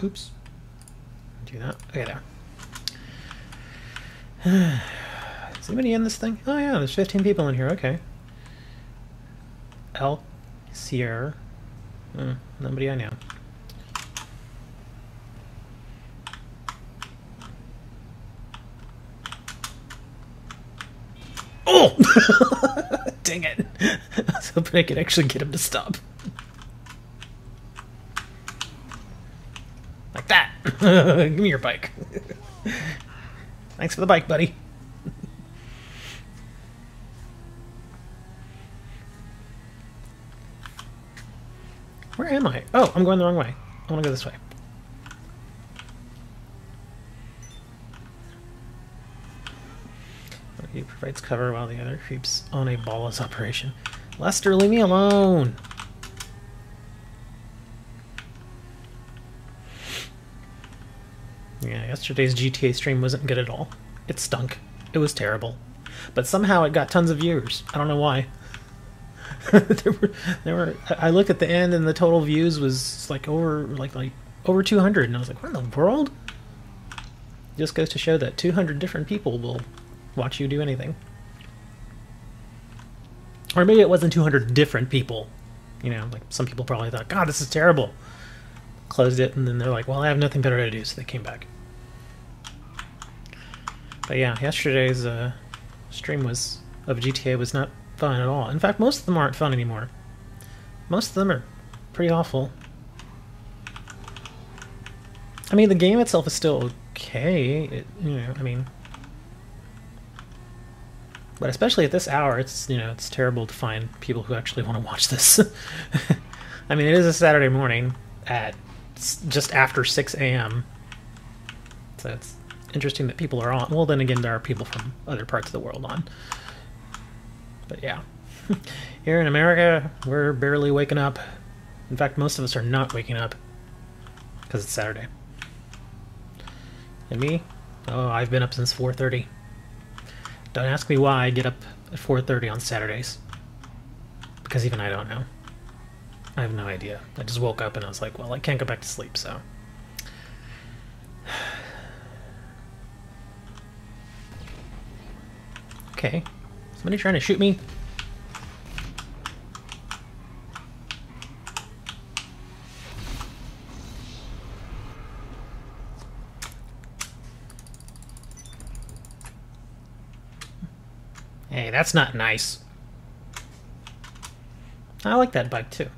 Oops. Do that. Okay, there. Is anybody in this thing? Oh yeah, there's 15 people in here. Okay. El Sierra. Nobody I know. Oh! Dang it. I was hoping I could actually get him to stop. Like that. Give me your bike. Thanks for the bike, buddy. Where am I? Oh, I'm going the wrong way. I want to go this way. He provides cover while the other creeps on a ballless operation. Lester, leave me alone! Yeah, yesterday's GTA stream wasn't good at all. It stunk. It was terrible. But somehow it got tons of viewers. I don't know why. there were. I look at the end and the total views was like over 200, and I was like, what in the world? Just goes to show that 200 different people will watch you do anything. Or maybe it wasn't 200 different people. You know, like some people probably thought, God, this is terrible. Closed it, and then they're like, well, I have nothing better to do, so they came back. But yeah, yesterday's stream of GTA was not fun at all. In fact, most of them aren't fun anymore. Most of them are pretty awful. I mean, the game itself is still okay. I mean, but especially at this hour, it's it's terrible to find people who actually want to watch this. I mean, it is a Saturday morning at just after 6 a.m. So it's interesting that people are on. Well, then again, there are people from other parts of the world on. But yeah, here in America, we're barely waking up. In fact, most of us are not waking up because it's Saturday. And me? Oh, I've been up since 4:30. Don't ask me why I get up at 4:30 on Saturdays. Because even I don't know. I have no idea. I just woke up and I was like, well, I can't go back to sleep, so. Okay. Somebody trying to shoot me? Hey, that's not nice. I like that bike too.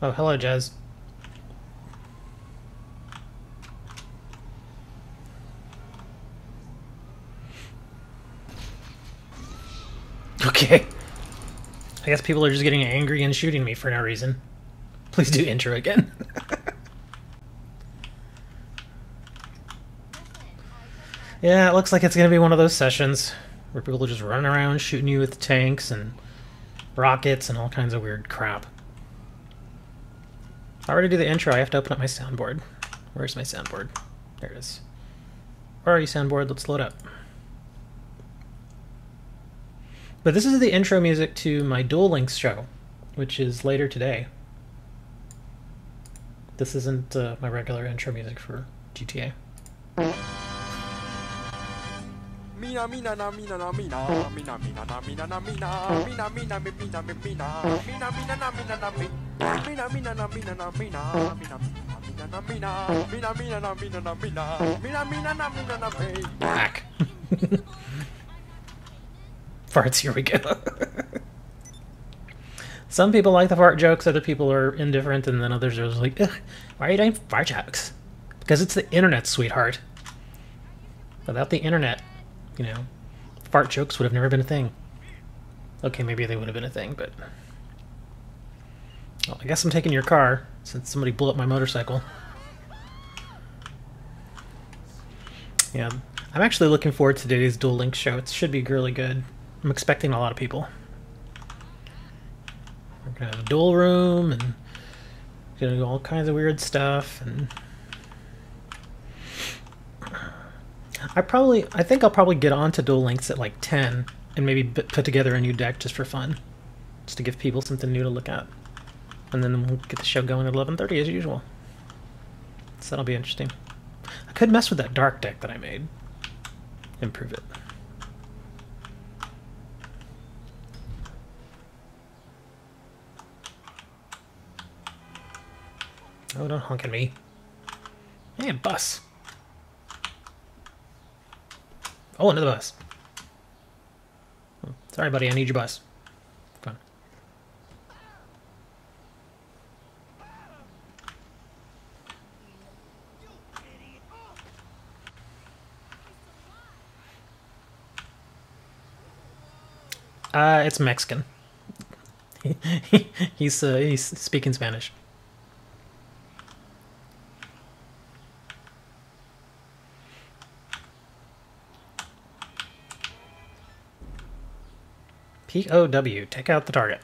Oh, hello, Jez. Okay. I guess people are just getting angry and shooting me for no reason. Please do intro again. Yeah, it looks like it's going to be one of those sessions where people are just running around shooting you with tanks and rockets and all kinds of weird crap. If I were to do the intro, I have to open up my soundboard. Where's my soundboard? There it is. Where are you, soundboard? Let's load up. But this is the intro music to my Duel Links show, which is later today. This isn't my regular intro music for GTA. Mina mina na mina na mina mina mina na mina na mina mina mina mina mina mina mina na mina na mina mina na mina na mina mina na mina na mina na back. Farts, here we go. Some people like the fart jokes, other people are indifferent, and then others are like, ugh, why are you doing fart jokes? Because it's the internet, sweetheart. Without the internet, fart jokes would have never been a thing. Okay, maybe they would have been a thing, but... Well, I guess I'm taking your car, since somebody blew up my motorcycle. Yeah, I'm actually looking forward to today's Duel Links show. It should be really good. I'm expecting a lot of people. We're gonna have a duel room, and gonna do all kinds of weird stuff, and... I think I'll probably get on to Duel Links at like 10 and maybe put together a new deck just for fun. just to give people something new to look at. And then we'll get the show going at 11:30 as usual. So that'll be interesting. I could mess with that dark deck that I made. Improve it. Oh, don't honk at me. Hey, bus. Oh, another bus. Sorry, buddy, I need your bus. Come on. It's Mexican. He's speaking Spanish. POW, take out the target.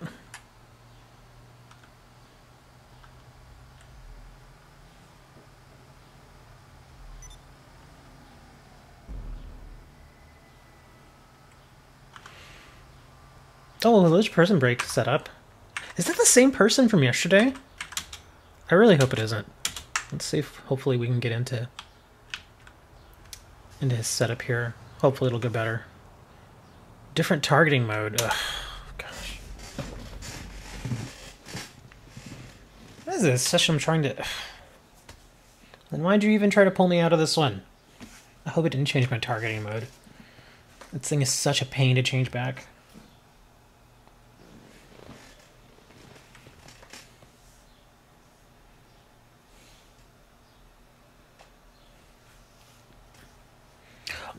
Oh, village prison break set up. Is that the same person from yesterday? I really hope it isn't. Let's see if hopefully we can get into his setup here. Hopefully it'll get better. Different targeting mode. Ugh, gosh. What is this session I'm trying to... Then why'd you even try to pull me out of this one? I hope it didn't change my targeting mode. This thing is such a pain to change back.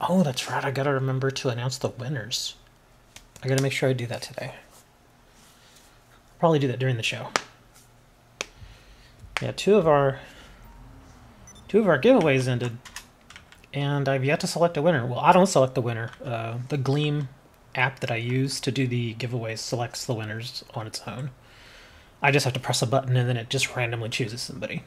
Oh, that's right. I gotta remember to announce the winners. I gotta make sure I do that today. I'll probably do that during the show. Yeah, two of our giveaways ended, and I've yet to select a winner. Well, I don't select the winner. The Gleam app that I use to do the giveaways selects the winners on its own. I just have to press a button and then it just randomly chooses somebody.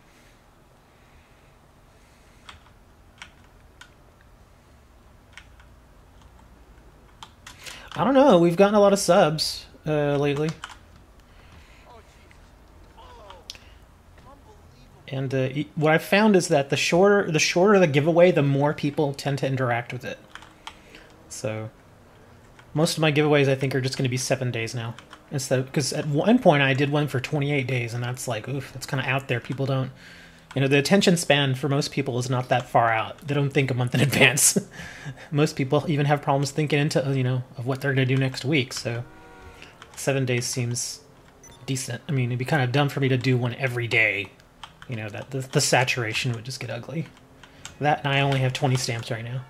I don't know. We've gotten a lot of subs lately, and what I've found is that the shorter the giveaway, the more people tend to interact with it. So most of my giveaways, I think, are just going to be 7 days now, instead, because at one point I did one for 28 days, and that's like, oof, that's kind of out there. People don't, the attention span for most people is not that far out. They don't think a month in advance. Most people even have problems thinking into, of what they're going to do next week. So 7 days seems decent. I mean, it'd be kind of dumb for me to do one every day. That the saturation would just get ugly. That, and I only have 20 stamps right now.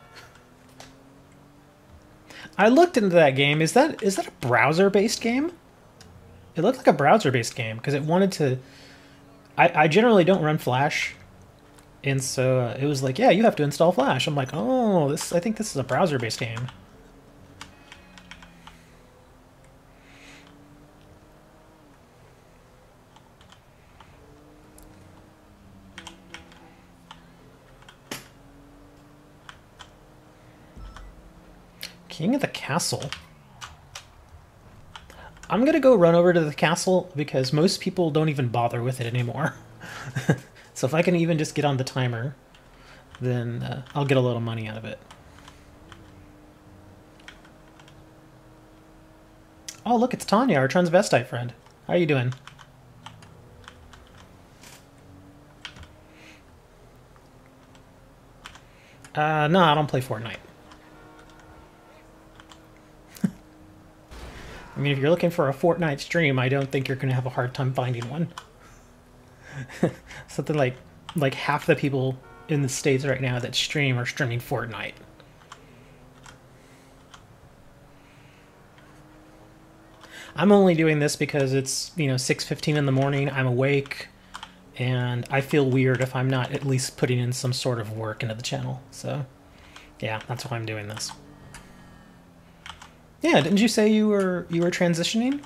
I looked into that game. Is that a browser-based game? It looked like a browser-based game because it wanted to... I generally don't run Flash, and so it was like, yeah, you have to install Flash. I'm like, oh, I think this is a browser-based game. King of the Castle. I'm gonna go run over to the castle because most people don't even bother with it anymore. So if I can even just get on the timer, then I'll get a little money out of it. Oh, look, it's Tanya, our transvestite friend. How are you doing? No, I don't play Fortnite. I mean, if you're looking for a Fortnite stream, I don't think you're going to have a hard time finding one. Something like half the people in the States right now that stream are streaming Fortnite. I'm only doing this because it's, 6:15 in the morning, I'm awake, and I feel weird if I'm not at least putting in some sort of work into the channel. So, yeah, that's why I'm doing this. Yeah, didn't you say you were transitioning?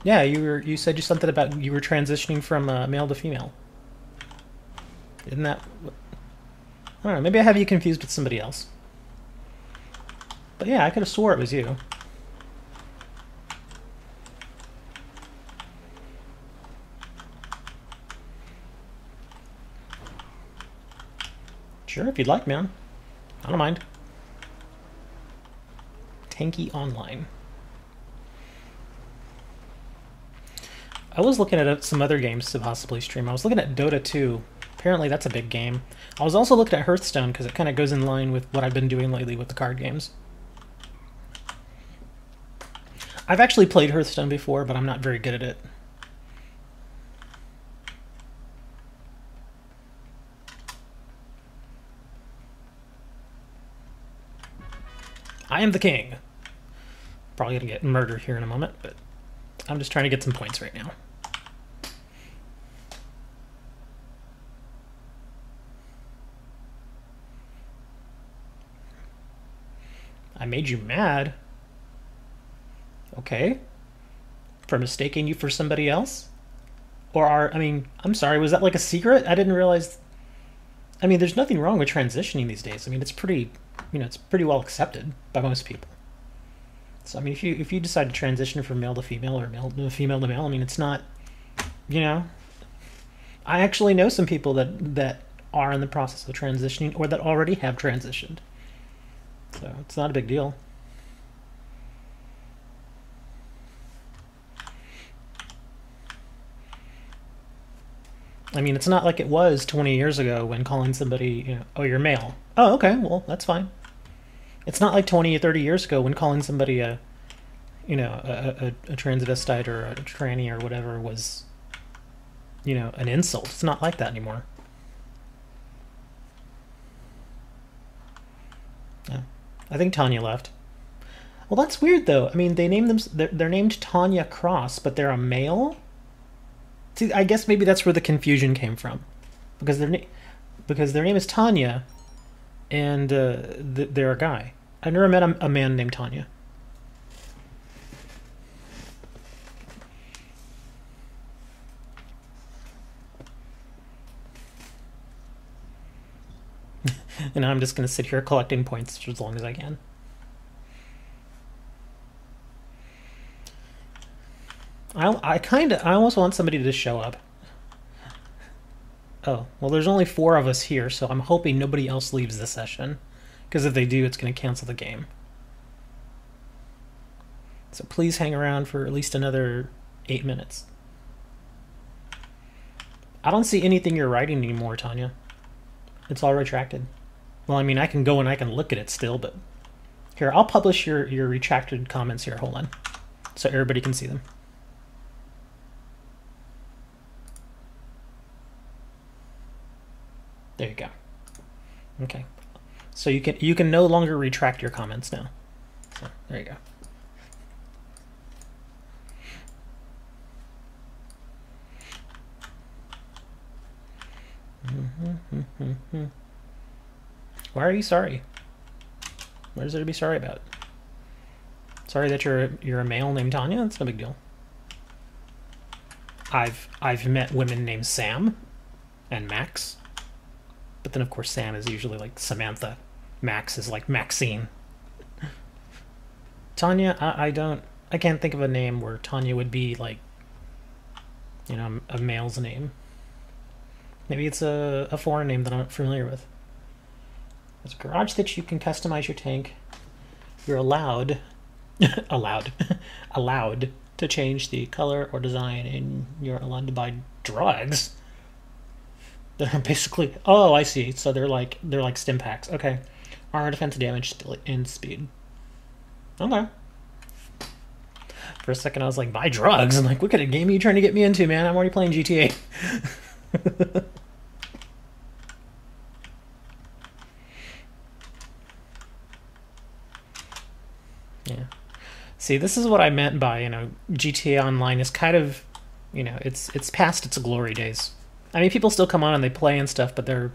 Yeah, you said something about you were transitioning from male to female. Isn't that... I don't know, maybe I have you confused with somebody else. But yeah, I could have swore it was you. Sure, if you'd like, man. I don't mind. Tanky Online. I was looking at some other games to possibly stream. I was looking at Dota 2. Apparently that's a big game. I was also looking at Hearthstone because it kind of goes in line with what I've been doing lately with the card games. I've actually played Hearthstone before, but I'm not very good at it. I am the king. Probably gonna get murdered here in a moment, but I'm just trying to get some points right now. I made you mad. Okay. For mistaking you for somebody else? Or I mean, I'm sorry, was that like a secret? I didn't realize. I mean, there's nothing wrong with transitioning these days. I mean, it's pretty, it's pretty well accepted by most people. So I mean, if you decide to transition from male to female or female to male, I mean, it's not, I actually know some people that are in the process of transitioning or that already have transitioned. So it's not a big deal. I mean, it's not like it was 20 years ago when calling somebody, oh, you're male. Oh, okay, well, that's fine. It's not like 20 or 30 years ago when calling somebody a transvestite or a tranny or whatever was, an insult. It's not like that anymore. Yeah. I think Tanya left. Well, that's weird, though. I mean, they named them. They're named Tanya Cross, but they're a male. See, I guess maybe that's where the confusion came from, because their name is Tanya, and they're a guy. I've never met a man named Tanya. And I'm just going to sit here collecting points for as long as I can. I almost want somebody to show up. Oh, well, there's only 4 of us here, so I'm hoping nobody else leaves the session. Because if they do, it's going to cancel the game. So please hang around for at least another 8 minutes. I don't see anything you're writing anymore, Tanya. It's all retracted. Well, I mean, I can go and I can look at it still, but... Here, I'll publish your retracted comments here. Hold on. So everybody can see them. There you go. Okay. So you can no longer retract your comments now. So there you go. Why are you sorry? What is there to be sorry about? Sorry that you're a male named Tanya? That's no big deal. I've met women named Sam and Max. But then, of course, Sam is usually like Samantha. Max is like Maxine. Tanya, I can't think of a name where Tanya would be like, a male's name. Maybe it's a foreign name that I'm not familiar with. There's a garage that you can customize your tank. You're allowed allowed to change the color or design, and you're allowed to buy drugs. They're basically, oh, I see. So they're like stim packs. Okay. Armor, defense, damage, and speed. Okay. For a second, I was like, buy drugs. I'm like, what kind of game are you trying to get me into, man? I'm already playing GTA. Yeah. See, this is what I meant by, GTA Online is kind of, it's past its glory days. I mean, people still come on and they play and stuff, but they're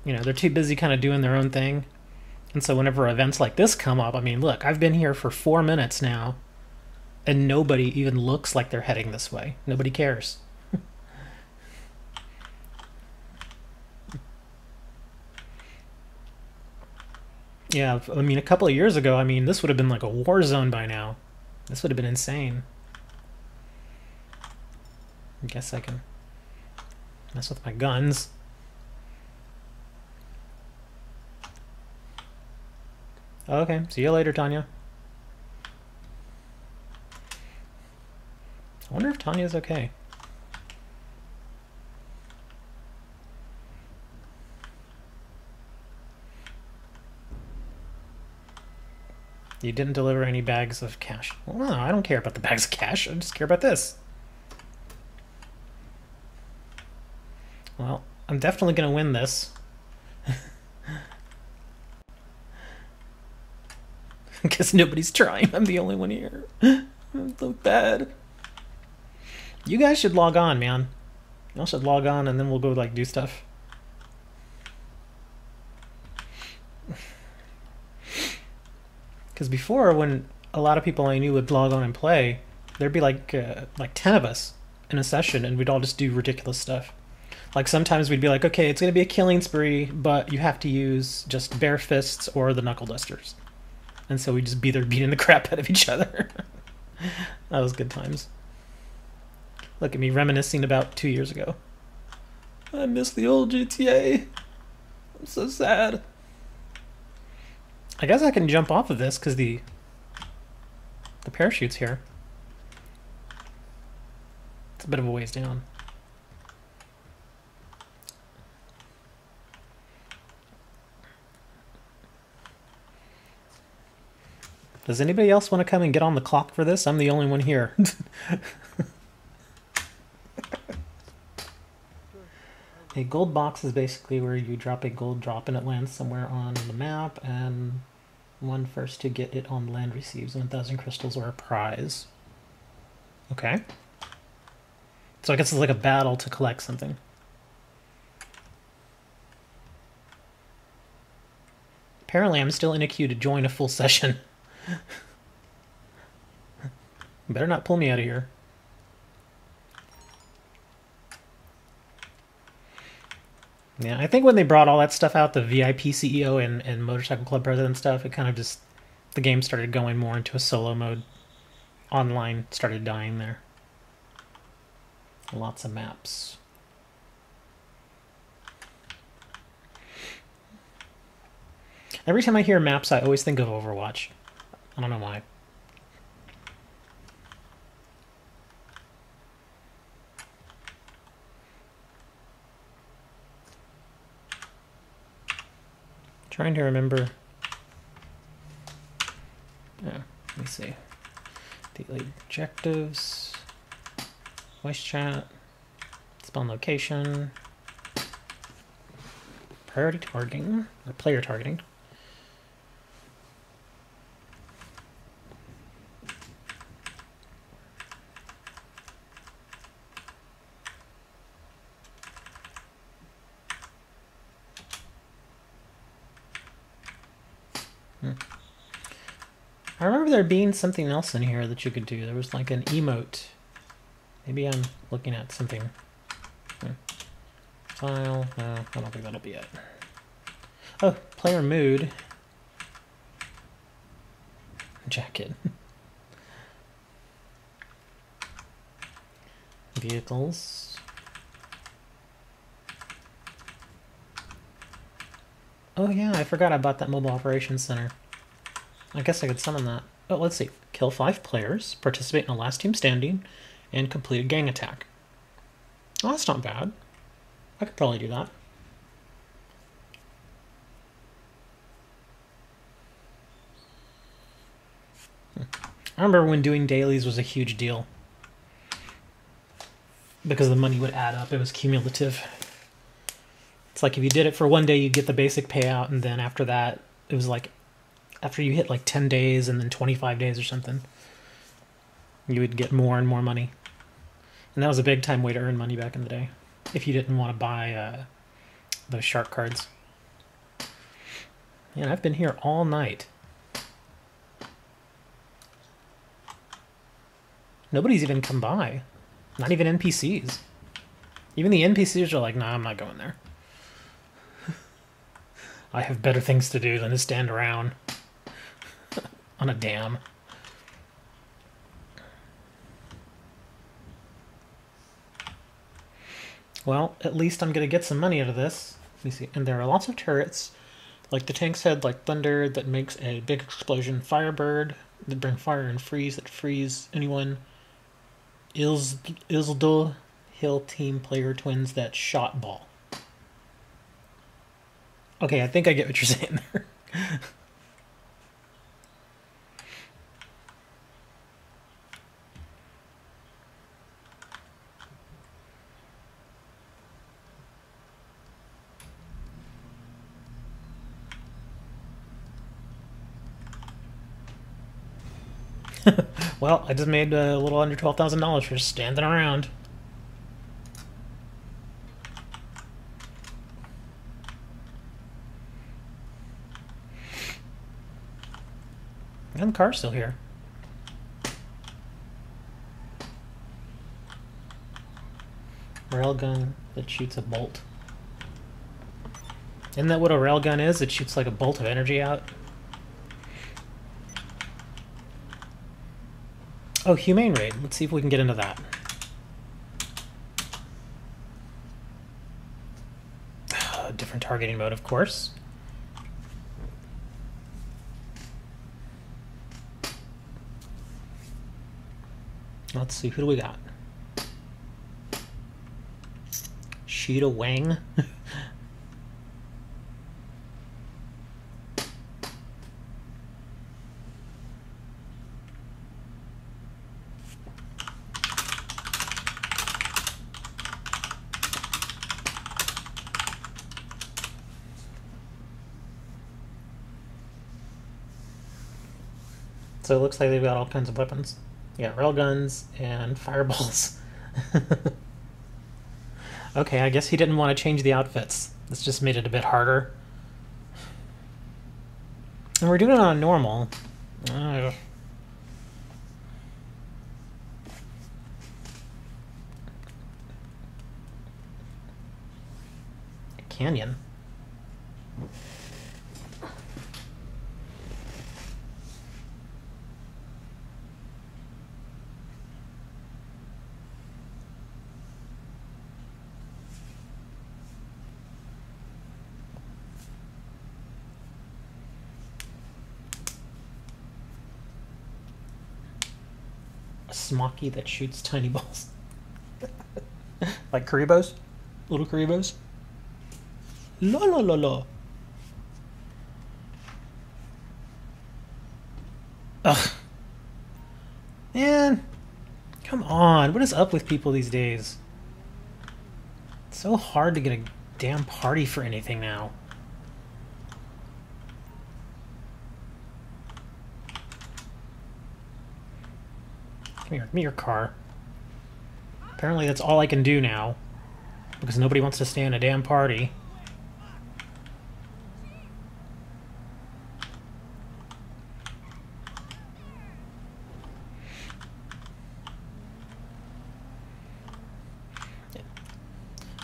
too busy kind of doing their own thing. And so whenever events like this come up, I mean, look, I've been here for 4 minutes now, and nobody even looks like they're heading this way. Nobody cares. Yeah, I mean, a couple of years ago, I mean, this would have been like a war zone by now. This would have been insane. I guess I can mess with my guns. Okay, see you later, Tanya. I wonder if Tanya's okay. You didn't deliver any bags of cash. Well, no, I don't care about the bags of cash. I just care about this. Well, I'm definitely going to win this. Because nobody's trying. I'm the only one here. I'm so bad. You guys should log on, man. Y'all should log on and then we'll go like do stuff. Because before, when a lot of people I knew would log on and play, there'd be like 10 of us in a session, and we'd all just do ridiculous stuff. Like sometimes we'd be like, okay, it's going to be a killing spree, but you have to use just bare fists or the knuckle dusters. And so we'd just be there beating the crap out of each other. That was good times. Look at me reminiscing about 2 years ago. I miss the old GTA. I'm so sad. I guess I can jump off of this because the parachute's here. It's a bit of a ways down. Does anybody else want to come and get on the clock for this? I'm the only one here. A gold box is basically where you drop a gold drop and it lands somewhere on the map, and one first to get it on land receives 1,000 crystals or a prize. Okay. So I guess it's like a battle to collect something. Apparently I'm still in a queue to join a full session. Better not pull me out of here. Yeah, I think when they brought all that stuff out, the VIP CEO and Motorcycle Club President stuff, it kind of just, the game started going more into a solo mode. Online started dying there. Lots of maps. Every time I hear maps, I always think of Overwatch. I don't know why. Trying to remember. Yeah, let me see. Daily objectives, voice chat, spawn location, priority targeting, or player targeting. I remember there being something else in here that you could do. There was like an emote. Maybe I'm looking at something. File. No, I don't think that'll be it. Oh, player mood. Jacket. Vehicles. Oh yeah, I forgot I bought that mobile operations center. I guess I could summon that. Oh, let's see. Kill 5 players, participate in a last team standing, and complete a gang attack. Oh, that's not bad. I could probably do that. I remember when doing dailies was a huge deal. Because the money would add up. It was cumulative. It's like if you did it for one day, you'd get the basic payout, and then after that, it was like, after you hit like 10 days and then 25 days or something, you would get more and more money. And that was a big time way to earn money back in the day, if you didn't want to buy those shark cards. Man, I've been here all night. Nobody's even come by. Not even NPCs. Even the NPCs are like, nah, I'm not going there. I have better things to do than to stand around on a dam. Well, at least I'm going to get some money out of this. Let me see. And there are lots of turrets, Like the tanks had like thunder that makes a big explosion, firebird that bring fire, and freeze that freeze anyone. Ilsdol Hill team player twins that shot ball. Okay, I think I get what you're saying there. Well, I just made a little under $12,000 for standing around. And the car's still here. Railgun that shoots a bolt. Isn't that what a railgun is? It shoots like a bolt of energy out. Oh, humane raid. Let's see if we can get into that. Different targeting mode, of course. Let's see, who do we got? Sheeta Wang. So it looks like they've got all kinds of weapons. Yeah, railguns and fireballs. Okay, I guess he didn't want to change the outfits. This just made it a bit harder. And we're doing it on normal. Canyon. Smocky that shoots tiny balls. Like Karibos? Little Karibos? La la la la. Ugh. Man. Come on. What is up with people these days? It's so hard to get a damn party for anything now. Come here, give me your car. Apparently that's all I can do now, because nobody wants to stay in a damn party.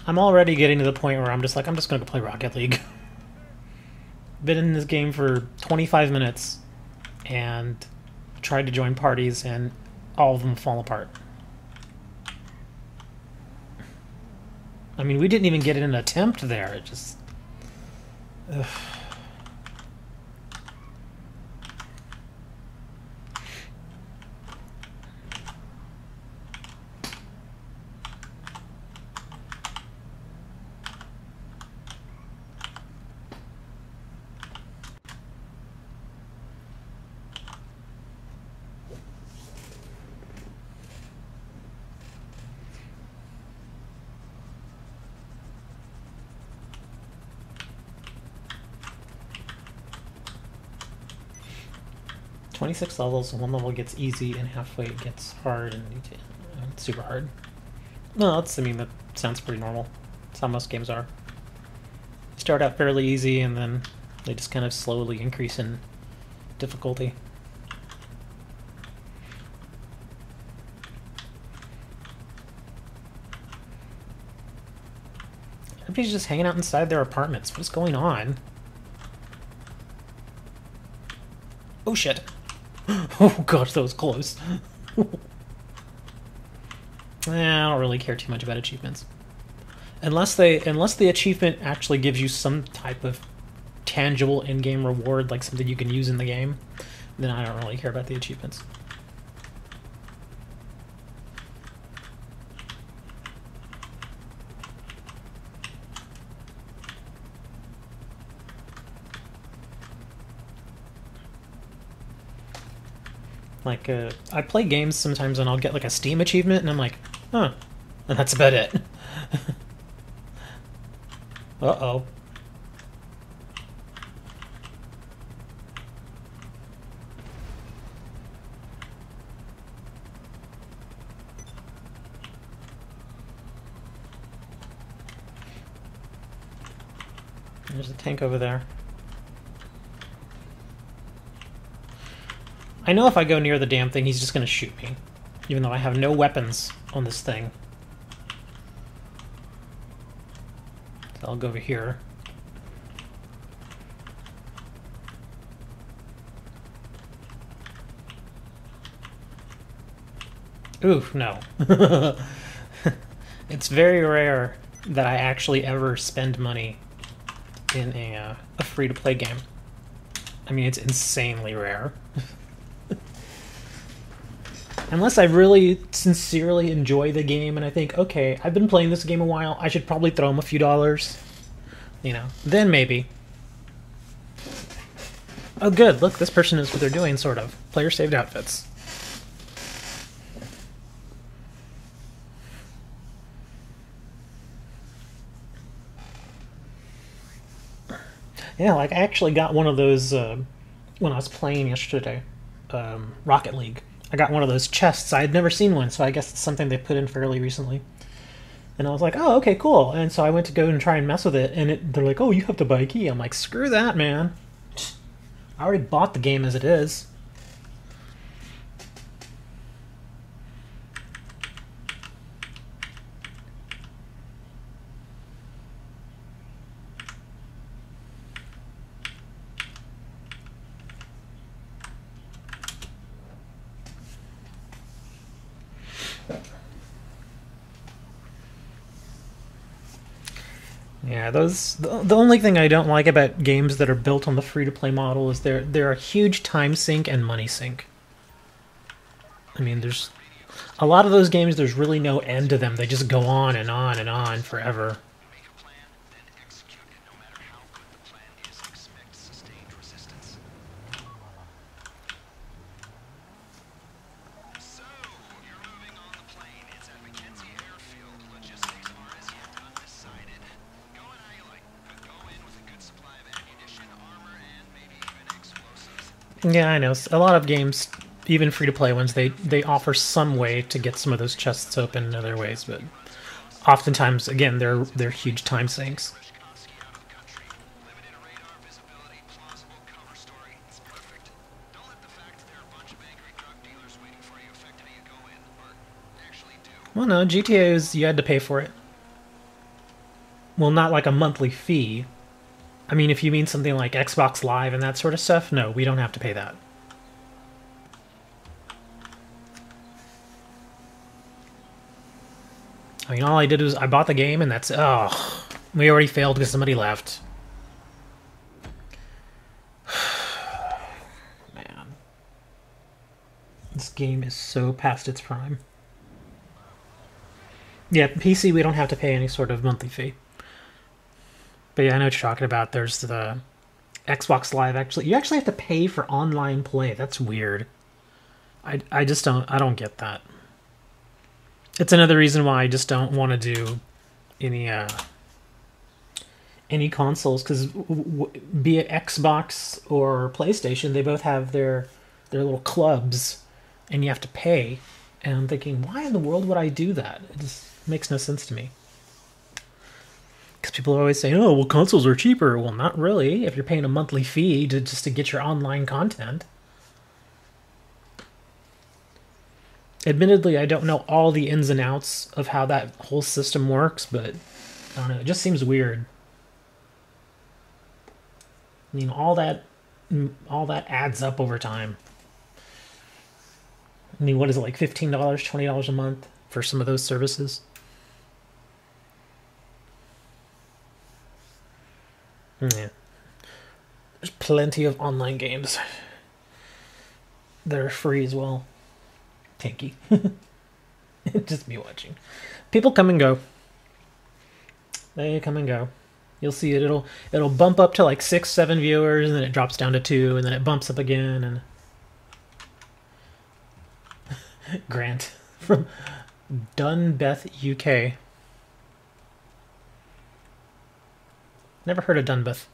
I'm already getting to the point where I'm just like, I'm just gonna go play Rocket League. Been in this game for 25 minutes and tried to join parties and all of them fall apart. I mean, we didn't even get an attempt there. It just... Ugh. 26 levels, and one level gets easy, and halfway it gets hard, and super hard. No, that's, I mean, that sounds pretty normal. That's how most games are. You start out fairly easy, and then they just kind of slowly increase in difficulty. Everybody's just hanging out inside their apartments. What's going on? Oh shit. Oh gosh, that was close. I don't really care too much about achievements. Unless the achievement actually gives you some type of tangible in-game reward, like something you can use in the game, then I don't really care about the achievements. Like, I play games sometimes and I'll get like a Steam achievement and I'm like, huh, and that's about it. Uh-oh. There's a tank over there. I know if I go near the damn thing, he's just gonna shoot me. Even though I have no weapons on this thing. So I'll go over here. Ooh, no. It's very rare that I actually ever spend money in a free-to-play game. I mean, it's insanely rare. Unless I really sincerely enjoy the game and I think, okay, I've been playing this game a while, I should probably throw him a few dollars. You know, then maybe. Oh good, look, this person knows what they're doing, sort of. Player saved outfits. Yeah, like I actually got one of those when I was playing yesterday, Rocket League. I got one of those chests. I had never seen one, so I guess it's something they put in fairly recently. And I was like, oh, okay, cool. And so I went to go and try and mess with it, and they're like, oh, you have to buy a key. I'm like, screw that, man. I already bought the game as it is. Yeah, the only thing I don't like about games that are built on the free-to-play model is they're a huge time sink and money sink. I mean, there's a lot of those games, there's really no end to them. They just go on and on and on forever. Yeah, I know. A lot of games, even free-to-play ones, they offer some way to get some of those chests open in other ways, but oftentimes, again, they're huge time sinks. Well, no, GTA is, you had to pay for it. Well, not like a monthly fee. I mean, if you mean something like Xbox Live and that sort of stuff, no, we don't have to pay that. I mean, all I did was I bought the game and that's... Oh, we already failed because somebody left. Man. This game is so past its prime. Yeah, PC, we don't have to pay any sort of monthly fee. But yeah, I know what you're talking about. There's the Xbox Live. Actually, you actually have to pay for online play. That's weird. I just don't. I don't get that. It's another reason why I just don't want to do any consoles, because be it Xbox or PlayStation, they both have their little clubs, and you have to pay. And I'm thinking, why in the world would I do that? It just makes no sense to me. Because people always say, oh, well, consoles are cheaper. Well, not really, if you're paying a monthly fee just to get your online content. Admittedly, I don't know all the ins and outs of how that whole system works, but I don't know, it just seems weird. I mean, all that adds up over time. I mean, what is it, like $15, $20 a month for some of those services? Yeah. plenty of online games that are free as well. Tanky. Just me watching. People come and go. They come and go. You'll see it. It'll bump up to like 6, 7 viewers, and then it drops down to 2, and then it bumps up again. And Grant from Dunbeth, UK. Never heard of Dunbeth.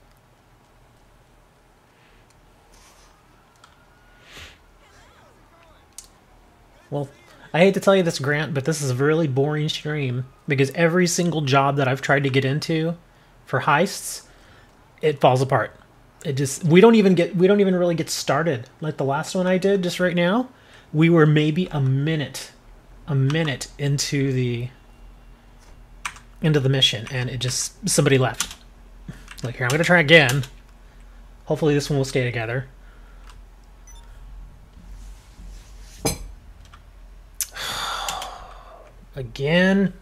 Well, I hate to tell you this, Grant, but this is a really boring stream because every single job that I've tried to get into for heists, it falls apart. It just we don't even really get started. Like the last one I did just right now, we were maybe a minute into the mission, and it just somebody left. Like, here, I'm gonna try again. Hopefully this one will stay together. Again.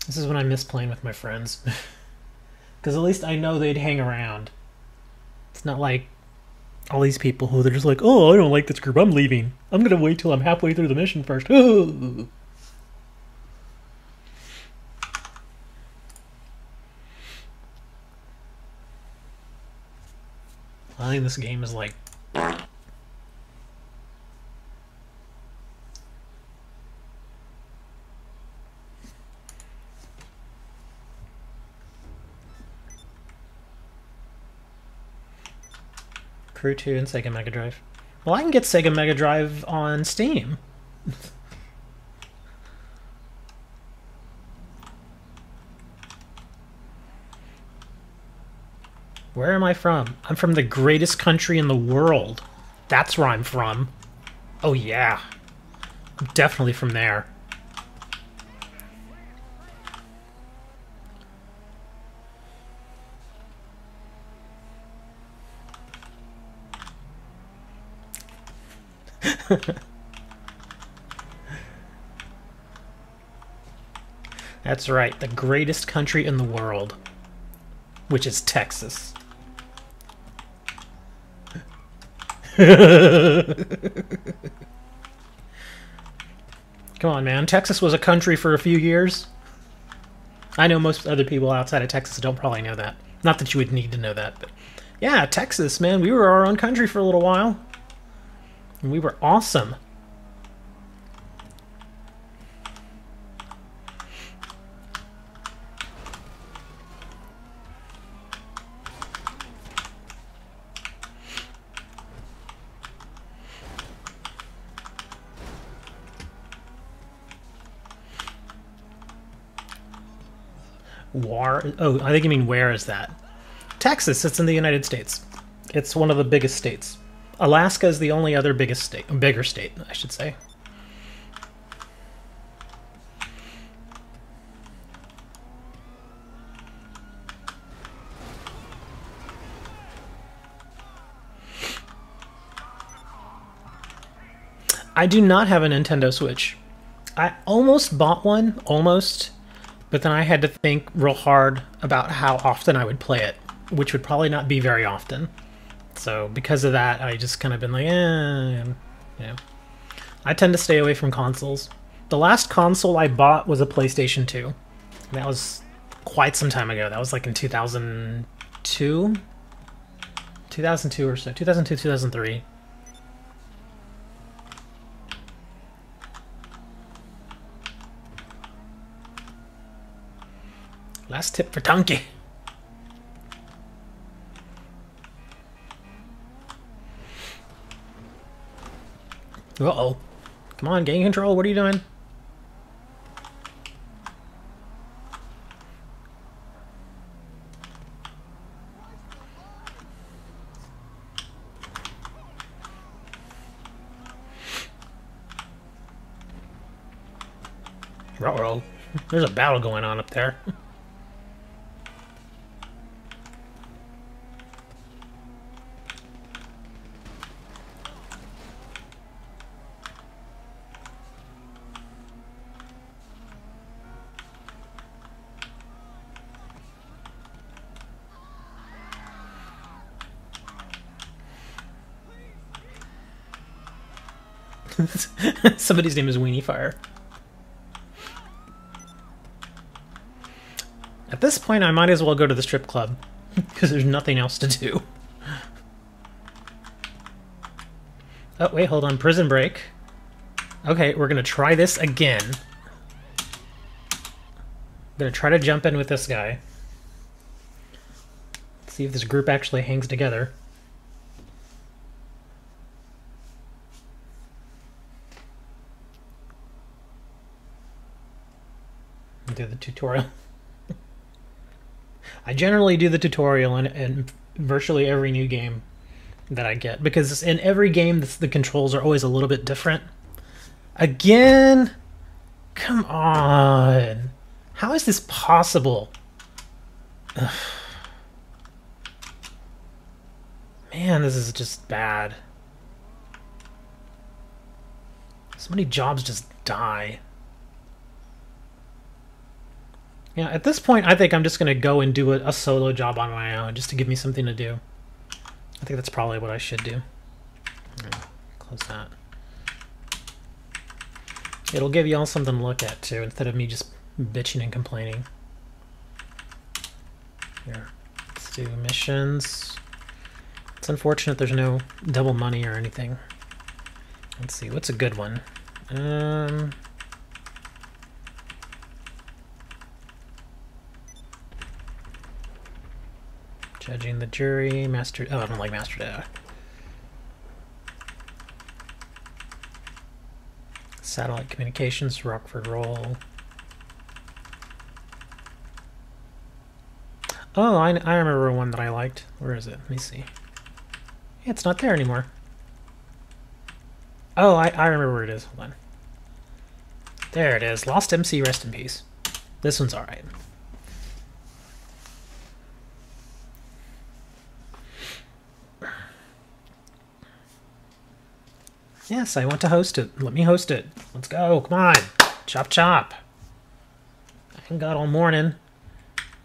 This is when I miss playing with my friends. Because at least I know they'd hang around. It's not like all these people who they're just like, oh, I don't like this group, I'm leaving. I'm going to wait till I'm halfway through the mission first. I think this game is like... Crew 2 and Sega Mega Drive. Well, I can get Sega Mega Drive on Steam. Where am I from? I'm from the greatest country in the world. That's where I'm from. Oh yeah. I'm definitely from there. That's right, the greatest country in the world, which is Texas. Come on, man. Texas was a country for a few years. I know most other people outside of Texas don't probably know that. Not that you would need to know that, but yeah, Texas, man. We were our own country for a little while. And we were awesome. Oh, I think you mean where is that? Texas, it's in the United States. It's one of the biggest states. Alaska is the only other bigger state, I should say. I do not have a Nintendo Switch. I almost bought one, but then I had to think real hard about how often I would play it, which would probably not be very often. So because of that, I just kind of been like, you know. I tend to stay away from consoles. The last console I bought was a PlayStation 2. And that was quite some time ago. That was like in 2002? 2002 or so. 2002, 2003. Last tip for Donkey. Uh-oh. Come on, gain control. What are you doing? Uh-oh. There's a battle going on up there. Somebody's name is Weenie Fire. At this point, I might as well go to the strip club, because there's nothing else to do. Oh, wait, hold on. Prison break. Okay, we're going to try this again. I'm going to try to jump in with this guy. See if this group actually hangs together. Do the tutorial. I generally do the tutorial in virtually every new game that I get, because in every game the controls are always a little bit different. Again? Come on. How is this possible? Ugh. Man, this is just bad. So many jobs just die. Yeah, at this point, I think I'm just going to go and do a solo job on my own, just to give me something to do. I think that's probably what I should do. Close that. It'll give you all something to look at, too, instead of me just bitching and complaining. Here, let's do missions. It's unfortunate there's no double money or anything. Let's see, what's a good one? Judging the jury, master... Oh, I don't like master data. Satellite communications, Rockford Roll. Oh, I remember one that I liked. Where is it? Let me see. Yeah, it's not there anymore. Oh, I remember where it is. Hold on. There it is. Lost MC, rest in peace. This one's alright. Yes, I want to host it. Let me host it. Let's go. Come on. Chop chop. I ain't got all morning.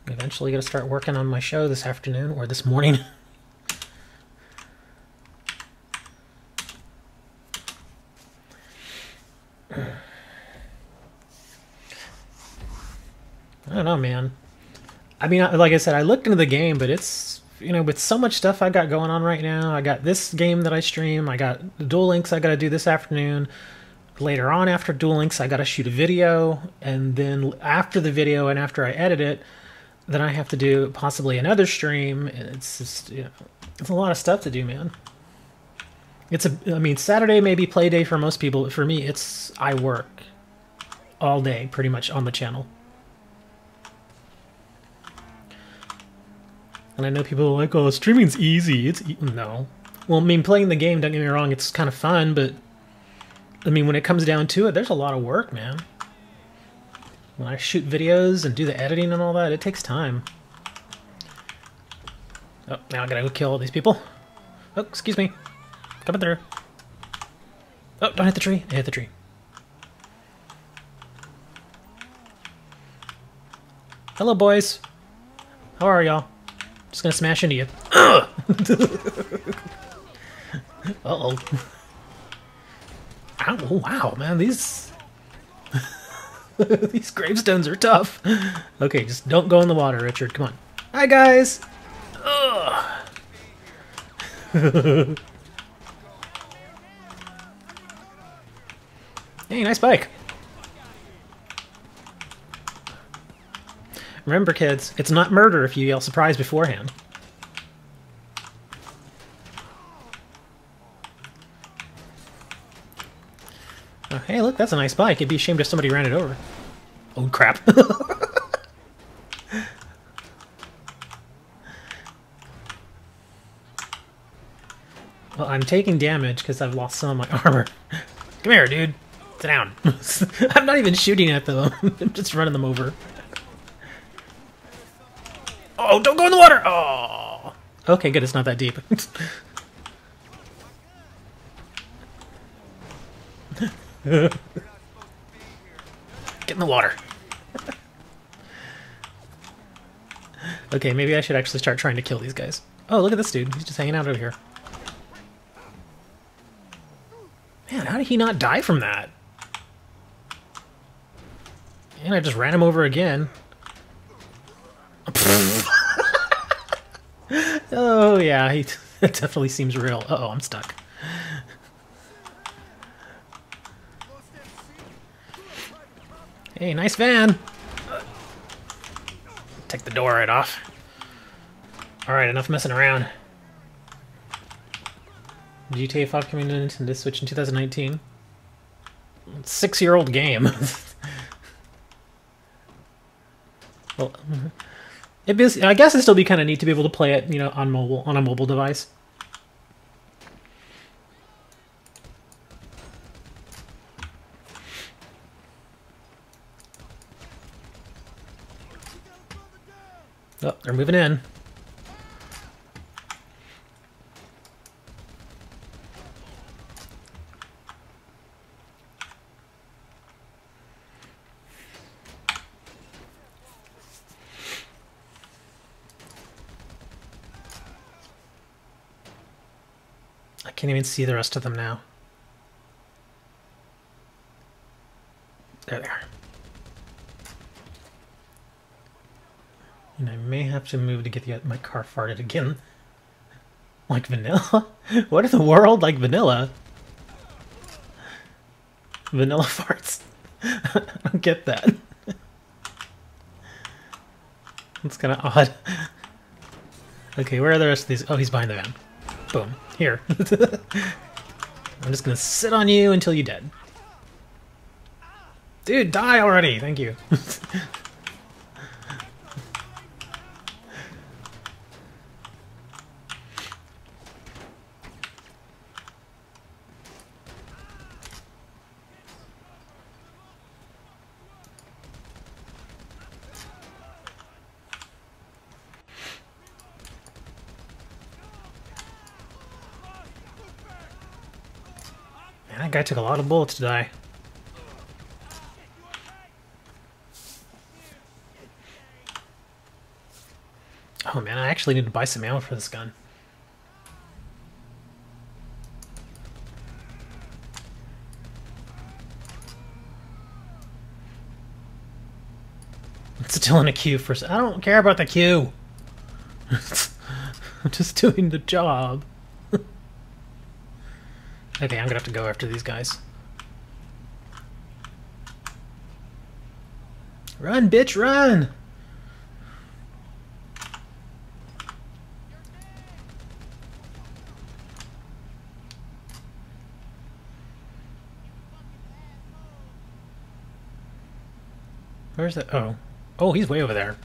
I'm eventually going to start working on my show this afternoon, or this morning. I don't know, man. I mean, like I said, I looked into the game, but it's, you know, with so much stuff I got going on right now. I got this game that I stream. I got the Duel Links I got to do this afternoon. Later on, after Duel Links, I got to shoot a video. And then after the video and after I edit it, then I have to do possibly another stream. It's just, you know, it's a lot of stuff to do, man. I mean, Saturday may be play day for most people. But for me, I work all day pretty much on the channel. And I know people are like, oh, streaming's easy. No. Well, I mean, playing the game, don't get me wrong, it's kind of fun, but I mean, when it comes down to it, there's a lot of work, man. When I shoot videos and do the editing and all that, it takes time. Oh, now I gotta go kill all these people. Oh, excuse me. Coming through. Oh, don't hit the tree. I hit the tree. Hello, boys. How are y'all? Just gonna smash into you. Uh-oh. Ow, wow, man, these... these gravestones are tough. Okay, just don't go in the water, Richard. Come on. Hi, guys! Ugh. Hey, nice bike. Remember, kids, it's not murder if you yell surprise beforehand. Oh, hey, look, that's a nice bike. It'd be a shame if somebody ran it over. Oh, crap. Well, I'm taking damage because I've lost some of my armor. Come here, dude. Sit down. I'm not even shooting at them. I'm just running them over. Oh, don't go in the water! Oh. Okay, good. It's not that deep. Get in the water. Okay, maybe I should actually start trying to kill these guys. Oh, look at this dude. He's just hanging out over here. Man, how did he not die from that? And I just ran him over again. Oh, yeah, it definitely seems real. Uh-oh, I'm stuck. Hey, nice van! Take the door right off. Alright, enough messing around. GTA 5 coming to Nintendo Switch in 2019. It's a 6-year-old game. Well, I guess it'd still be kind of neat to be able to play it, you know, on a mobile device. Oh, they're moving in. I can't even see the rest of them now. There they are. And I may have to move to get my car farted again. Like vanilla? What in the world? Like vanilla? Vanilla farts? I don't get that. It's kind of odd. Okay, where are the rest of these? Oh, he's behind the van. Boom. Here. I'm just gonna sit on you until you're dead. Dude, die already! Thank you. Man, that guy took a lot of bullets to die. Oh man, I actually need to buy some ammo for this gun. It's still in a queue for... I don't care about the queue! I'm just doing the job. Okay, I'm gonna have to go after these guys. Run, bitch, run! Where's that? Oh. Oh, he's way over there.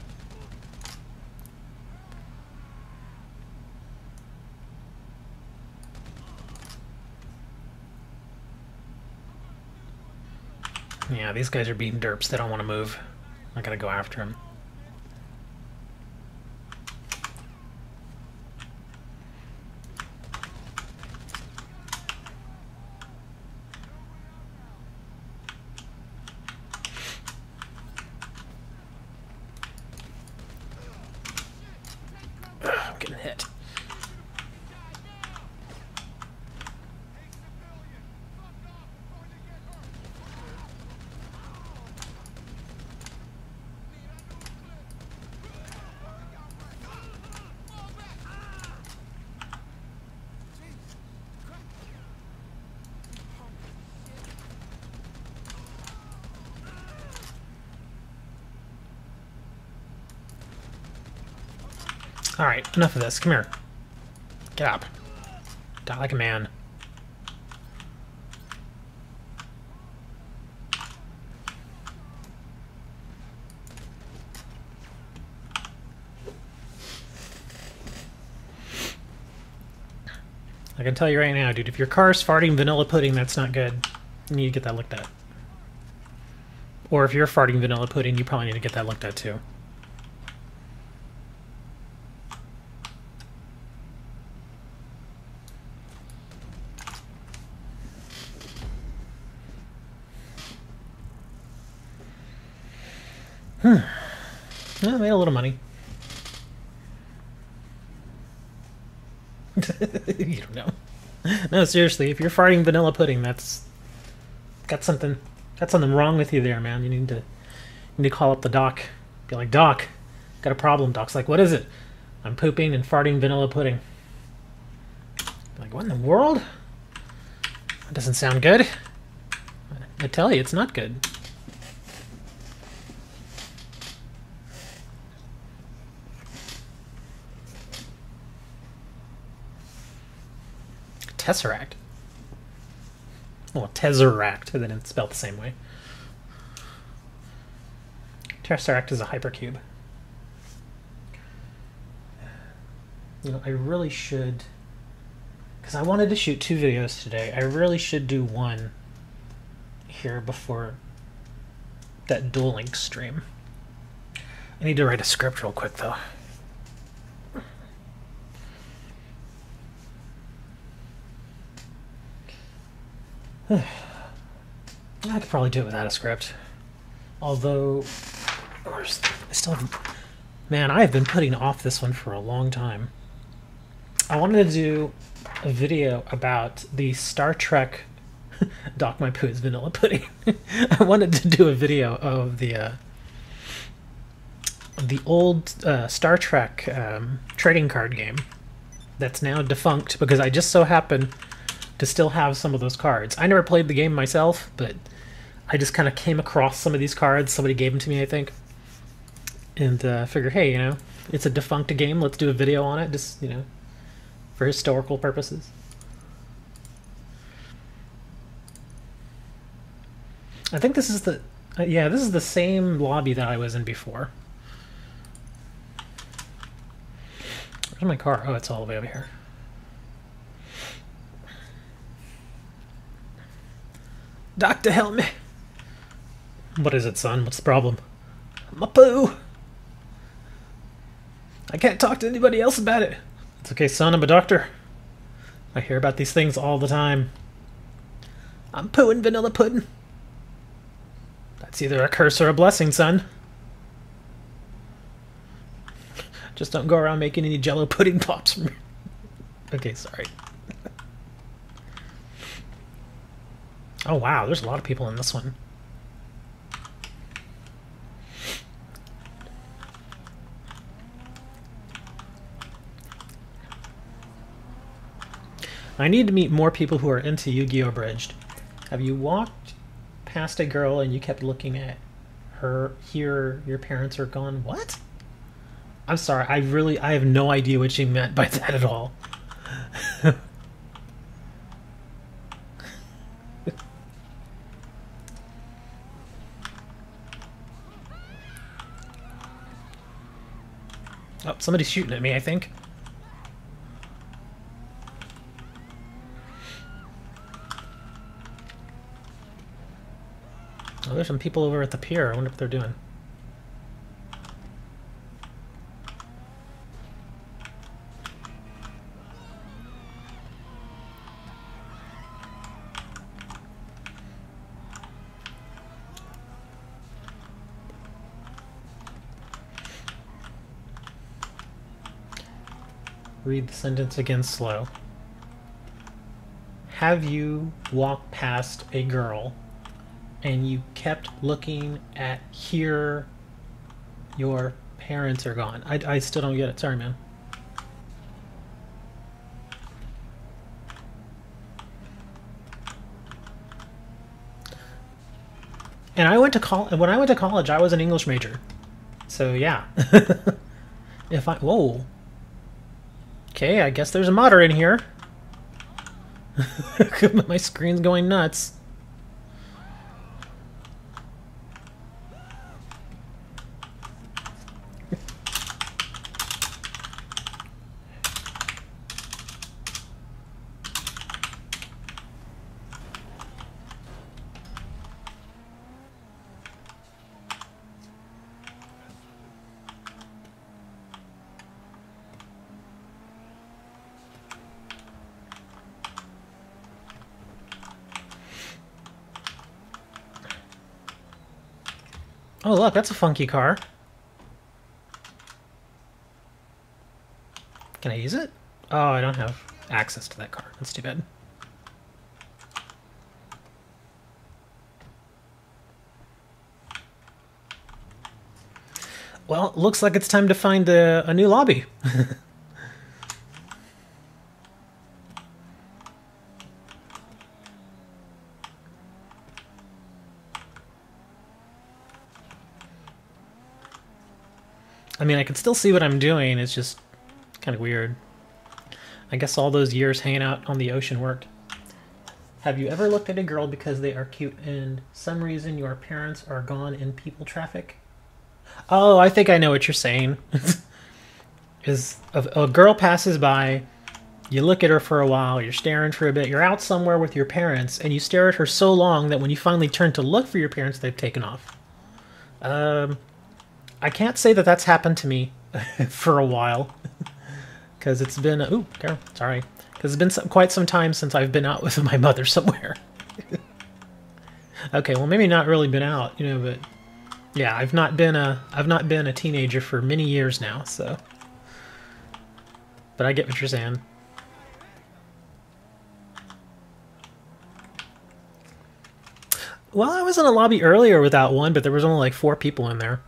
Yeah, these guys are being derps. They don't want to move. I gotta go after him. Ugh, I'm getting hit. Alright, enough of this. Come here. Get up. Die like a man. I can tell you right now, dude, if your car's farting vanilla pudding, that's not good. You need to get that looked at. Or if you're farting vanilla pudding, you probably need to get that looked at too. Well, I made a little money. You don't know. No, seriously, if you're farting vanilla pudding, that's got something wrong with you there, man. You need to call up the doc. Be like, Doc, got a problem. Doc's like, what is it? I'm pooping and farting vanilla pudding. Like, what in the world? That doesn't sound good. I tell you, it's not good. Tesseract. Well, Tesseract, and then it's spelled the same way. Tesseract is a hypercube. You know, I really should, because I wanted to shoot 2 videos today. I really should do one here before that Duel Link stream. I need to write a script real quick, though. I could probably do it without a script. Although, I still have... Man, I have been putting off this one for a long time. I wanted to do a video about the Star Trek... Doc, my poo is vanilla pudding. I wanted to do a video of the old Star Trek trading card game that's now defunct because I just so happen to still have some of those cards. I never played the game myself, but I just kind of came across some of these cards. Somebody gave them to me, I think. And figured, hey, you know, it's a defunct game. Let's do a video on it, just, you know, for historical purposes. I think this is the... yeah, this is the same lobby that I was in before. Where's my car? Oh, it's all the way over here. Doctor, help me! What is it, son? What's the problem? My poo! I can't talk to anybody else about it. It's okay, son, I'm a doctor. I hear about these things all the time. I'm pooing vanilla pudding. That's either a curse or a blessing, son. Just don't go around making any Jello pudding pops for me. Okay, sorry. Oh wow, there's a lot of people in this one. I need to meet more people who are into Yu-Gi-Oh! Abridged. Have you walked past a girl and you kept looking at her, here your parents are gone? What? I'm sorry, I have no idea what she meant by that at all. Oh, somebody's shooting at me, I think. Oh, there's some people over at the pier. I wonder what they're doing. Read the sentence again slow. Have you walked past a girl and you kept looking at here your parents are gone? I still don't get it. Sorry, man. And I went to when I went to college, I was an English major. So yeah. Whoa. Okay, I guess there's a modder in here. My screen's going nuts. Oh, look, that's a funky car. Can I use it? Oh, I don't have access to that car. That's too bad. Well, it looks like it's time to find a new lobby. I mean, I can still see what I'm doing. It's just kind of weird. I guess all those years hanging out on the ocean worked. Have you ever looked at a girl because they are cute and some reason your parents are gone in people traffic? Oh, I think I know what you're saying. Is a girl passes by, you look at her for a while, you're staring for a bit, you're out somewhere with your parents, and you stare at her so long that when you finally turn to look for your parents, they've taken off. I can't say that that's happened to me for a while. Because it's been... Ooh, girl, sorry. Because it's been quite some time since I've been out with my mother somewhere. Okay, well, maybe not really been out, you know, but... Yeah, I've not been a teenager for many years now, so... But I get what you're saying. Well, I was in a lobby earlier without one, but there was only like 4 people in there.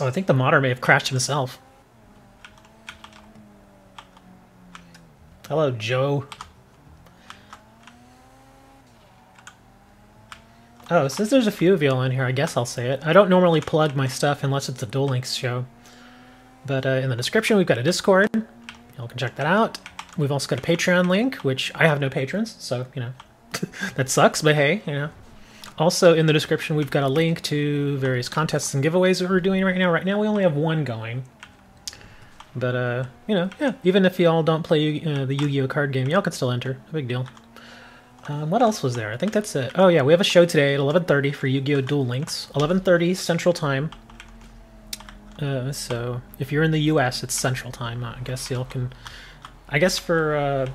Oh, I think the modder may have crashed himself. Hello, Joe. Oh, since there's a few of y'all in here, I guess I'll say it. I don't normally plug my stuff unless it's a Duel Links show. But in the description, we've got a Discord. Y'all can check that out. We've also got a Patreon link, which I have no patrons, so, you know, that sucks, but hey, you know. Also, in the description, we've got a link to various contests and giveaways that we're doing right now. Right now, we only have one going. But, you know, yeah, even if y'all don't play the Yu-Gi-Oh! Card game, y'all can still enter. No big deal. What else was there? I think that's it. Oh, yeah, we have a show today at 11:30 for Yu-Gi-Oh! Duel Links. 11:30 Central Time. So, if you're in the US, it's Central Time. I guess y'all can... I guess for...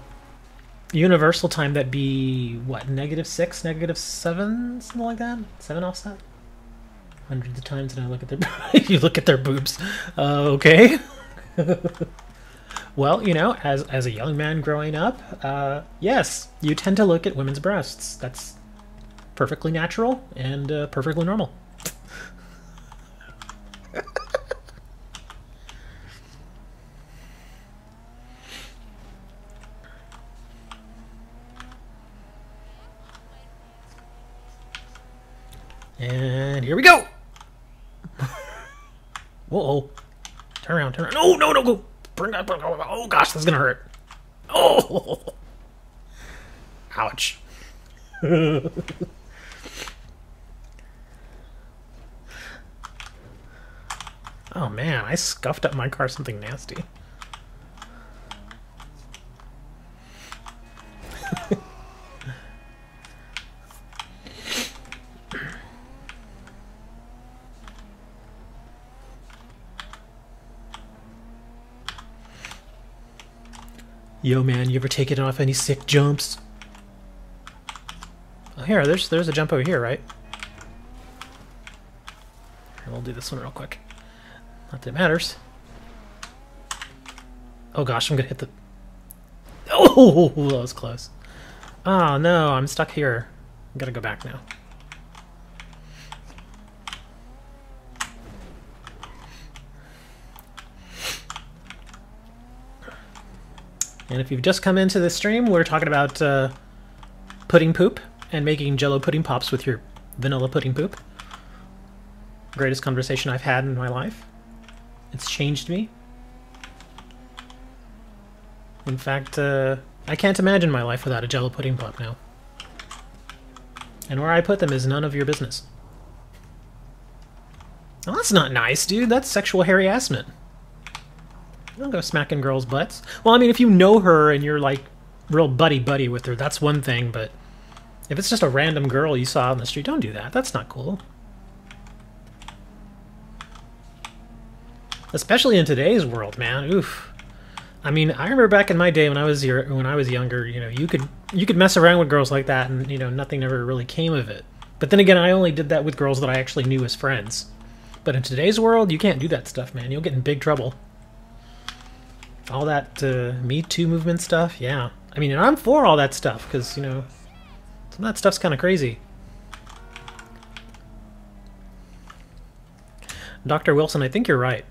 Universal time, that'd be, what, -6, -7, something like that? 7 offset? Hundreds of times and I look at their... You look at their boobs. Okay. Well, you know, as a young man growing up, yes, you tend to look at women's breasts. That's perfectly natural and perfectly normal. And here we go! Whoa. Turn around, turn around. No, no, no, go! Bring that, oh gosh, that's gonna hurt. Oh! Ouch. Oh man, I scuffed up my car something nasty. Yo, man, you ever taken off any sick jumps? Oh, here, there's a jump over here, right? Here, we'll do this one real quick. Not that it matters. Oh gosh, I'm gonna hit the... Oh, that was close. Oh no, I'm stuck here. I gotta go back now. And if you've just come into the stream, we're talking about pudding poop and making Jello pudding pops with your vanilla pudding poop. Greatest conversation I've had in my life. It's changed me. In fact, I can't imagine my life without a Jello pudding pop now. And where I put them is none of your business. Well, that's not nice, dude. That's sexual harassment. Don't go smacking girls' butts. Well, I mean, if you know her and you're, like, real buddy-buddy with her, that's one thing, but if it's just a random girl you saw on the street, don't do that. That's not cool. Especially in today's world, man. Oof. I mean, I remember back in my day when I was younger, you know, you could mess around with girls like that and, you know, nothing ever really came of it. But then again, I only did that with girls that I actually knew as friends. But in today's world, you can't do that stuff, man. You'll get in big trouble. All that Me Too movement stuff, yeah. I mean, and I'm for all that stuff, because, you know, some of that stuff's kind of crazy. Dr. Wilson, I think you're right.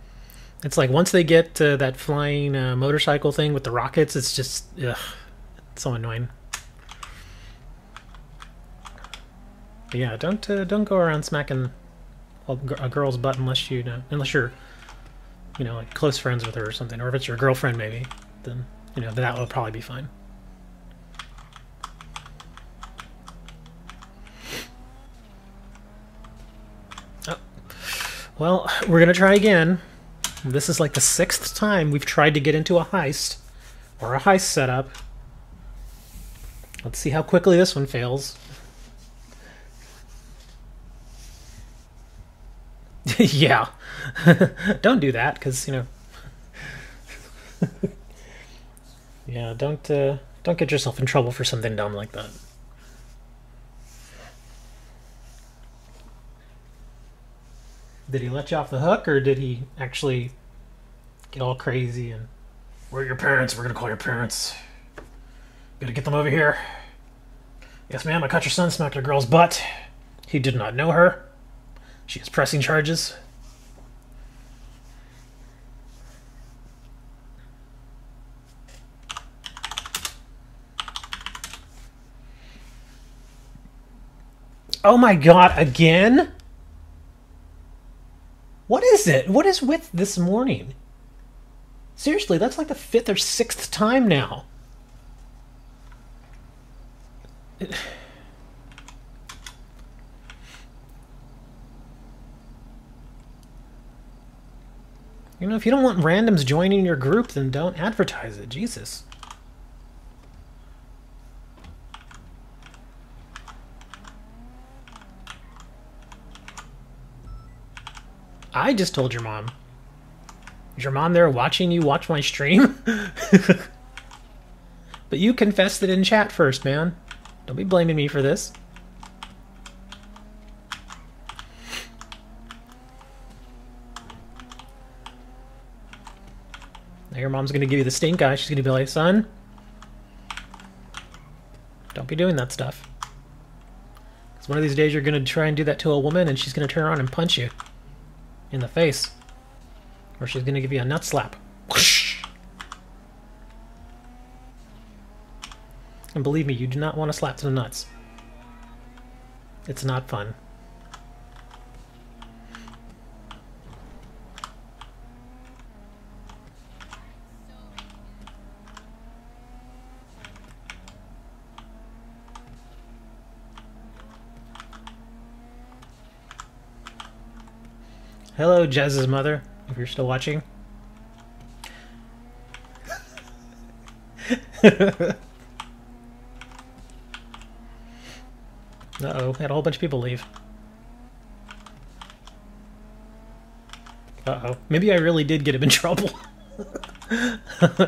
It's like once they get that flying motorcycle thing with the rockets, it's just, ugh, it's so annoying. But yeah, don't go around smacking a girl's butt unless you're, you know, like close friends with her or something, or if it's your girlfriend maybe, then, you know, that will probably be fine. Oh. Well, we're gonna try again. This is like the 6th time we've tried to get into a heist, or a heist setup. Let's see how quickly this one fails. Yeah. Don't do that, because, you know... yeah, don't get yourself in trouble for something dumb like that. Did he let you off the hook, or did he actually get all crazy and... Where are your parents? We're gonna call your parents. Gotta get them over here. Yes, ma'am, I caught your son smacked a girl's butt. He did not know her. She is pressing charges. Oh my god, again? What is it? What is with this morning? Seriously, that's like the 5th or 6th time now. You know, if you don't want randoms joining your group, then don't advertise it. Jesus. I just told your mom. Is your mom there watching you watch my stream? But you confessed it in chat first, man. Don't be blaming me for this. Now your mom's gonna give you the stink eye. She's gonna be like, son, don't be doing that stuff. Because one of these days you're gonna try and do that to a woman and she's gonna turn around and punch you in the face. Or she's gonna give you a nut slap. Whoosh. And believe me, you do not want to slap to the nuts. It's not fun. Hello, Jazz's mother, if you're still watching. Uh-oh, had a whole bunch of people leave. Uh-oh, maybe I really did get him in trouble.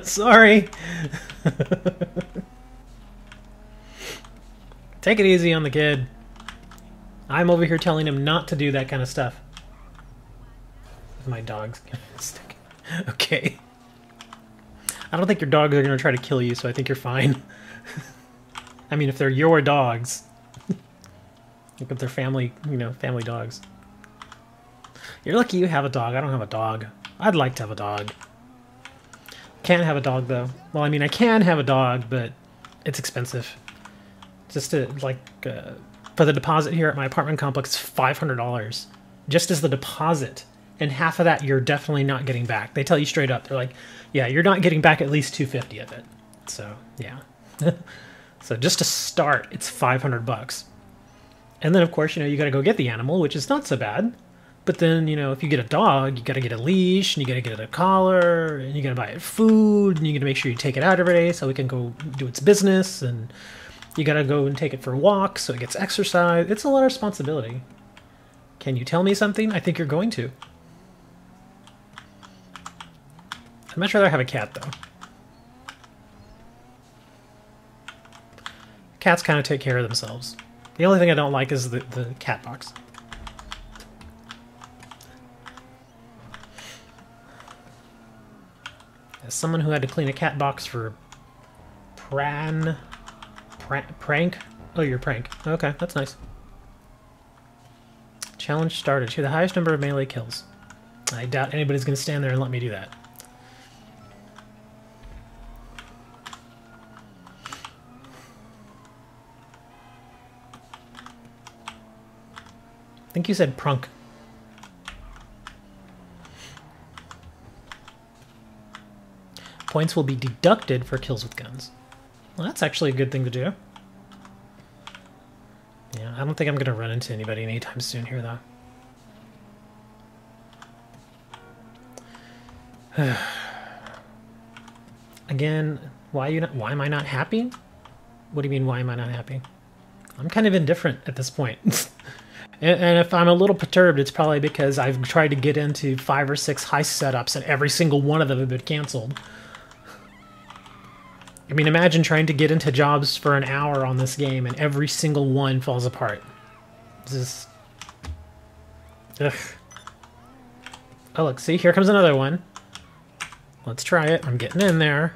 Sorry. Take it easy on the kid. I'm over here telling him not to do that kind of stuff. My dog's stick. Okay. I don't think your dogs are going to try to kill you, so I think you're fine. I mean, if they're your dogs. Look, if they're family, you know, family dogs. You're lucky you have a dog. I don't have a dog. I'd like to have a dog. Can't have a dog, though. Well, I mean, I can have a dog, but it's expensive. Just to, like, for the deposit here at my apartment complex, it's $500. Just as the deposit. And half of that you're definitely not getting back. They tell you straight up. They're like, yeah, you're not getting back at least $250 of it. So, yeah. So just to start, it's $500. And then, of course, you know, you got to go get the animal, which is not so bad. But then, you know, if you get a dog, you got to get a leash, and you got to get it a collar, and you got to buy it food, and you got to make sure you take it out every day so it can go do its business, and you got to go and take it for a walk so it gets exercise. It's a lot of responsibility. Can you tell me something? I think you're going to. I'd much rather have a cat, though. Cats kind of take care of themselves. The only thing I don't like is the cat box. As someone who had to clean a cat box for Prank? Oh, you're Prank. Okay, that's nice. Challenge started. Achieve the highest number of melee kills. I doubt anybody's going to stand there and let me do that. I think you said prunk. Points will be deducted for kills with guns. Well, that's actually a good thing to do. Yeah, I don't think I'm going to run into anybody anytime soon here, though. Again, why am I not happy? What do you mean, why am I not happy? I'm kind of indifferent at this point. And if I'm a little perturbed, it's probably because I've tried to get into 5 or 6 heist setups and every single one of them have been canceled. I mean, imagine trying to get into jobs for an hour on this game and every single one falls apart. It's just... Ugh. Oh, look, see? Here comes another one. Let's try it. I'm getting in there.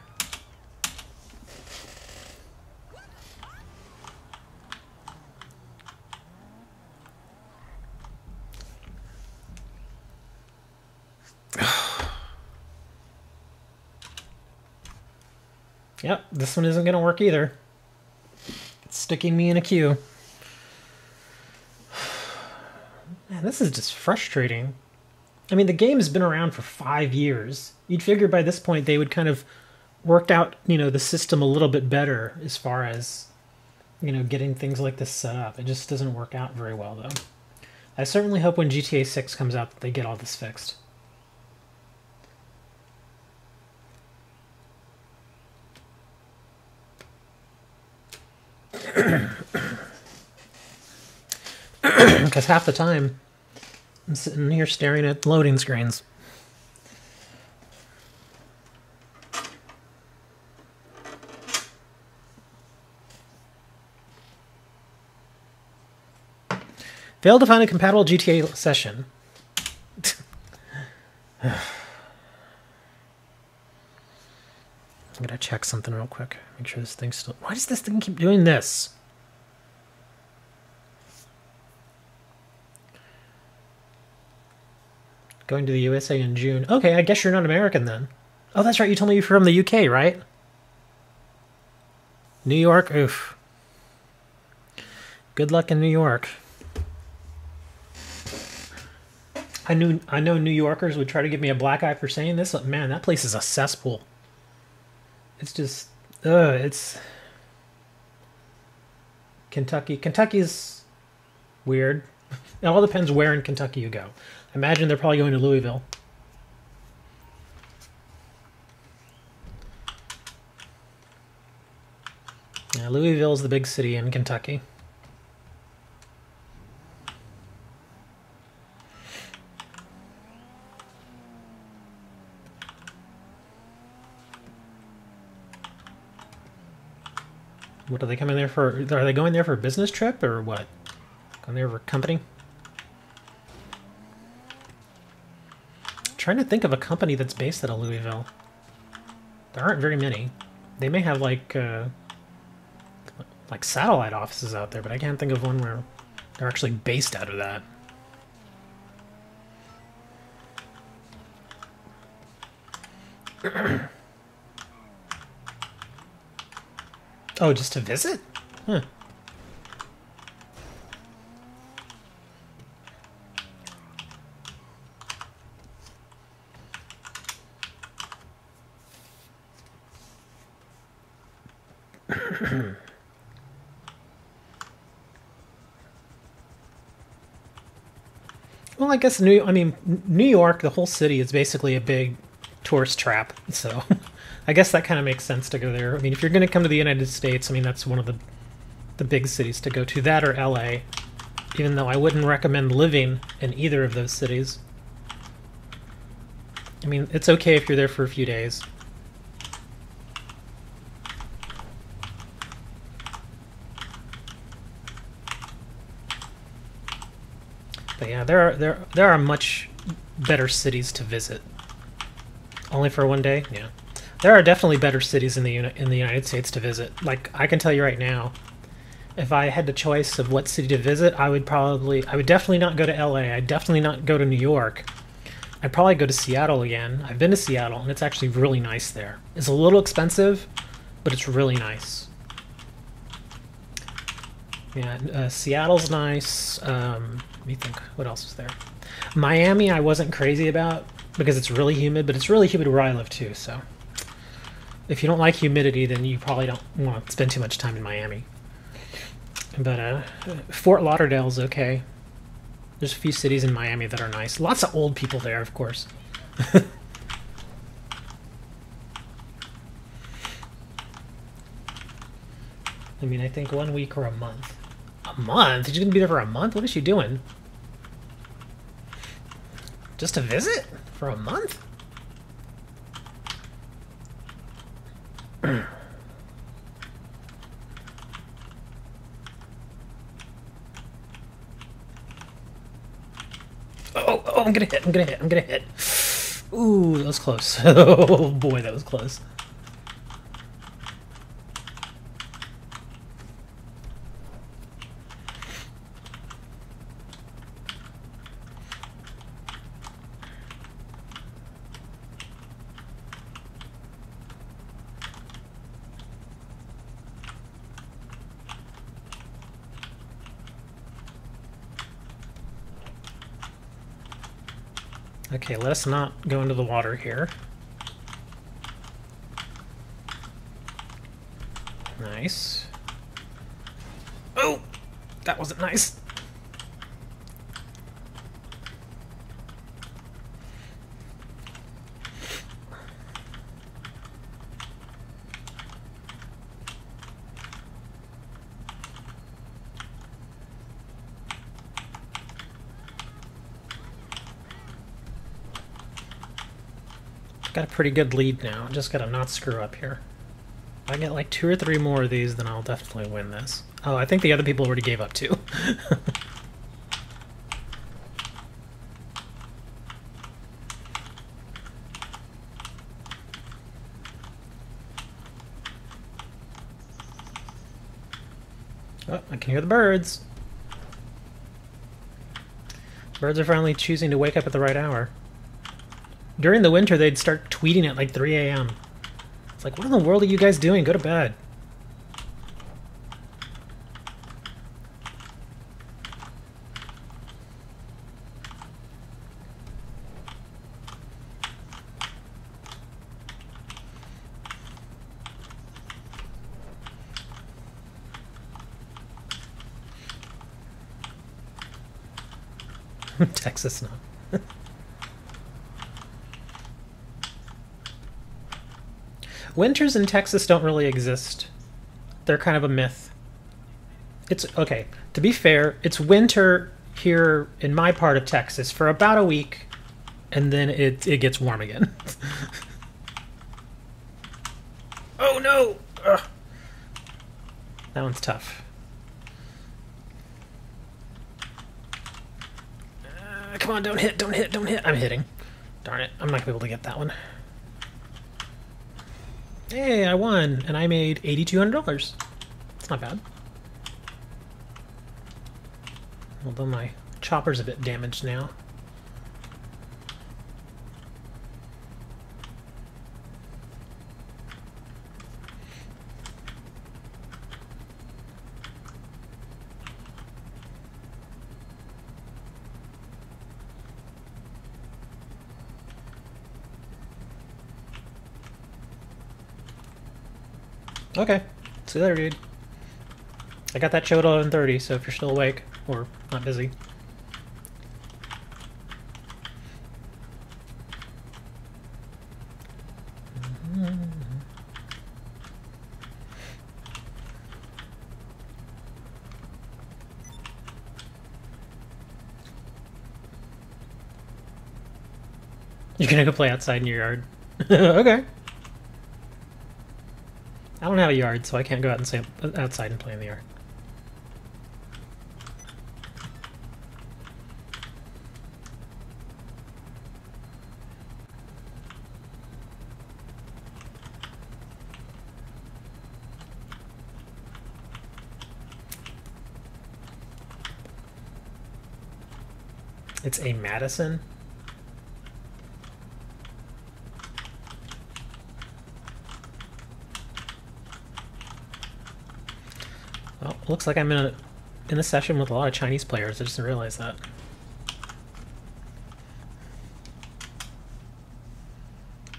Yep, this one isn't going to work either. It's sticking me in a queue. Man, this is just frustrating. I mean, the game has been around for 5 years. You'd figure by this point they would kind of worked out, you know, the system a little bit better as far as, you know, getting things like this set up. It just doesn't work out very well, though. I certainly hope when GTA 6 comes out that they get all this fixed. Because half the time I'm sitting here staring at loading screens. Failed to find a compatible GTA session. I'm gonna check something real quick. Make sure this thing's still... Why does this thing keep doing this? Going to the USA in June. Okay, I guess you're not American then. Oh, that's right. You told me you're from the UK, right? New York? Oof. Good luck in New York. I know New Yorkers would try to give me a black eye for saying this, but man, that place is a cesspool. It's just, it's... Kentucky. Kentucky's weird. It all depends where in Kentucky you go. I imagine they're probably going to Louisville. Yeah, Louisville's the big city in Kentucky. What are they coming there for? Are they going there for a business trip or what? Going there for company? Trying to think of a company that's based out of Louisville. There aren't very many. They may have like satellite offices out there, but I can't think of one where they're actually based out of that. Oh, just to visit? Huh. Well, I guess New York, the whole city is basically a big tourist trap, so I guess that kind of makes sense to go there. I mean, if you're going to come to the United States, I mean, that's one of the big cities to go to, that or LA, even though I wouldn't recommend living in either of those cities. I mean, it's okay if you're there for a few days. But yeah, there are much better cities to visit. Only for one day? Yeah. There are definitely better cities in the United States to visit. Like, I can tell you right now, if I had the choice of what city to visit, I would definitely not go to LA. I'd definitely not go to New York. I'd probably go to Seattle again. I've been to Seattle, and it's actually really nice there. It's a little expensive, but it's really nice. Yeah, Seattle's nice. Let me think. What else is there? Miami I wasn't crazy about because it's really humid, but it's really humid where I live too, so... If you don't like humidity, then you probably don't want to spend too much time in Miami. But Fort Lauderdale's okay. There's a few cities in Miami that are nice. Lots of old people there, of course. I mean, I think 1 week or a month. A month? She's gonna be there for a month? What is she doing? Just to visit? For a month? Oh, I'm gonna hit. Ooh, that was close. Oh boy, that was close. Okay, let us not go into the water here. Nice. Oh! That wasn't nice. Got a pretty good lead now. Just gotta not screw up here. If I get like 2 or 3 more of these, then I'll definitely win this. Oh, I think the other people already gave up too. Oh, I can hear the birds. Birds are finally choosing to wake up at the right hour. During the winter, they'd start tweeting at like 3 a.m. It's like, what in the world are you guys doing? Go to bed. Texas, no. Winters in Texas don't really exist. They're kind of a myth. It's okay. To be fair, it's winter here in my part of Texas for about a week, and then it gets warm again. Oh no! Ugh. That one's tough. Come on, don't hit, don't hit, don't hit. I'm hitting. Darn it, I'm not gonna be able to get that one. Hey, I won, and I made $8,200. That's not bad. Although my chopper's a bit damaged now. Okay, see you later, dude. I got that show at 11:30, so if you're still awake or not busy. You're gonna go play outside in your yard? Okay. I don't have a yard, so I can't go out and say outside and play in the yard. It's a Madison. Well, looks like I'm in a session with a lot of Chinese players. I just didn't realize that.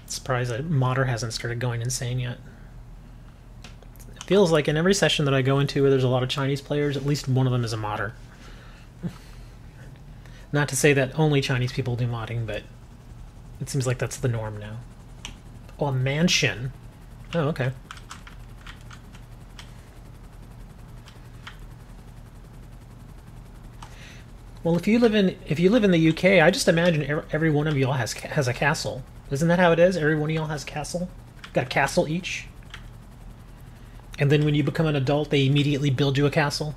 Surprised that modder hasn't started going insane yet. It feels like in every session that I go into where there's a lot of Chinese players, at least one of them is a modder. Not to say that only Chinese people do modding, but it seems like that's the norm now. Oh, a mansion. Oh, okay. Well, if you live in the UK, I just imagine every one of y'all has a castle. Isn't that how it is? Every one of y'all has a castle? Got a castle each? And then when you become an adult, they immediately build you a castle?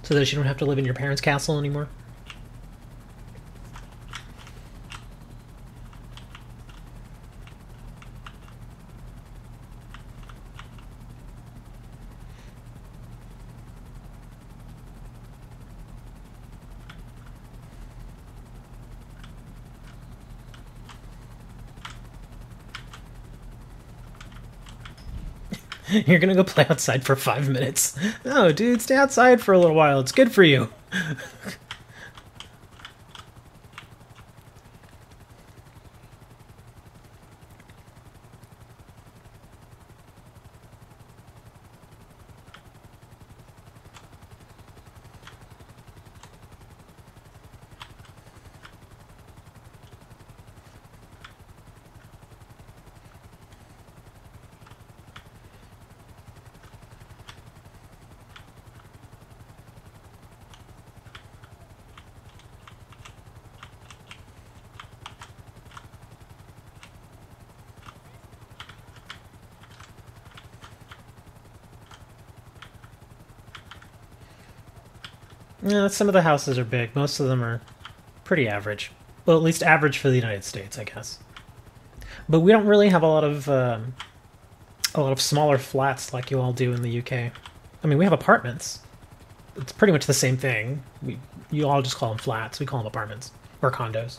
So that you don't have to live in your parents' castle anymore? You're gonna go play outside for 5 minutes. No, dude, stay outside for a little while. It's good for you. Yeah, some of the houses are big. Most of them are pretty average. Well, at least average for the United States, I guess. But we don't really have a lot of smaller flats like you all do in the UK. I mean, we have apartments. It's pretty much the same thing. You all just call them flats. We call them apartments or condos.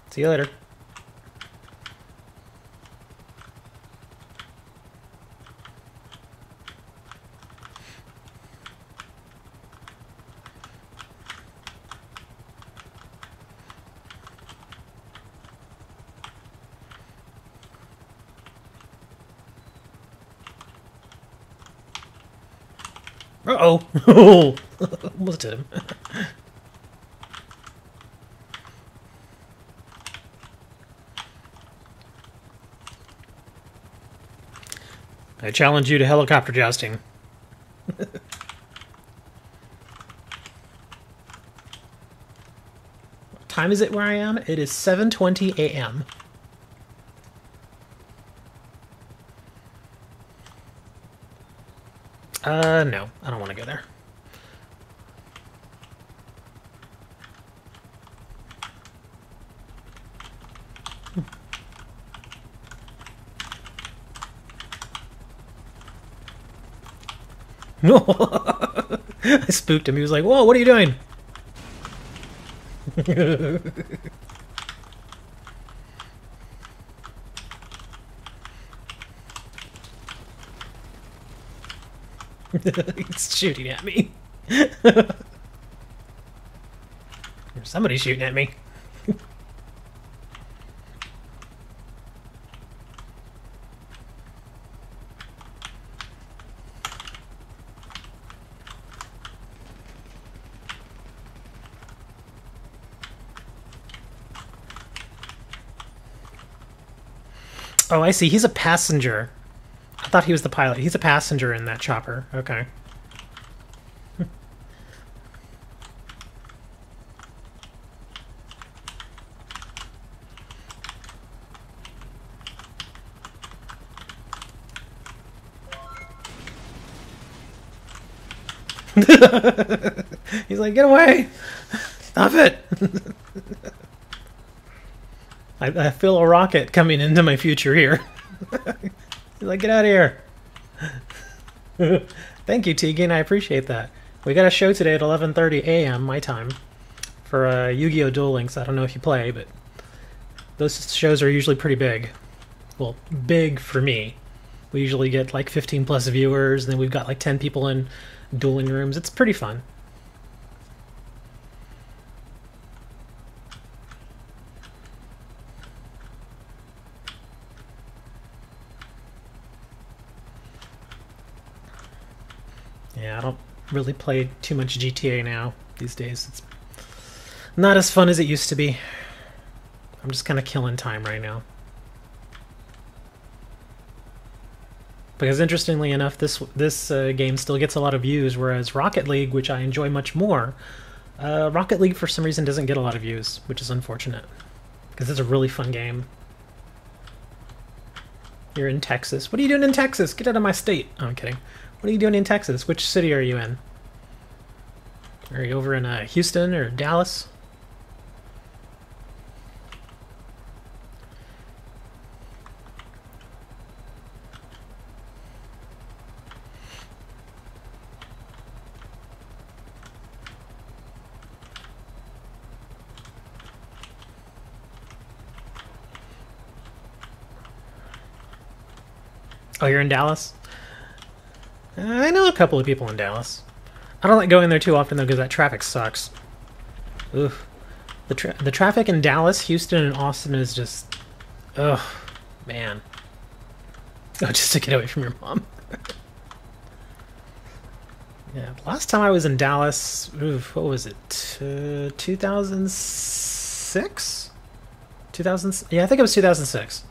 See you later. Uh-oh. Almost hit him. I challenge you to helicopter jousting. What time is it where I am? It is 7:20 a.m. No. I don't want to go there. No, I spooked him. He was like, "Whoa, what are you doing?" He's shooting at me. Somebody's shooting at me. Oh, I see. He's a passenger. I thought he was the pilot. He's a passenger in that chopper. Okay. He's like, get away! Stop it! I feel a rocket coming into my future here. He's like, get out of here! Thank you, Tegan. I appreciate that. We got a show today at 11:30 a.m. my time for Yu-Gi-Oh! Duel Links. I don't know if you play, but those shows are usually pretty big. Well, big for me. We usually get like 15 plus viewers, and then we've got like 10 people in dueling rooms. It's pretty fun. Yeah, I don't really play too much GTA now these days. It's not as fun as it used to be. I'm just kind of killing time right now. Because interestingly enough, this game still gets a lot of views, whereas Rocket League, which I enjoy much more, Rocket League for some reason doesn't get a lot of views, which is unfortunate. Because it's a really fun game. You're in Texas. What are you doing in Texas? Get out of my state. Oh, I'm kidding. What are you doing in Texas? Which city are you in? Are you over in Houston or Dallas? Oh, you're in Dallas? I know a couple of people in Dallas. I don't like going there too often, though, because that traffic sucks. Oof. The traffic in Dallas, Houston, and Austin is just... Ugh. Man. Oh, just to get away from your mom. Yeah, last time I was in Dallas... Oof, what was it? 2006? 2000? Yeah, I think it was 2006.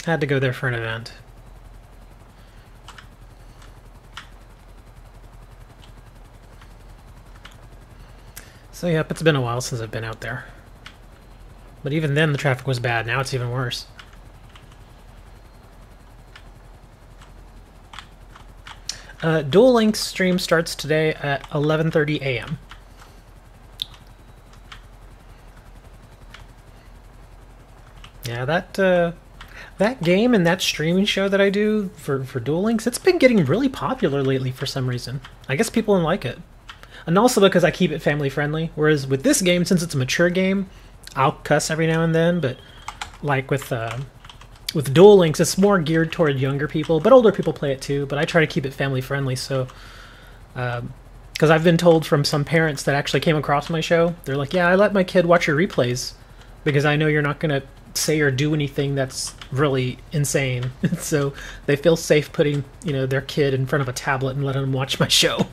I had to go there for an event. So yep, it's been a while since I've been out there. But even then the traffic was bad, now it's even worse. Duel Links stream starts today at 11:30 a.m. Yeah, that game and that streaming show that I do for Duel Links, it's been getting really popular lately for some reason. I guess people don't like it. And also because I keep it family friendly. Whereas with this game, since it's a mature game, I'll cuss every now and then, but like with Duel Links, it's more geared toward younger people, but older people play it too, but I try to keep it family friendly, so because I've been told from some parents that actually came across my show, they're like, yeah, I let my kid watch your replays because I know you're not going to say or do anything that's really insane. So they feel safe putting, you know, their kid in front of a tablet and letting them watch my show.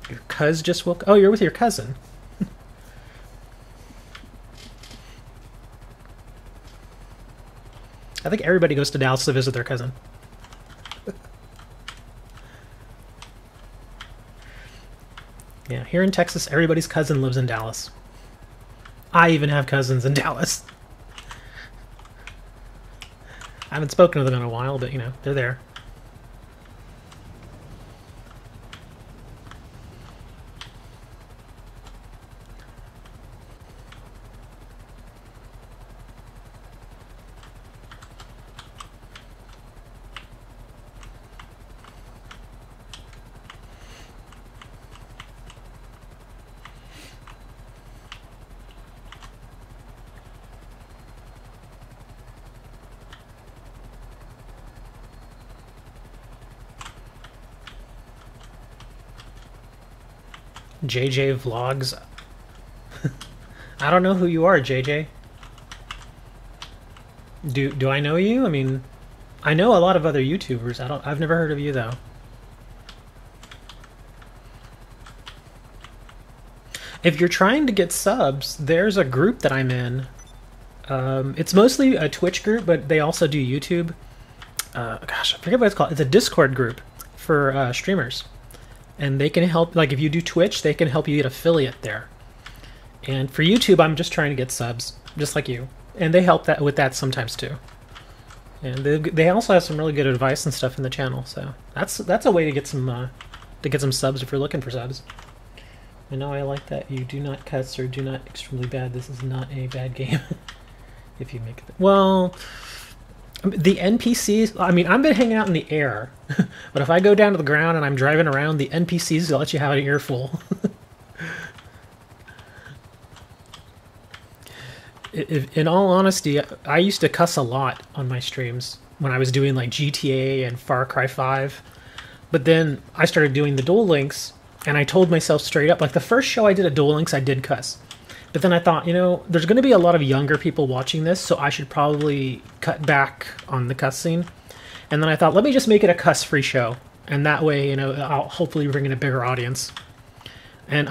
Your cuz just woke... Oh, you're with your cousin. I think everybody goes to Dallas to visit their cousin. Yeah, here in Texas, everybody's cousin lives in Dallas. I even have cousins in Dallas. I haven't spoken to them in a while, but, you know, they're there. JJ Vlogs. I don't know who you are, JJ. Do I know you? I mean, I know a lot of other YouTubers. I've never heard of you though. If you're trying to get subs, there's a group that I'm in. It's mostly a Twitch group, but they also do YouTube. Gosh, I forget what it's called. It's a Discord group for streamers. And they can help, like if you do Twitch, they can help you get affiliate there. And for YouTube, I'm just trying to get subs, just like you. And they help that with that sometimes too. And they also have some really good advice and stuff in the channel, so that's a way to get some subs if you're looking for subs. I know I like that you do not cuss or do not extremely bad. This is not a bad game. If you make it, well, the NPCs. I mean, I've been hanging out in the air, but if I go down to the ground and I'm driving around, the NPCs will let you have an earful. In all honesty, I used to cuss a lot on my streams when I was doing like GTA and Far Cry 5. But then I started doing the Duel Links, and I told myself straight up, like the first show I did at Duel Links, I did cuss. But then I thought, you know, there's going to be a lot of younger people watching this, so I should probably cut back on the cussing. And then I thought, let me just make it a cuss-free show. And that way, you know, I'll hopefully bring in a bigger audience. And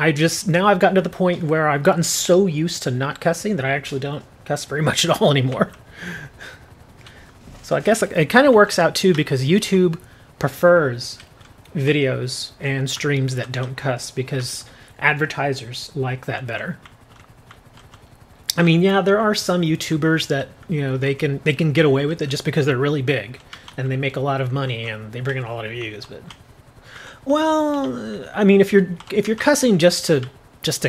now I've gotten to the point where I've gotten so used to not cussing that I actually don't cuss very much at all anymore. So I guess it kind of works out too, because YouTube prefers videos and streams that don't cuss because advertisers like that better. I mean, yeah, there are some YouTubers that, you know, they can get away with it just because they're really big and they make a lot of money and they bring in a lot of views, but well, I mean, if you're cussing just to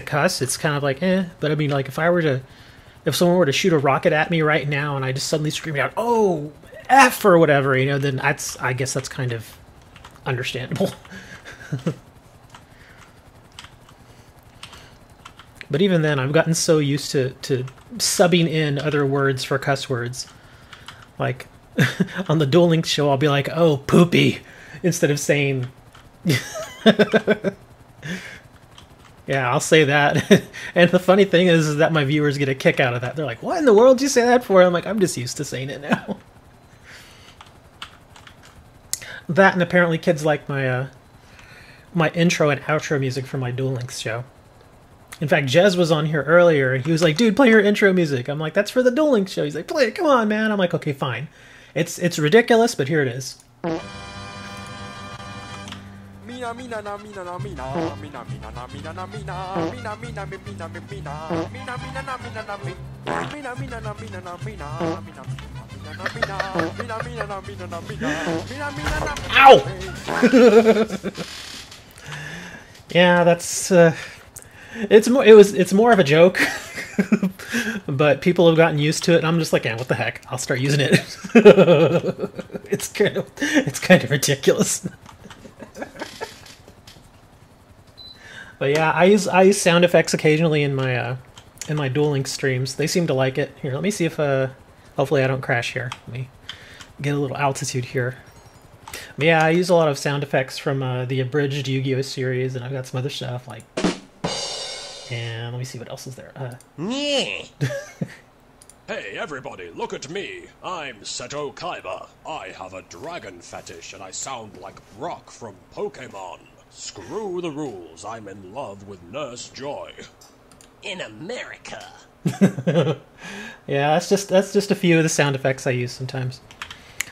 cuss, it's kind of like but I mean, like if someone were to shoot a rocket at me right now and I just suddenly scream out, "Oh, F," or whatever, you know, then I guess that's kind of understandable. But even then, I've gotten so used to subbing in other words for cuss words. Like, on the Duel Links show, I'll be like, "Oh, poopy," instead of saying... Yeah, I'll say that. And the funny thing is that my viewers get a kick out of that. They're like, "What in the world did you say that for?" I'm like, I'm just used to saying it now. That, and apparently kids like my my intro and outro music for my Duel Links show. In fact, Jez was on here earlier, and he was like, "Dude, play your intro music." I'm like, "That's for the Duel Links show." He's like, "Play it, come on, man." I'm like, "Okay, fine." It's ridiculous, but here it is. Ow! Yeah, that's it's more of a joke. But people have gotten used to it, and I'm just like, "Yeah, what the heck? I'll start using it." It's kind of ridiculous. But yeah, I use sound effects occasionally in my Duel Links streams. They seem to like it. Here, let me see if hopefully I don't crash here. Let me get a little altitude here. But yeah, I use a lot of sound effects from the abridged Yu-Gi-Oh series, and I've got some other stuff like. And let me see what else is there. Hey, everybody, look at me. I'm Seto Kaiba. I have a dragon fetish, and I sound like Brock from Pokemon. Screw the rules. I'm in love with Nurse Joy. In America. Yeah, that's just a few of the sound effects I use sometimes.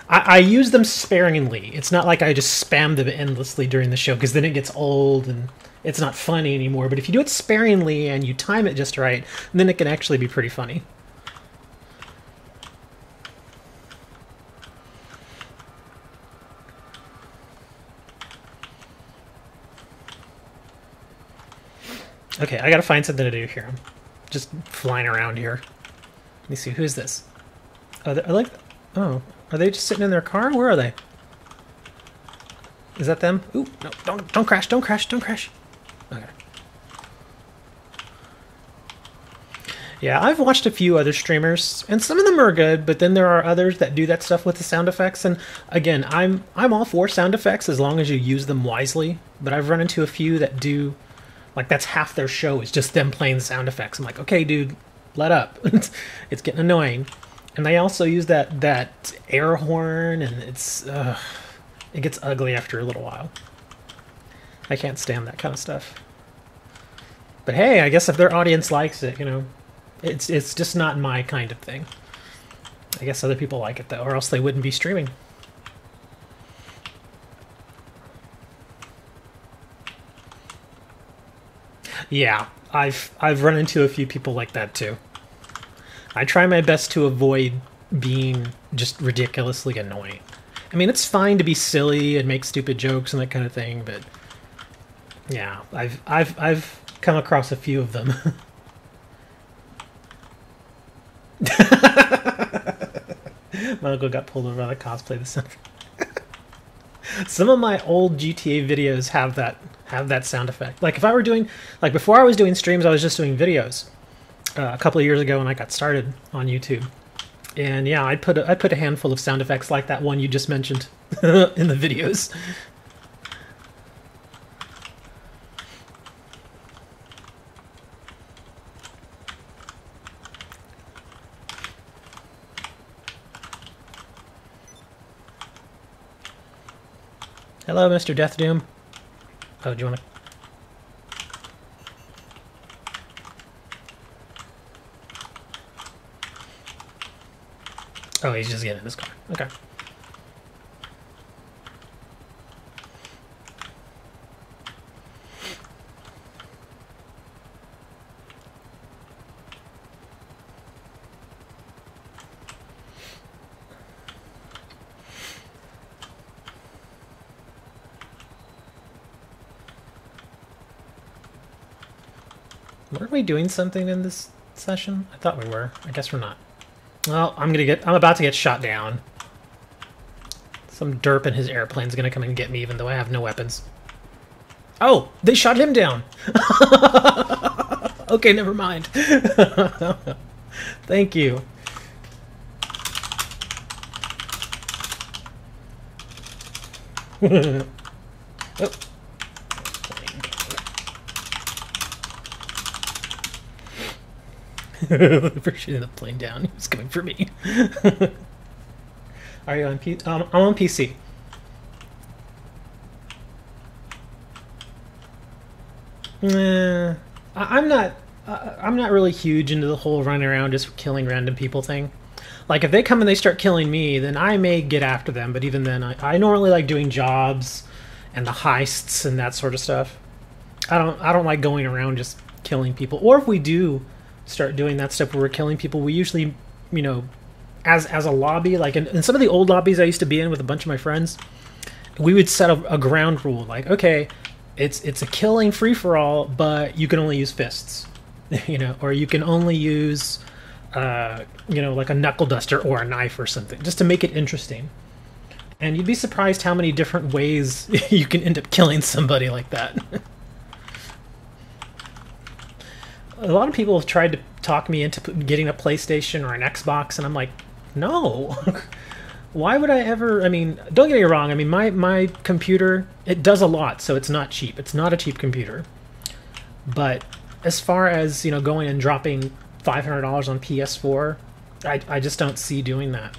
I use them sparingly. It's not like I just spam them endlessly during the show, because then it gets old and it's not funny anymore. But if you do it sparingly and you time it just right, then it can actually be pretty funny. Okay, I gotta find something to do here. I'm just flying around here. Let me see, who's this? Oh, are they just sitting in their car? Where are they? Is that them? Ooh, no, don't crash, don't crash, don't crash. Okay. Yeah, I've watched a few other streamers, and some of them are good, but then there are others that do that stuff with the sound effects, and again, I'm all for sound effects as long as you use them wisely, but I've run into a few that do, like, that's half their show, is just them playing the sound effects. I'm like, okay, dude, let up. It's getting annoying. And they also use that air horn, and it gets ugly after a little while. I can't stand that kind of stuff. But hey, I guess if their audience likes it, you know, it's just not my kind of thing. I guess other people like it, though, or else they wouldn't be streaming. Yeah, I've run into a few people like that too. I try my best to avoid being just ridiculously annoying. I mean, it's fine to be silly and make stupid jokes and that kind of thing, but yeah, I've come across a few of them. My uncle got pulled over by the cosplay this summer. Some of my old GTA videos have that sound effect. Like if I were doing, like before I was doing streams, I was just doing videos. A couple of years ago when I got started on YouTube, and yeah, I put a handful of sound effects like that one you just mentioned in the videos. Hello, Mr. Death Doom. Oh, do you want to? Oh, he's just getting in his car. Okay. Weren't we doing something in this session? I thought we were. I guess we're not. Well, I'm about to get shot down. Some derp in his airplane's gonna come and get me even though I have no weapons. Oh, they shot him down. Okay, never mind. Thank you. Oh. For shooting the plane down, he was coming for me. Are you on PC? I'm on PC. I'm not really huge into the whole running around just killing random people thing. Like if they come and they start killing me, then I may get after them. But even then, I normally like doing jobs and the heists and that sort of stuff. I don't like going around just killing people. Or if we do start doing that stuff where we're killing people, we usually, you know, as a lobby, like in some of the old lobbies I used to be in with a bunch of my friends, we would set a ground rule, like, okay, it's a killing free-for-all, but you can only use fists, you know, or you can only use, you know, like a knuckle duster or a knife or something, just to make it interesting. And you'd be surprised how many different ways you can end up killing somebody like that. A lot of people have tried to talk me into getting a PlayStation or an Xbox, and I'm like, no. Why would I ever? I mean, don't get me wrong. I mean, my computer, it does a lot, so it's not cheap. It's not a cheap computer. But as far as, you know, going and dropping $500 on PS4, I just don't see doing that.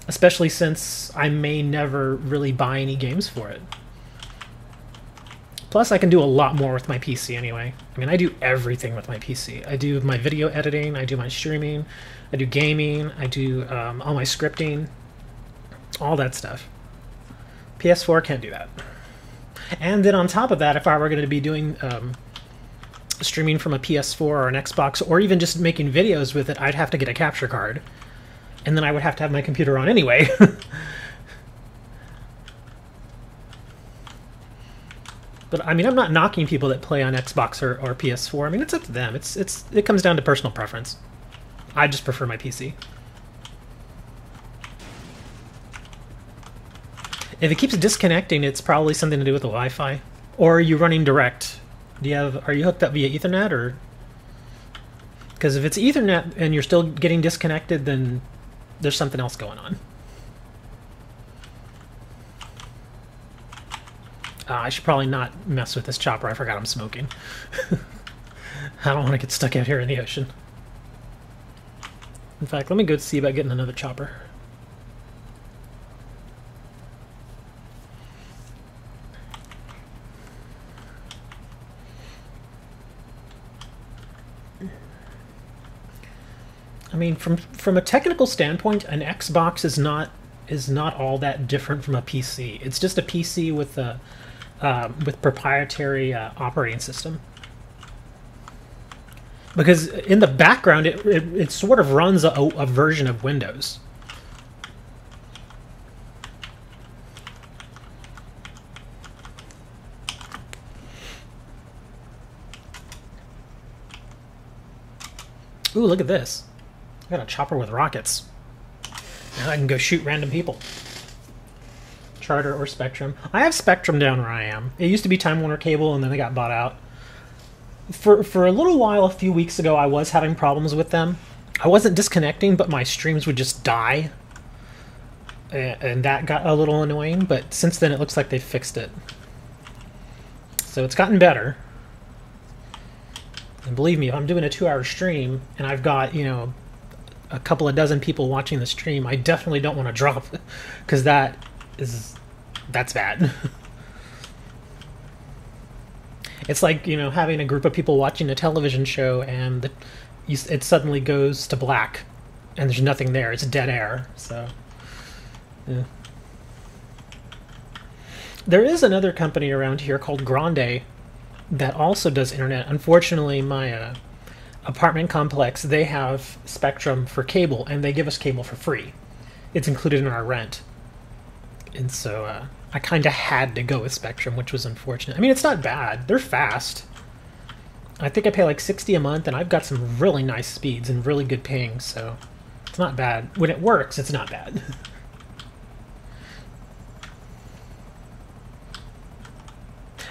Especially since I may never really buy any games for it. Plus, I can do a lot more with my PC anyway. I mean, I do everything with my PC. I do my video editing, I do my streaming, I do gaming, I do all my scripting, all that stuff. PS4 can't do that. And then on top of that, if I were going to be doing streaming from a PS4 or an Xbox, or even just making videos with it, I'd have to get a capture card. And then I would have to have my computer on anyway. But I mean, I'm not knocking people that play on Xbox or PS4. I mean, it's up to them. It comes down to personal preference. I just prefer my PC. If it keeps disconnecting, it's probably something to do with the Wi-Fi. Or are you running direct? Are you hooked up via Ethernet, or? Because if it's Ethernet and you're still getting disconnected, then there's something else going on. I should probably not mess with this chopper. I forgot I'm smoking. I don't want to get stuck out here in the ocean. In fact, let me go see about getting another chopper. I mean, from a technical standpoint, an Xbox is not all that different from a PC. It's just a PC with a proprietary operating system. Because in the background, it sort of runs a version of Windows. Ooh, look at this. I got a chopper with rockets. Now I can go shoot random people. Charter or Spectrum. I have Spectrum down where I am. It used to be Time Warner Cable, and then they got bought out. For a little while, a few weeks ago, I was having problems with them. I wasn't disconnecting, but my streams would just die. And that got a little annoying, but since then it looks like they've fixed it. So it's gotten better. And believe me, if I'm doing a 2-hour stream, and I've got, you know, a couple of dozen people watching the stream, I definitely don't want to drop, because that's bad. It's like, you know, having a group of people watching a television show and it suddenly goes to black and there's nothing there. It's dead air. So, yeah. There is another company around here called Grande that also does internet. Unfortunately, my apartment complex, they have Spectrum for cable, and they give us cable for free. It's included in our rent. And so I kind of had to go with Spectrum, which was unfortunate. I mean, it's not bad. They're fast. I think I pay like $60 a month, and I've got some really nice speeds and really good ping, so it's not bad. When it works, it's not bad.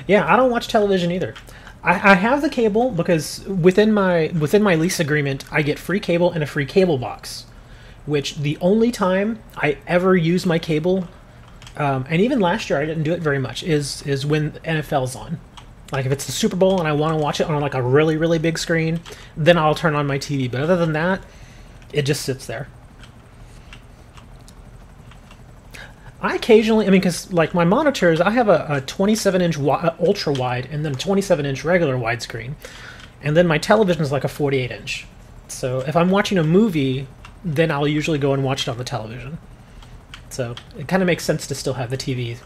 Yeah, I don't watch television either. I have the cable because within my lease agreement, I get free cable and a free cable box, which the only time I ever use my cable, and even last year I didn't do it very much, is when NFL's on. Like if it's the Super Bowl and I want to watch it on like a really, really big screen, then I'll turn on my TV. But other than that, it just sits there. I occasionally, I mean, because like my monitors, I have a 27-inch ultra wide and then a 27-inch regular widescreen, and then my television is like a 48-inch. So if I'm watching a movie, then I'll usually go and watch it on the television. So it kind of makes sense to still have the TV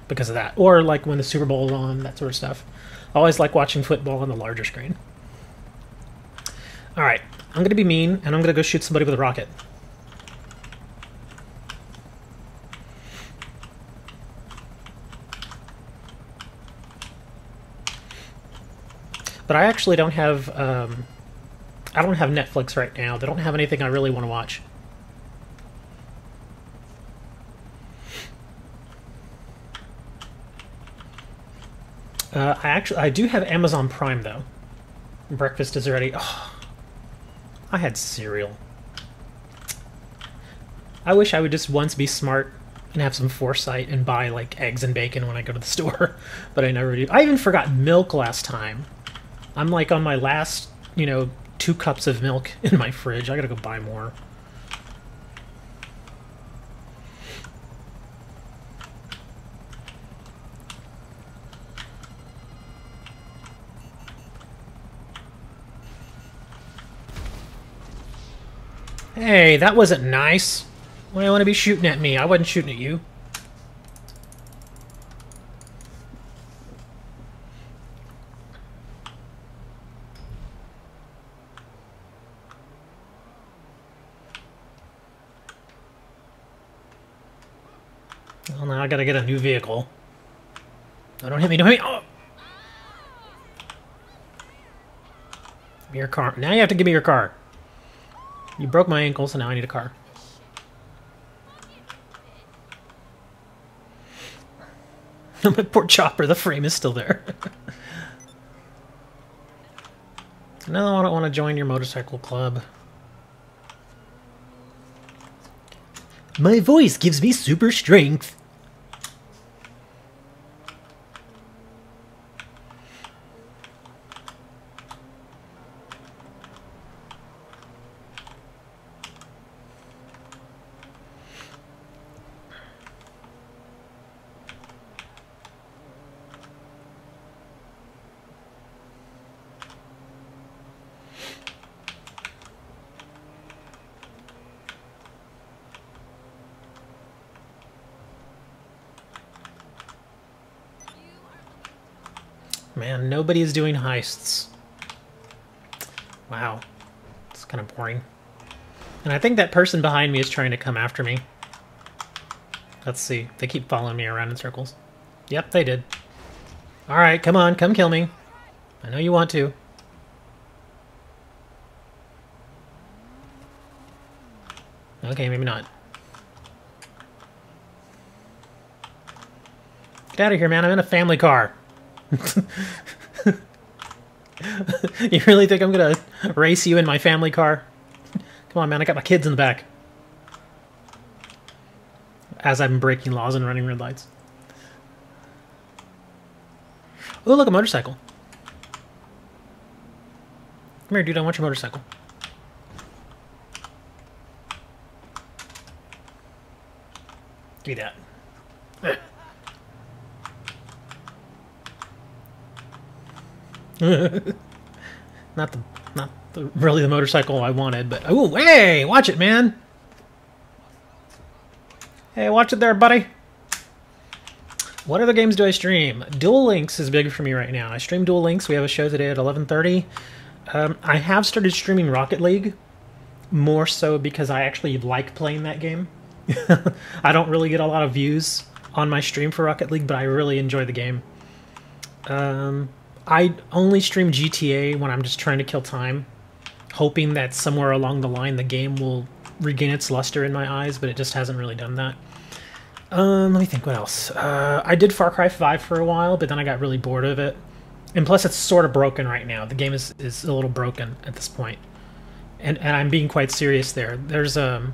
because of that, or like when the Super Bowl is on, that sort of stuff. I always like watching football on the larger screen. All right, I'm gonna be mean and I'm gonna go shoot somebody with a rocket. But I actually don't have, I don't have Netflix right now. They don't have anything I really want to watch. I do have Amazon Prime though. Breakfast is ready. Oh, I had cereal. I wish I would just once be smart and have some foresight and buy like eggs and bacon when I go to the store, but I never do. I even forgot milk last time. I'm like on my last, you know, 2 cups of milk in my fridge. I gotta go buy more. Hey, that wasn't nice. Why do you want to be shooting at me? I wasn't shooting at you. Well, now I gotta get a new vehicle. Oh, don't hit me, don't hit me! Oh! Give me your car. Now you have to give me your car. You broke my ankle, so now I need a car. My poor chopper, the frame is still there. No, I don't want to join your motorcycle club. My voice gives me super strength. Man, nobody is doing heists. Wow. It's kind of boring. And I think that person behind me is trying to come after me. Let's see. They keep following me around in circles. Yep, they did. Alright, come on, come kill me. I know you want to. Okay, maybe not. Get out of here, man. I'm in a family car. You really think I'm gonna race you in my family car? Come on, man. I got my kids in the back. As I'm breaking laws and running red lights. Oh, look, a motorcycle. Come here, dude. I want your motorcycle. Give me that. not really the motorcycle I wanted, but oh, hey, watch it, man. Hey, watch it there, buddy. What other games do I stream? Duel Links is big for me right now. I stream Duel Links. We have a show today at 11:30. I have started streaming Rocket League, more so because I actually like playing that game. I don't really get a lot of views on my stream for Rocket League, but I really enjoy the game. I only stream GTA when I'm just trying to kill time, hoping that somewhere along the line the game will regain its luster in my eyes, but it just hasn't really done that. Let me think, what else? I did Far Cry 5 for a while, but then I got really bored of it. And plus it's sort of broken right now. The game is a little broken at this point. And I'm being quite serious there. There's a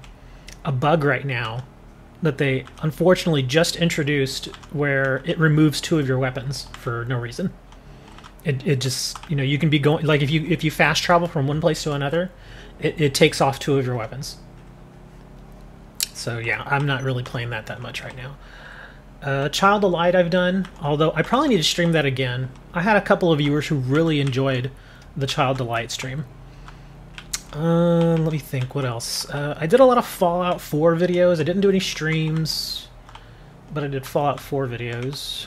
bug right now that they unfortunately just introduced where it removes 2 of your weapons for no reason. It just, you know, you can be going, like if you fast travel from one place to another, it takes off 2 of your weapons. So yeah, I'm not really playing that much right now. Child of Light I've done, although I probably need to stream that again. I had a couple of viewers who really enjoyed the Child of Light stream. Let me think, what else? I did a lot of Fallout 4 videos. I didn't do any streams, but I did Fallout 4 videos.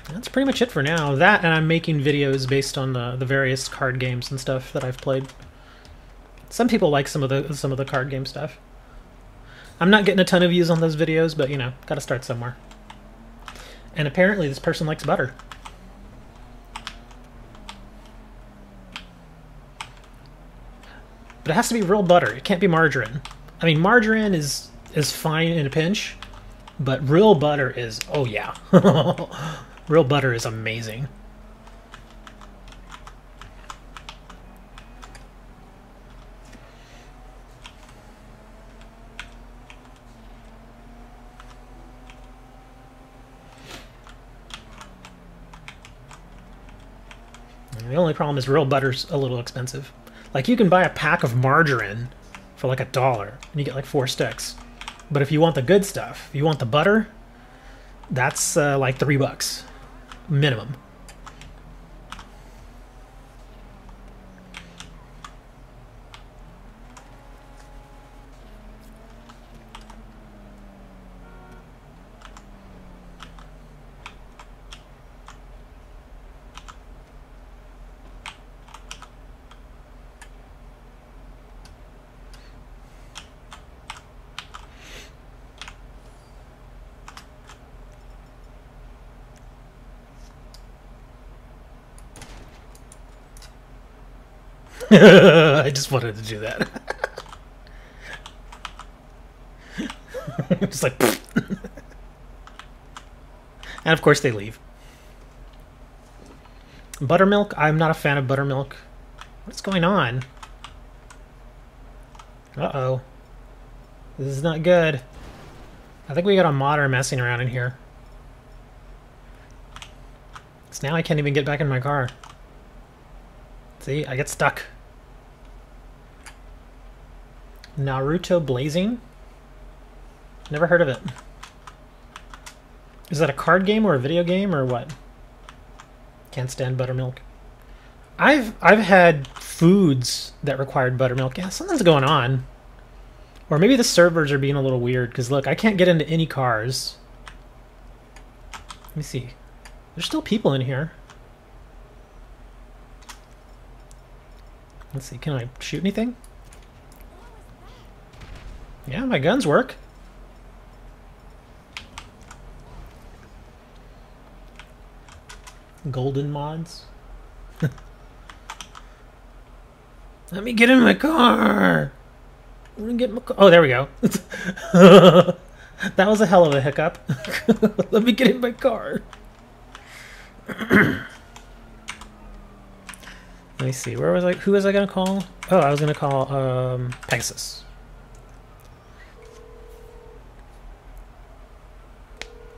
That's pretty much it for now. That, and I'm making videos based on the various card games and stuff that I've played. Some people like some of the card game stuff. I'm not getting a ton of views on those videos, but you know, gotta start somewhere. And apparently this person likes butter. But it has to be real butter. It can't be margarine. I mean, margarine is fine in a pinch, but real butter is, oh yeah. Real butter is amazing. The only problem is real butter's a little expensive. Like, you can buy a pack of margarine for like $1, and you get like 4 sticks. But if you want the good stuff, if you want the butter, that's like $3 minimum. I just wanted to do that. Just like, and of course they leave. Buttermilk? I'm not a fan of buttermilk. What's going on? Uh-oh. This is not good. I think we got a modder messing around in here. So now I can't even get back in my car. See, I get stuck. Naruto Blazing? Never heard of it. Is that a card game or a video game or what? Can't stand buttermilk. I've had foods that required buttermilk. Yeah, something's going on. Or maybe the servers are being a little weird, because look, I can't get into any cars. Let me see. There's still people in here. Let's see, can I shoot anything? Yeah, my guns work. Golden mods. Let me get in my car. Let me get in my car. Oh, there we go. That was a hell of a hiccup. Let me get in my car. Let me see. Where was I? Who was I going to call? Oh, I was going to call Pegasus.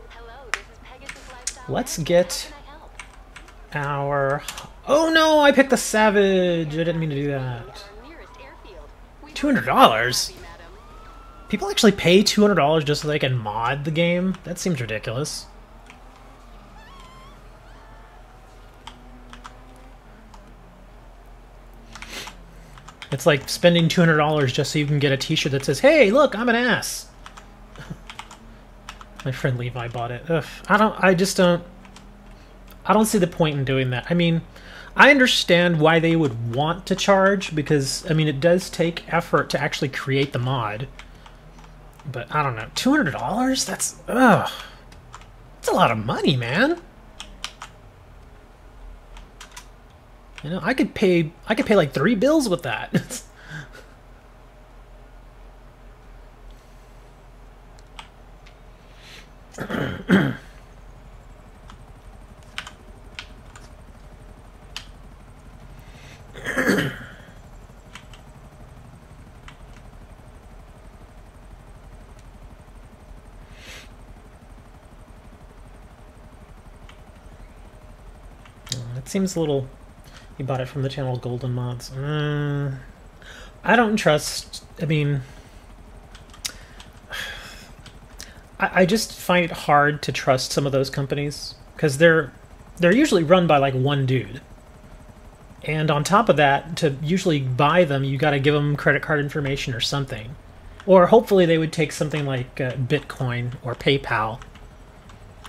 Hello, this is Pegasus Lifestyle. Let's How get can I help? our... Oh no, I picked the Savage. I didn't mean to do that. Our nearest airfield. We $200? happy, madam. People actually pay $200 just so they can mod the game? That seems ridiculous. It's like spending $200 just so you can get a t-shirt that says, "Hey, look, I'm an ass." My friend Levi bought it. Ugh, I don't see the point in doing that. I mean, I understand why they would want to charge because, I mean, it does take effort to actually create the mod. But I don't know, $200? That's ugh. That's a lot of money, man. You know, I could pay like 3 bills with that. It seems a little... You bought it from the channel Golden Mods. I don't trust... I mean... I just find it hard to trust some of those companies. Because they're usually run by like one dude. And on top of that, to usually buy them, you gotta give them credit card information or something. Or hopefully they would take something like Bitcoin or PayPal.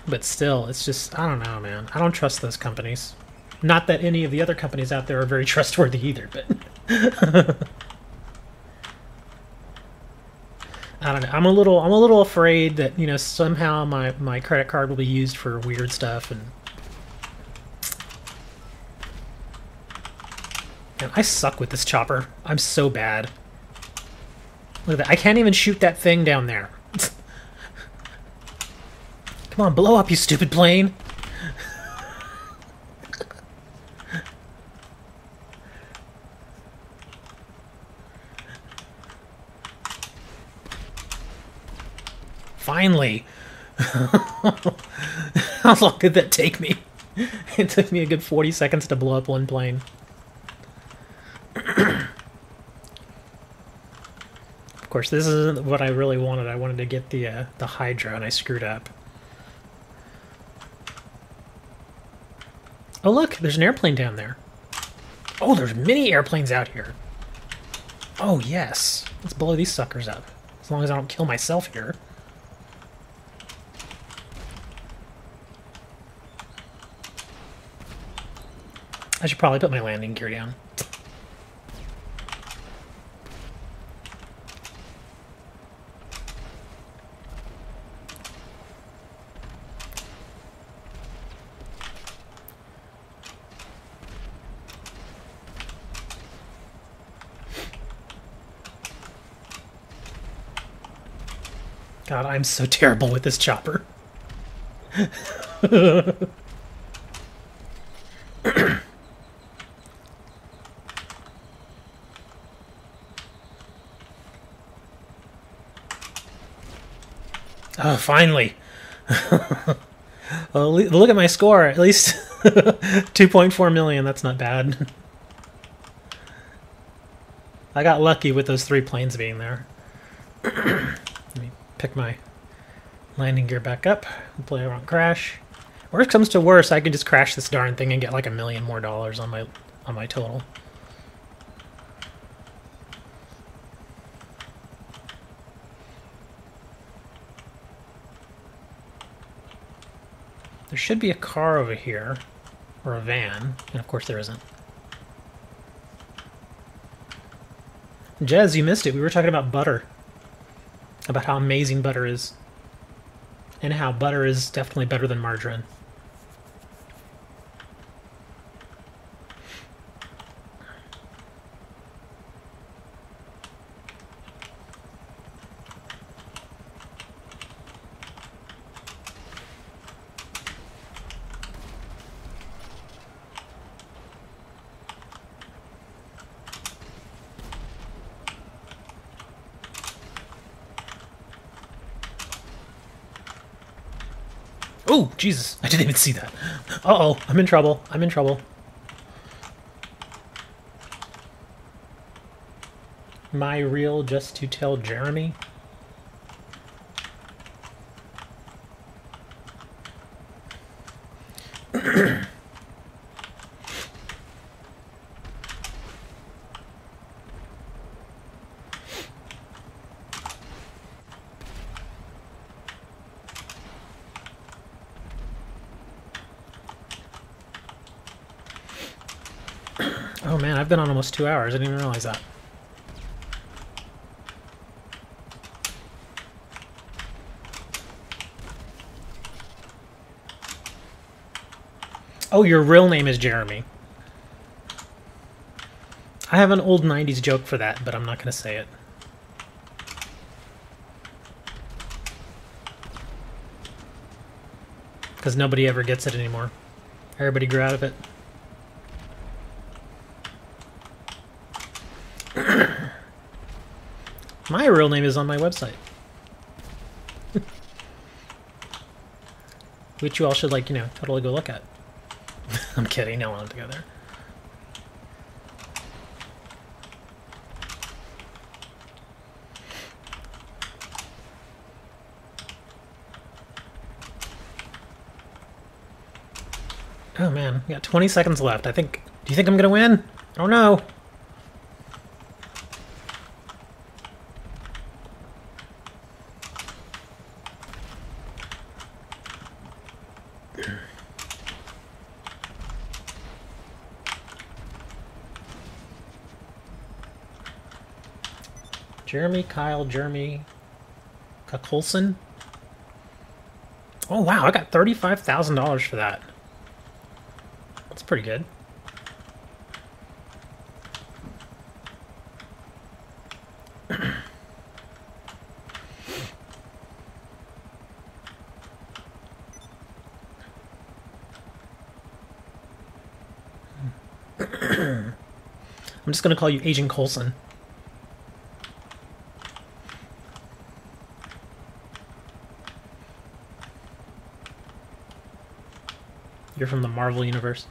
But still, it's just... I don't know, man. I don't trust those companies. Not that any of the other companies out there are very trustworthy either, but... I don't know. I'm a little afraid that, you know, somehow my credit card will be used for weird stuff, and... Man, I suck with this chopper. I'm so bad. Look at that. I can't even shoot that thing down there. Come on, blow up, you stupid plane! Finally! How long did that take me? It took me a good 40 seconds to blow up one plane. Of course, this isn't what I really wanted. I wanted to get the Hydra, and I screwed up. Oh look, there's an airplane down there. Oh, there's many airplanes out here. Oh yes. Let's blow these suckers up. As long as I don't kill myself here. I should probably put my landing gear down. God, I'm so terrible with this chopper. Oh, finally. Well, look at my score. At least 2.4 million. That's not bad. I got lucky with those 3 planes being there. Let me pick my landing gear back up. Hopefully I won't crash. Worst comes to worst, I could just crash this darn thing and get like $1 million more on my total. There should be a car over here, or a van, and of course there isn't. Jez, you missed it. We were talking about butter. About how amazing butter is. And how butter is definitely better than margarine. Oh, Jesus. I didn't even see that. Uh-oh. I'm in trouble. I'm in trouble. My real just to tell Jeremy? Oh man, I've been on almost 2 hours. I didn't even realize that. Oh, your real name is Jeremy. I have an old 90s joke for that, but I'm not going to say it. Because nobody ever gets it anymore. Everybody grew out of it. My real name is on my website. Which you all should, like, you know, totally go look at. I'm kidding, no one to go there. Oh man, we got 20 seconds left. Do you think I'm gonna win? I don't know. Jeremy Colson. Oh wow, I got $35,000 for that. That's pretty good. I'm just gonna call you Agent Colson. You're from the Marvel Universe.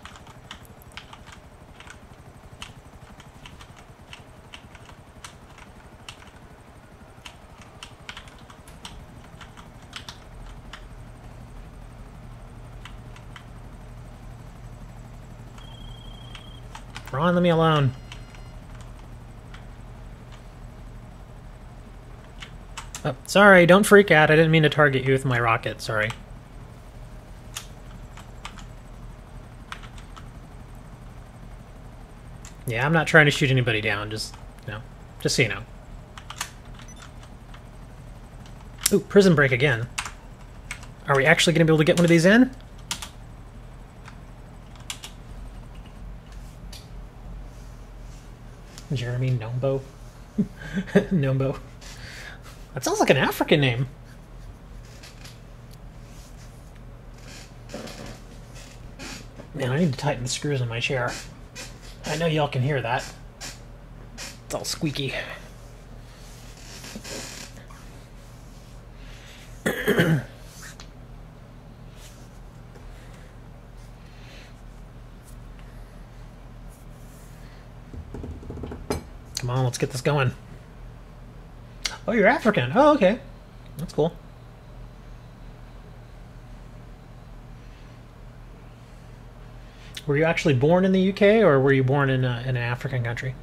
Ron, let me alone. Oh, sorry, don't freak out. I didn't mean to target you with my rocket, sorry. Yeah, I'm not trying to shoot anybody down, just, you know, just so you know. Ooh, prison break again. Are we actually going to be able to get one of these in? Jeremy Nombo. Nombo. That sounds like an African name. Man, I need to tighten the screws in my chair. I know y'all can hear that. It's all squeaky. Come on, let's get this going. Oh, you're African. Oh, okay. That's cool. Were you actually born in the UK, or were you born in an African country?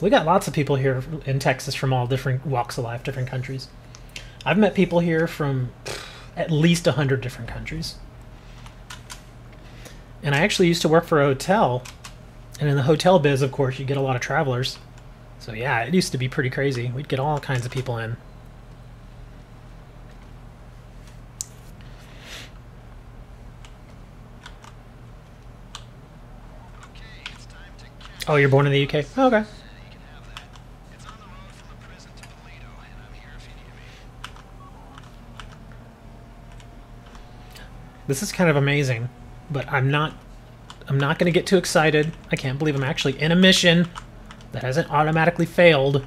We got lots of people here in Texas from all different walks of life, different countries. I've met people here from at least 100 different countries. And I actually used to work for a hotel, and in the hotel biz, of course, you get a lot of travelers. So yeah, it used to be pretty crazy. We'd get all kinds of people in. Oh, you're born in the UK? Oh, okay. This is kind of amazing, but I'm not I'm not going to get too excited. I can't believe I'm actually in a mission that hasn't automatically failed.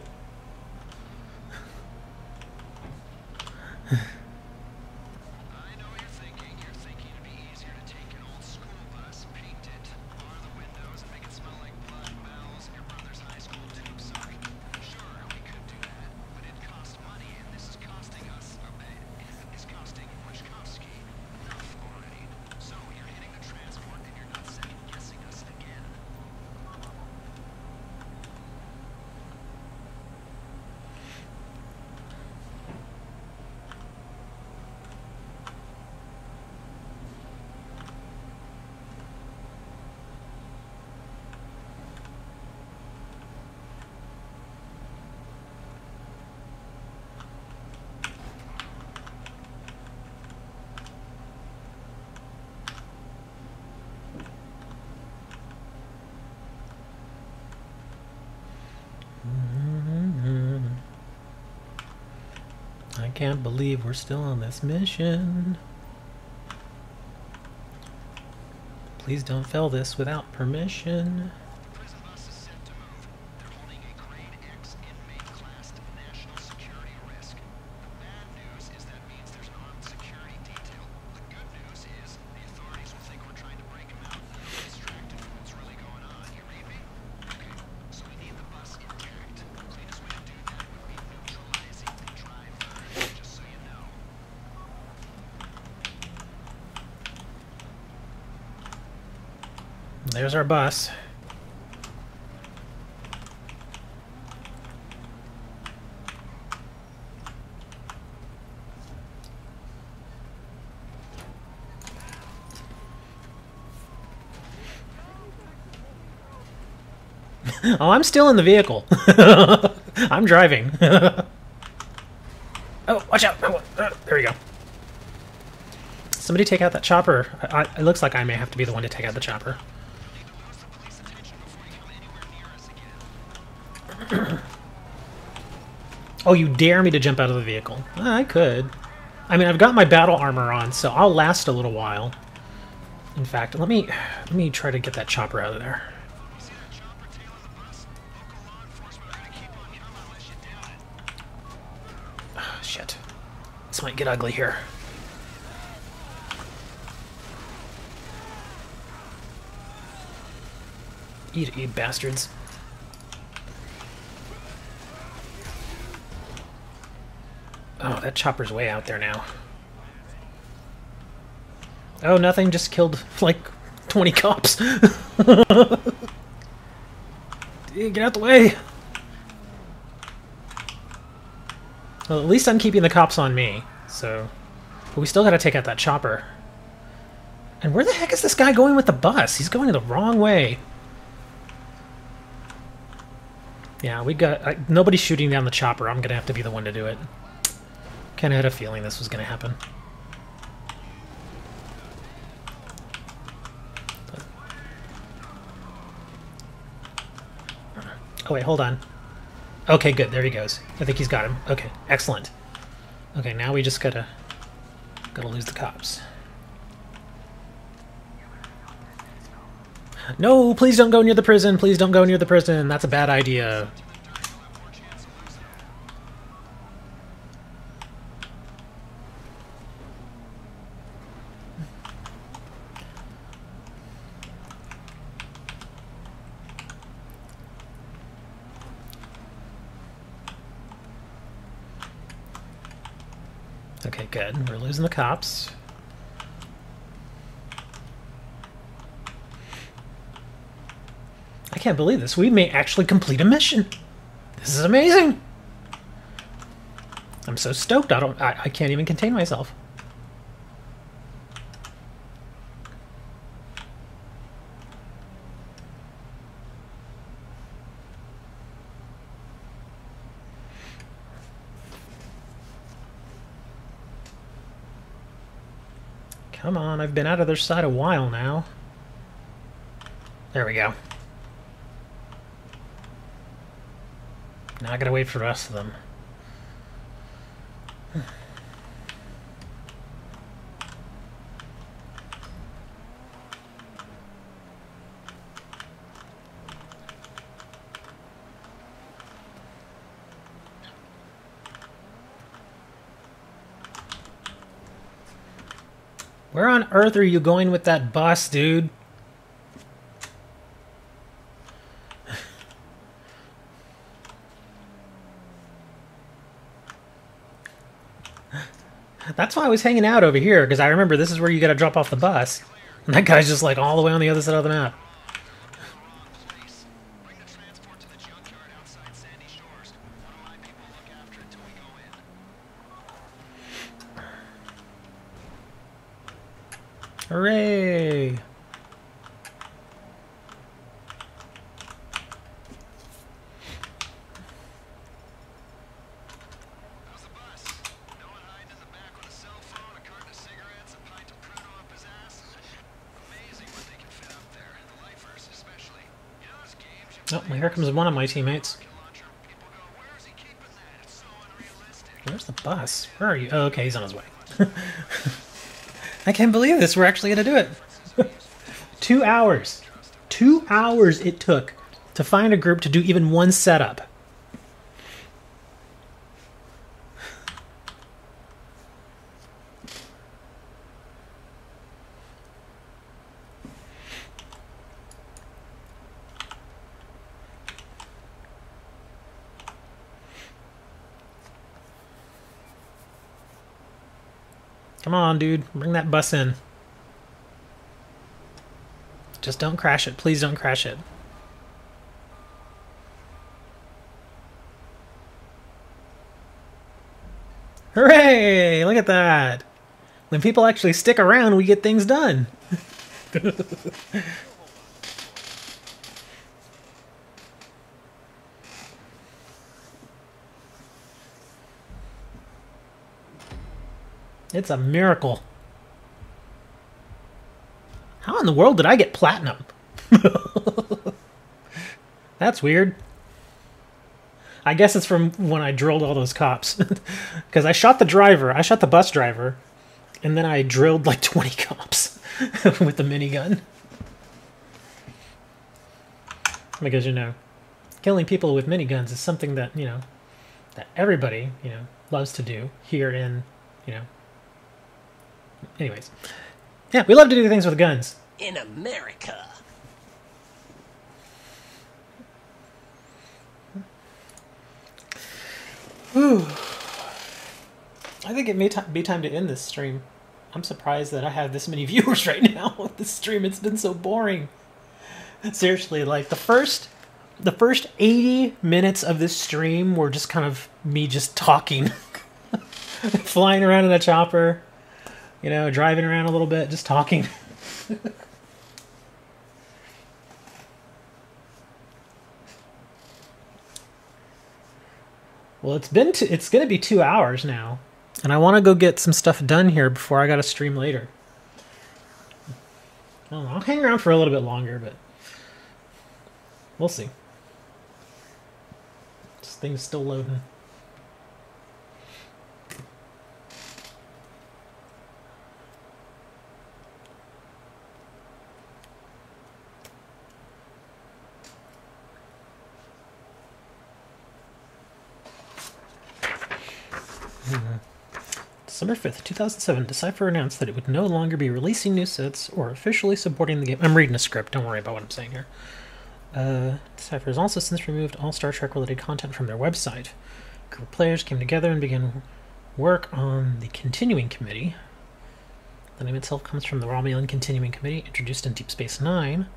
I can't believe we're still on this mission. Please don't fail this without permission. Prison bus is set to move. They're holding a grade X inmate classed national security risk. The bad news is that means there's an armed security detail. The good news is the authorities will think we're trying to break them out. They'll be distracted from what's really going on. You read me? Okay, so we need the bus intact. The cleanest way to do that would be neutralizing the driver, just so you know. There's our bus. Oh, I'm still in the vehicle. I'm driving. Oh, watch out. Oh, there we go. Somebody take out that chopper. It looks like I may have to be the one to take out the chopper. Oh, you dare me to jump out of the vehicle? I could. I mean, I've got my battle armor on, so I'll last a little while. In fact, let me try to get that chopper out of there. Oh, shit. This might get ugly here. Eat it, you bastards. Oh, that chopper's way out there now. Oh, nothing, just killed, like, 20 cops. Get out the way! Well, at least I'm keeping the cops on me, so... But we still gotta take out that chopper. And where the heck is this guy going with the bus? He's going the wrong way. Yeah, we got... nobody's shooting down the chopper. I'm gonna have to be the one to do it. Kinda had a feeling this was gonna happen. Oh wait, hold on. Okay, good, there he goes. I think he's got him. Okay, excellent. Okay, now we just gotta lose the cops. No, please don't go near the prison. Please don't go near the prison. That's a bad idea. Okay, good. We're losing the cops. I can't believe this. We may actually complete a mission. This is amazing. I'm so stoked. I can't even contain myself. Come on, I've been out of their side a while now. There we go. Now I gotta wait for the rest of them. Where on earth are you going with that bus, dude? That's why I was hanging out over here, because I remember this is where you gotta drop off the bus. And that guy's just like all the way on the other side of the map. Place. Bring the transport to the junkyard outside Sandy Shores. One of my people look after it till we go in. Hooray! How's the bus? No one hiding in the back with a cell phone, a carton of cigarettes, a pint of Pruno up his ass? Amazing what they can fit up there. The lifers, especially. You know those games you Oh, play here comes one of my teammates. rocket launcher? People go, where is he keeping that? It's so unrealistic. Where's the bus? Where are you? Oh, okay, he's on his way. I can't believe this. We're actually gonna do it. 2 hours. 2 hours it took to find a group to do even one setup. Come on, dude. Bring that bus in. Just don't crash it. Please don't crash it. Hooray! Look at that. When people actually stick around, we get things done. It's a miracle. How in the world did I get platinum? That's weird. I guess it's from when I drilled all those cops. Because I shot the driver, I shot the bus driver, and then I drilled like 20 cops with the minigun. Because, you know, killing people with miniguns is something that, you know, that everybody, you know, loves to do here in, you know. Anyways. Yeah, we love to do things with guns. In America. Whew. I think it may be time to end this stream. I'm surprised that I have this many viewers right now. This stream, it's been so boring. Seriously, like the first 80 minutes of this stream were just kind of me just talking. Flying around in a chopper, you know, driving around a little bit, just talking. Well, it's going to be 2 hours now, and I want to go get some stuff done here before I got to stream later. I don't know, I'll hang around for a little bit longer, but we'll see. This thing's still loading. December 5th, 2007, Decipher announced that it would no longer be releasing new sets or officially supporting the game. I'm reading a script, don't worry about what I'm saying here. Decipher has also since removed all Star Trek related content from their website. A group of players came together and began work on the Continuing Committee. The name itself comes from the Romulan Continuing Committee, introduced in Deep Space Nine,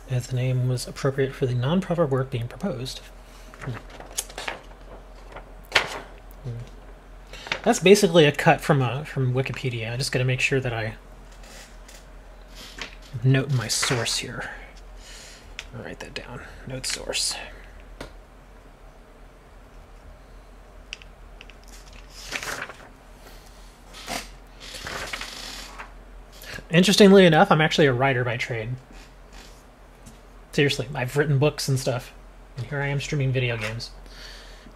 as the name was appropriate for the non-proper work being proposed. That's basically a cut from Wikipedia. I just got to make sure that I note my source here. I'll write that down. Note source. Interestingly enough, I'm actually a writer by trade. Seriously, I've written books and stuff, and here I am streaming video games.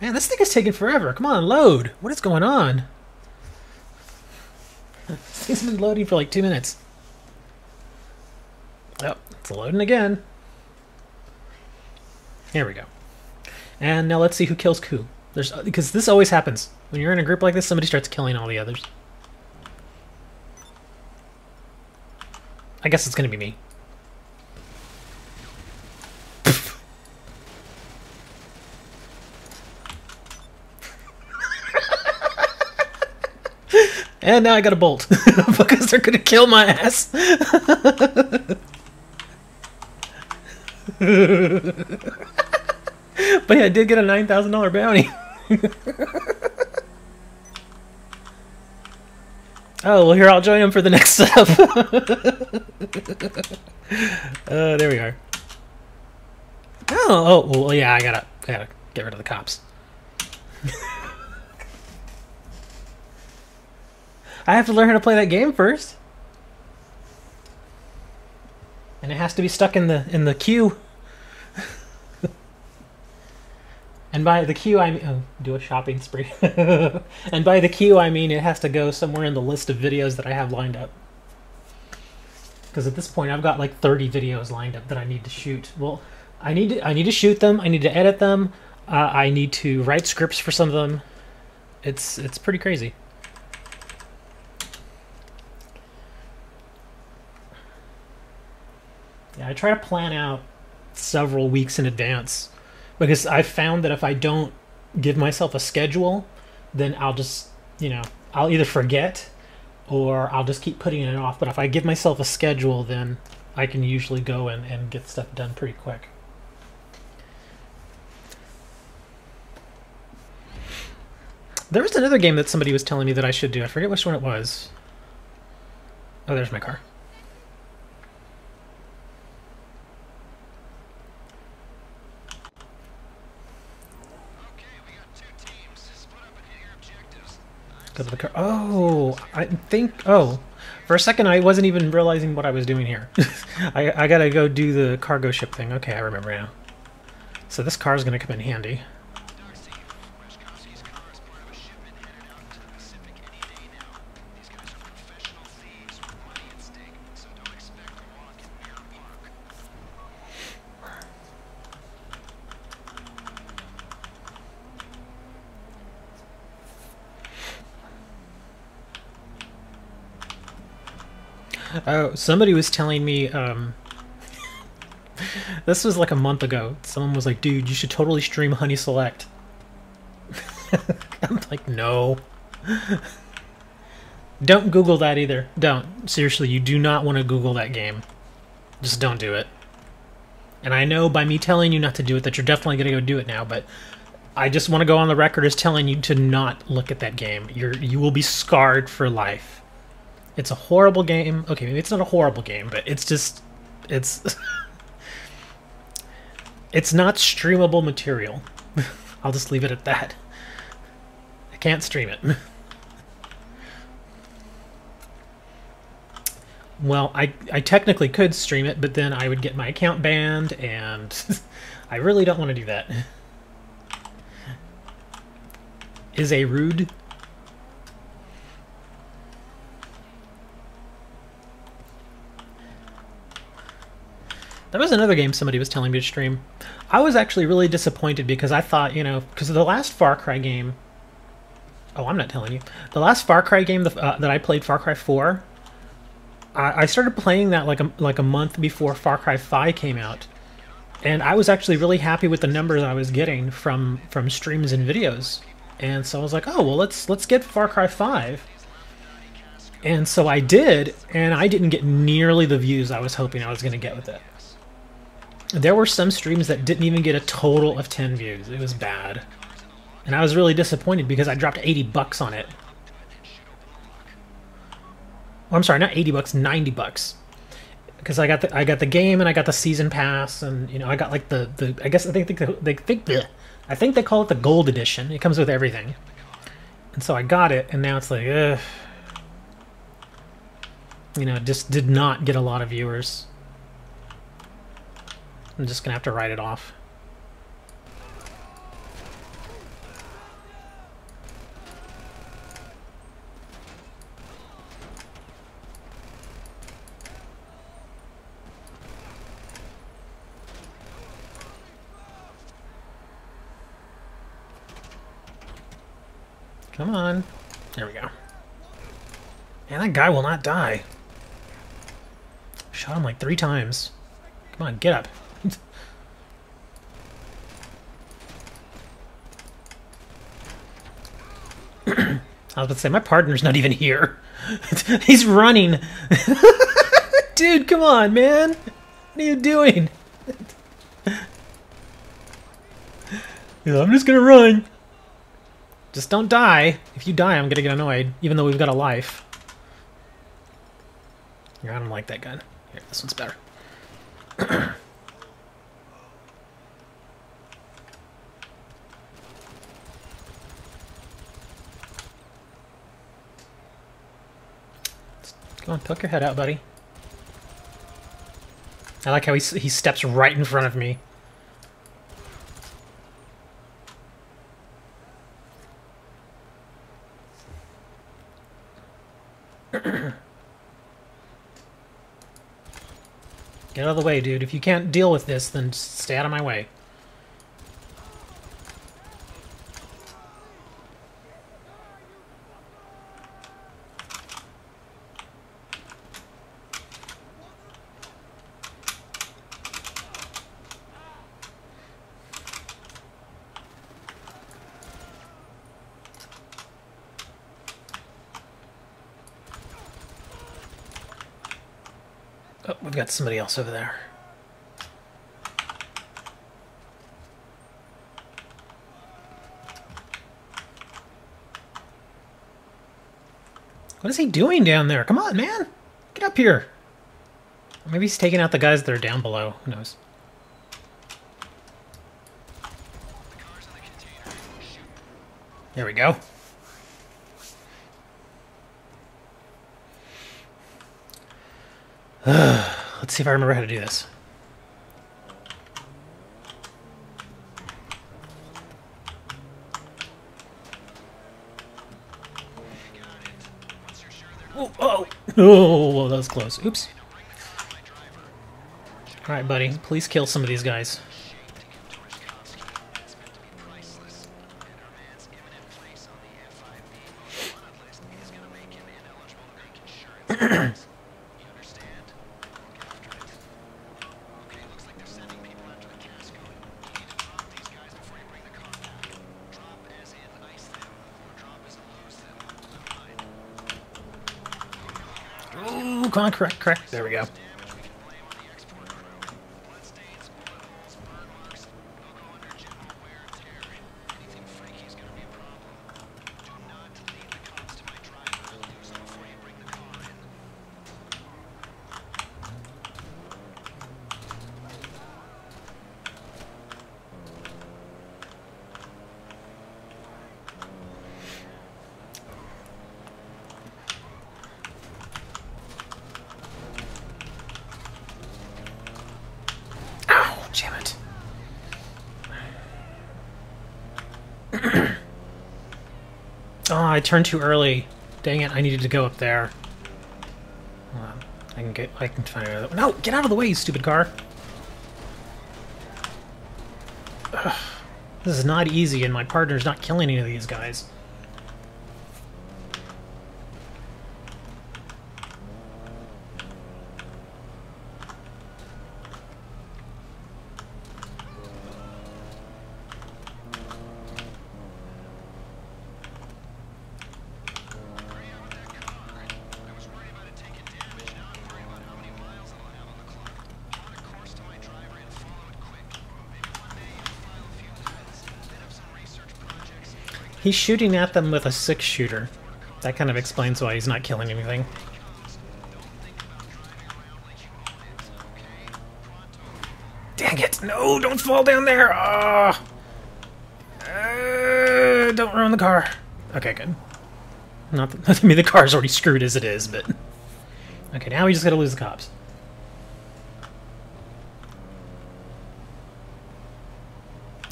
Man, this thing is taking forever. Come on, load. What is going on? This thing's been loading for like 2 minutes. Oh, it's loading again. Here we go. And now let's see who kills who. Because this always happens. When you're in a group like this, somebody starts killing all the others. I guess it's gonna be me. And now I got a bolt because they're gonna kill my ass. But yeah, I did get a $9,000 bounty. Oh, well, here, I'll join him for the next setup. There we are. Oh, well, yeah, I gotta get rid of the cops. I have to learn how to play that game first. And it has to be stuck in the queue. And by the queue, I mean... do a shopping spree. And by the queue, I mean it has to go somewhere in the list of videos that I have lined up. Because at this point, I've got like 30 videos lined up that I need to shoot. Well, I need to shoot them. I need to edit them. I need to write scripts for some of them. It's pretty crazy. Yeah, I try to plan out several weeks in advance. Because I've found that if I don't give myself a schedule, then I'll just, I'll either forget or I'll just keep putting it off. But if I give myself a schedule, then I can usually go and get stuff done pretty quick. There was another game that somebody was telling me that I should do. I forget which one it was. Oh, there's my car. Go to the car. Oh, I think... Oh, for a second I wasn't even realizing what I was doing here. I gotta go do the cargo ship thing. Okay, I remember now. So this car is gonna come in handy. Oh, somebody was telling me, this was like a month ago. Someone was like, dude, you should totally stream Honey Select. I'm like, no. Don't Google that either. Don't. Seriously, you do not want to Google that game. Just don't do it. And I know by me telling you not to do it that you're definitely going to go do it now, but I just want to go on the record as telling you to not look at that game. You will be scarred for life. It's a horrible game. Okay, maybe it's not a horrible game, but it's just... It's... It's not streamable material. I'll just leave it at that. I can't stream it. Well, I technically could stream it, but then I would get my account banned, and I really don't want to do that. Is a rude... There was another game somebody was telling me to stream. I was actually really disappointed because I thought, because of the last Far Cry game... Oh, I'm not telling you. The last Far Cry game that I played, Far Cry 4, I started playing that like a month before Far Cry 5 came out. And I was actually really happy with the numbers I was getting from streams and videos. And so I was like, oh, well, let's get Far Cry 5. And so I did, and I didn't get nearly the views I was hoping I was going to get with it. There were some streams that didn't even get a total of 10 views. It was bad. And I was really disappointed because I dropped $80 on it. Oh, I'm sorry, not $80, $90. Because I got the game and I got the season pass, and I got like the I guess I think they call it the gold edition. It comes with everything. And so I got it, and now it's like, ugh. It just did not get a lot of viewers. I'm just gonna have to write it off. Come on. There we go. And that guy will not die. Shot him like 3 times. Come on, get up. I was about to say, my partner's not even here. He's running. Dude, come on, man. What are you doing? Yeah, I'm just gonna run. Just don't die. If you die, I'm gonna get annoyed, even though we've got a life. Yeah, I don't like that gun. Here, this one's better. Come on, poke your head out, buddy. I like how he steps right in front of me. Get out of the way, dude. If you can't deal with this, then just stay out of my way. Oh, we've got somebody else over there. What is he doing down there? Come on, man! Get up here! Maybe he's taking out the guys that are down below. Who knows? There we go. Let's see if I remember how to do this. Oh, oh, oh, that was close. Oops. Alright, buddy. Please kill some of these guys. Ooh, come on, correct. There we go. Damn it. Oh, I turned too early. Dang it, I needed to go up there. Hold on. I can find another. No, get out of the way, you stupid car. Ugh. This is not easy, and my partner's not killing any of these guys. He's shooting at them with a 6-shooter. That kind of explains why he's not killing anything. Dang it! No, don't fall down there! Don't ruin the car. Okay, good. Not that, I mean, the car's already screwed as it is, but... Okay, now we just gotta lose the cops.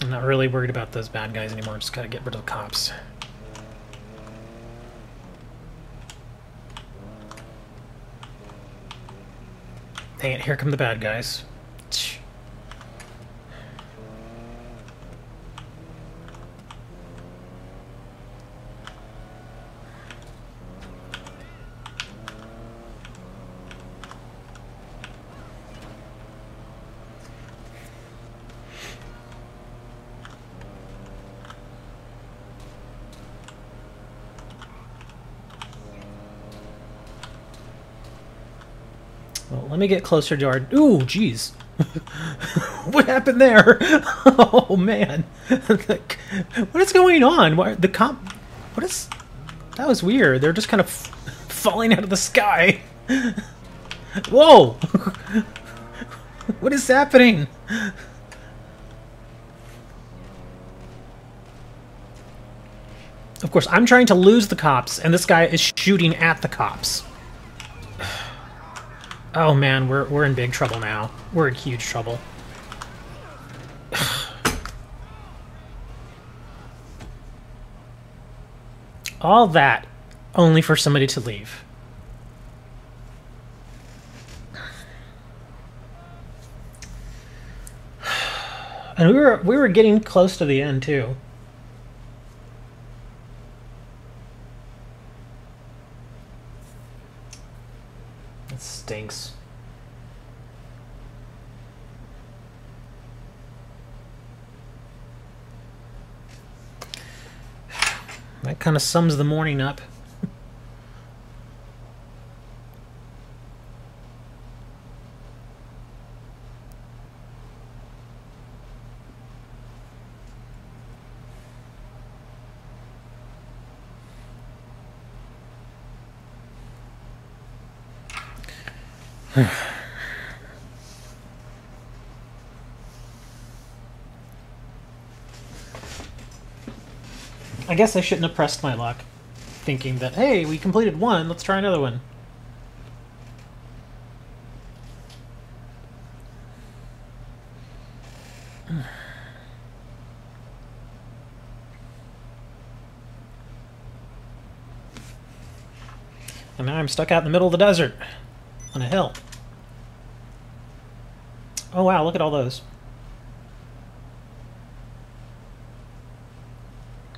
I'm not really worried about those bad guys anymore. Just gotta get rid of the cops. Dang it, here come the bad guys. Well, let me get closer to our... Ooh, jeez. What happened there? Oh, man. What is going on? What, the comp... What is... That was weird. They're just kind of falling out of the sky. Whoa! What is happening? Of course, I'm trying to lose the cops, and this guy is shooting at the cops. Oh man, we're in big trouble now. We're in huge trouble. All that only for somebody to leave. And we were getting close to the end too. That stinks. That kind of sums the morning up. I guess I shouldn't have pressed my luck, thinking that, hey, we completed one, let's try another one. And now I'm stuck out in the middle of the desert, on a hill. Oh wow, look at all those.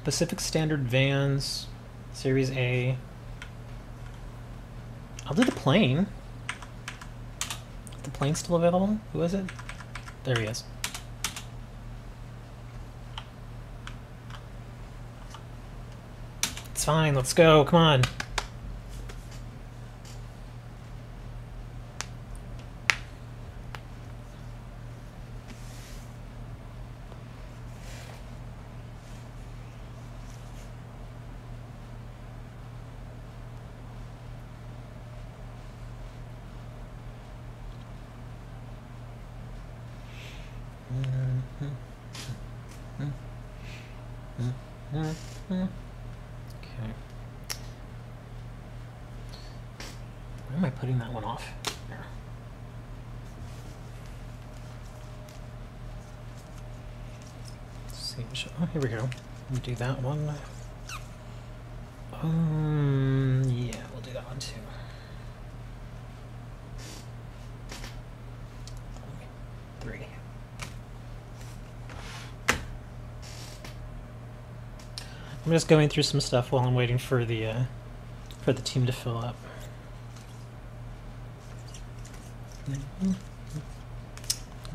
Pacific Standard Vans, Series A. I'll do the plane. The plane's still available? Who is it? There he is. It's fine, let's go, come on. Okay. Where am I putting that one off? There. Let's see. Oh, here we go. We'll do that one. Yeah, we'll do that one too. Three. I'm just going through some stuff while I'm waiting for the team to fill up.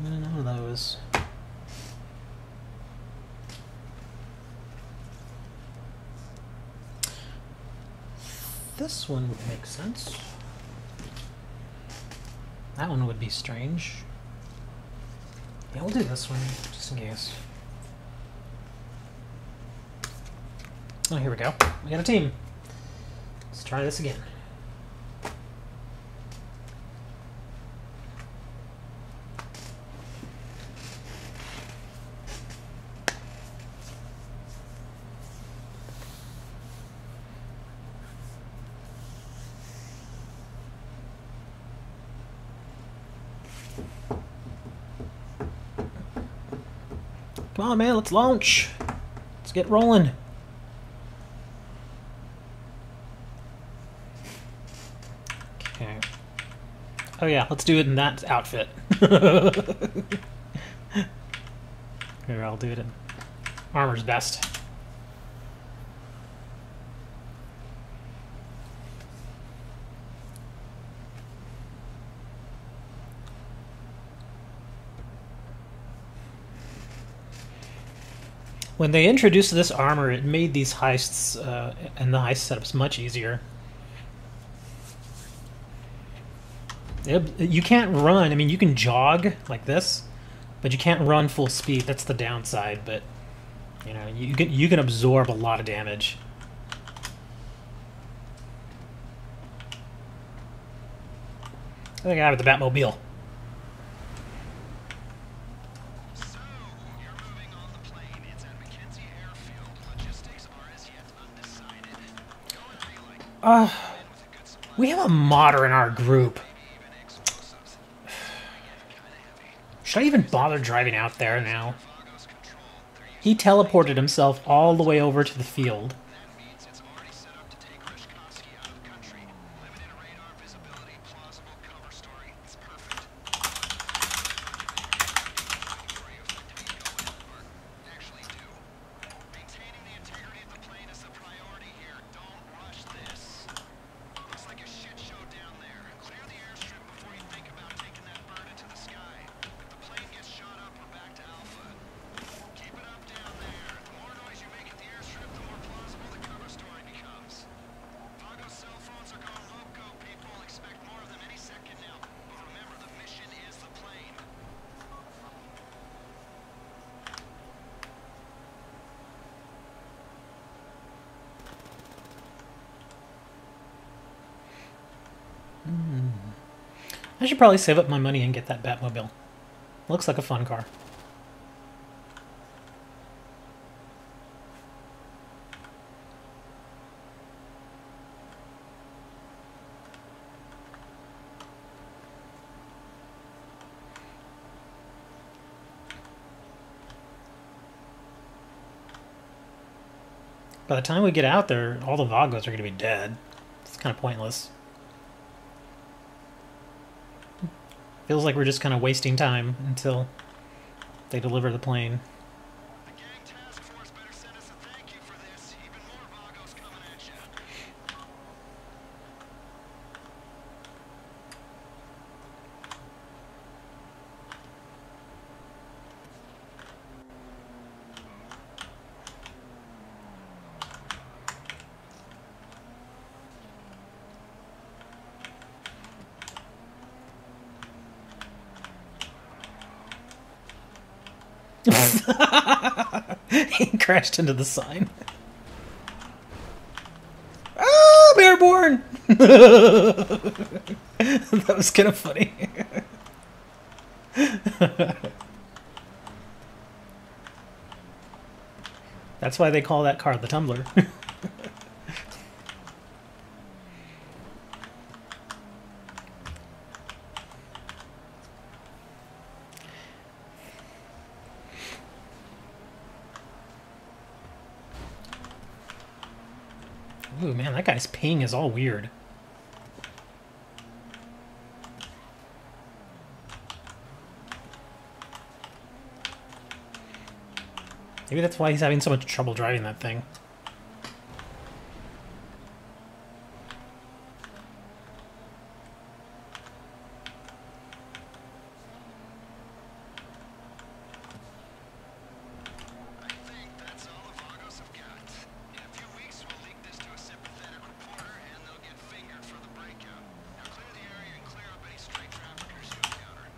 None of those. This one would make sense. That one would be strange. Yeah, we'll do this one, just in case. Oh, here we go. We got a team. Let's try this again. Come on, man, let's launch. Let's get rolling. Okay. Oh yeah, let's do it in that outfit. Here, I'll do it in armor's best. When they introduced this armor, it made these heists and the heist setups much easier. You can't run. I mean, you can jog like this, but you can't run full speed. That's the downside. But you know, you can absorb a lot of damage. I think I have the Batmobile. So, you're moving on the plane. It's at McKenzie Airfield. Logistics are as yet undecided. Go wherever you like. With a good supply, We have a modder in our group. maybe even explosives. Kinda heavy. Should I even bother driving out there now? Vago's control. They're He teleported himself all the way over to the field. That means it's already set up to take Rishkovsky out of the country. Limited radar visibility, plausible cover story. It's perfect. For you effectively go in, or actually do. Maintaining the integrity of the plane is the priority here. Don't rush this. Looks like a shit show down there. Clear the airstrip before you think about taking that bird into the sky. If the plane gets shot up, we're back to Alpha. Keep it up down there. The more noise you make at the airstrip, the more plausible the cover story becomes. Vago's cell phones are going loco, people. Expect more of them any second now. But remember, the mission is the plane. I should probably save up my money and get that Batmobile. Looks like a fun car. By the time we get out there, all the Vagos are going to be dead. It's kind of pointless. Feels like we're just kind of wasting time until they deliver the plane. The gang task force better send us a thank you for this. Even more Vagos coming at you. He crashed into the sign. Ah, I'm airborne! That was kind of funny. That's why they call that car the Tumbler. Ooh, man, that guy's ping is all weird. Maybe that's why he's having so much trouble driving that thing. I think that's all the Vagos have got. In a few weeks, we'll leak this to a sympathetic reporter, and they'll get fingered for the breakout. Now clear the area and clear up any stray traffickers you encounter.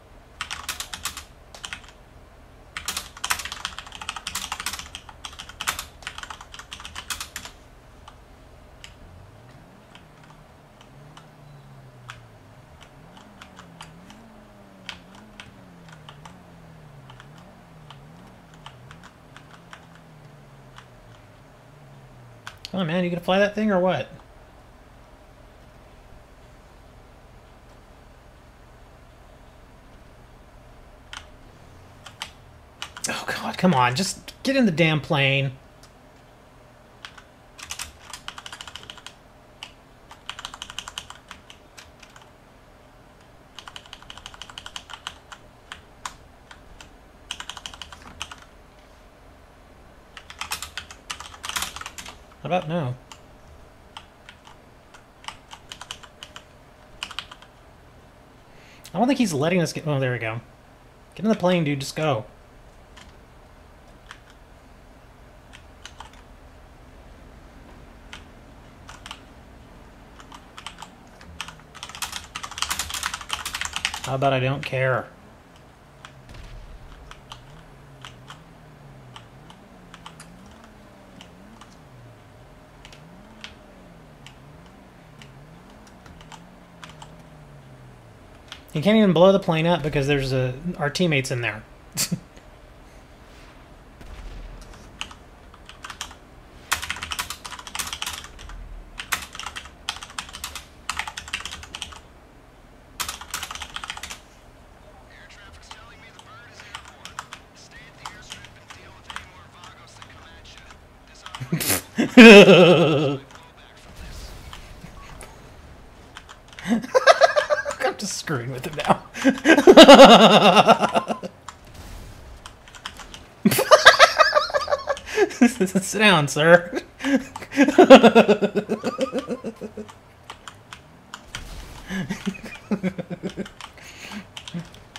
Come on, man, you gonna fly that thing or what? Oh god, come on, just get in the damn plane. How about no? I don't think he's letting us get... Oh, there we go. Get in the plane, dude. Just go. How about I don't care? You can't even blow the plane up because there's our teammates in there. Air traffic's telling me the bird is airborne. Stay at the airstrip and deal with any more Vagos that come at you. This operation blowback from this. I'm just screwing with him now. Sit down, sir.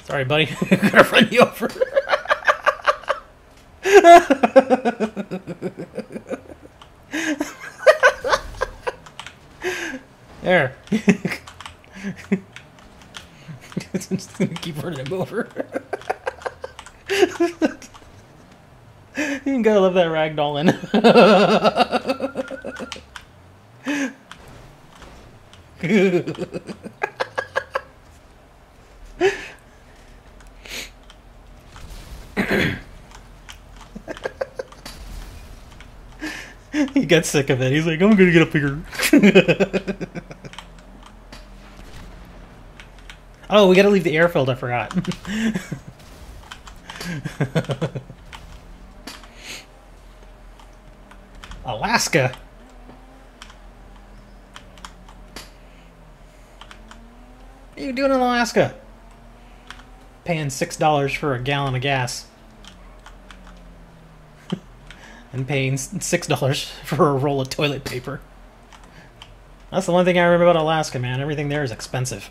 Sorry, buddy. Gotta run you over. There. I'm just gonna keep running him over. You gotta love that ragdolling. He got sick of it. He's like, I'm gonna get up here. Oh, we gotta leave the airfield, I forgot. Alaska. What are you doing in Alaska? Paying $6 for a gallon of gas. And paying $6 for a roll of toilet paper. That's the one thing I remember about Alaska, man. Everything there is expensive.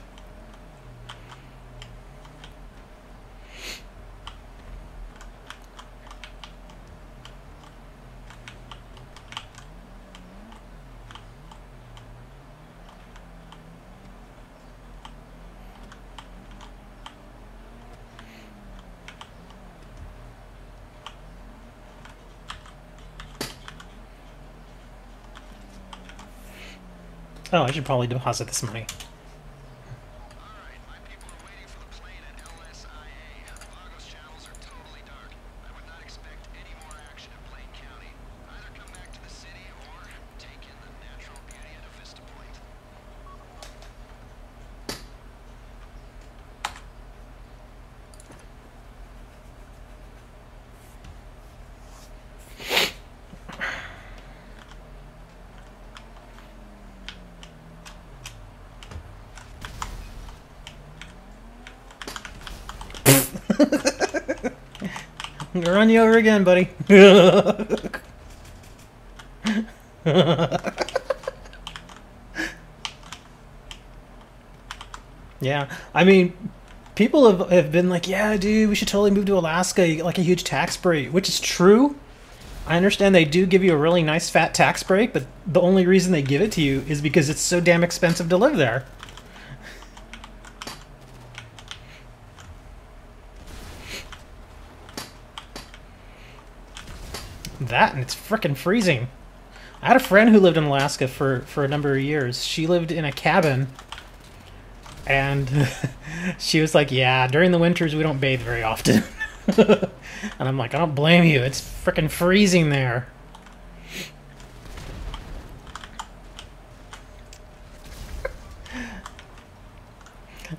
Oh, I should probably deposit this money. Alright, my people are waiting for the plane at LSIA. The Vagos channels are totally dark. I would not expect any more action in Plain County. Either come back to the city or take in the natural beauty at a Vista Point. I'm gonna run you over again, buddy. Yeah, I mean, people have been like, yeah, dude, we should totally move to Alaska. You get like a huge tax break, which is true. I understand they do give you a really nice fat tax break, but the only reason they give it to you is because it's so damn expensive to live there. That, and it's frickin' freezing. I had a friend who lived in Alaska for a number of years. She lived in a cabin, and she was like, yeah, during the winters we don't bathe very often. And I'm like, I don't blame you. It's frickin' freezing there.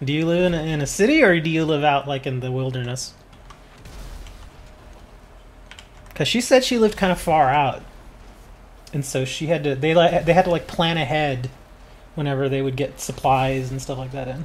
Do you live in a city, or do you live out like in the wilderness? Because she said she lived kind of far out, and so she had to. They had to like plan ahead whenever they would get supplies and stuff like that in.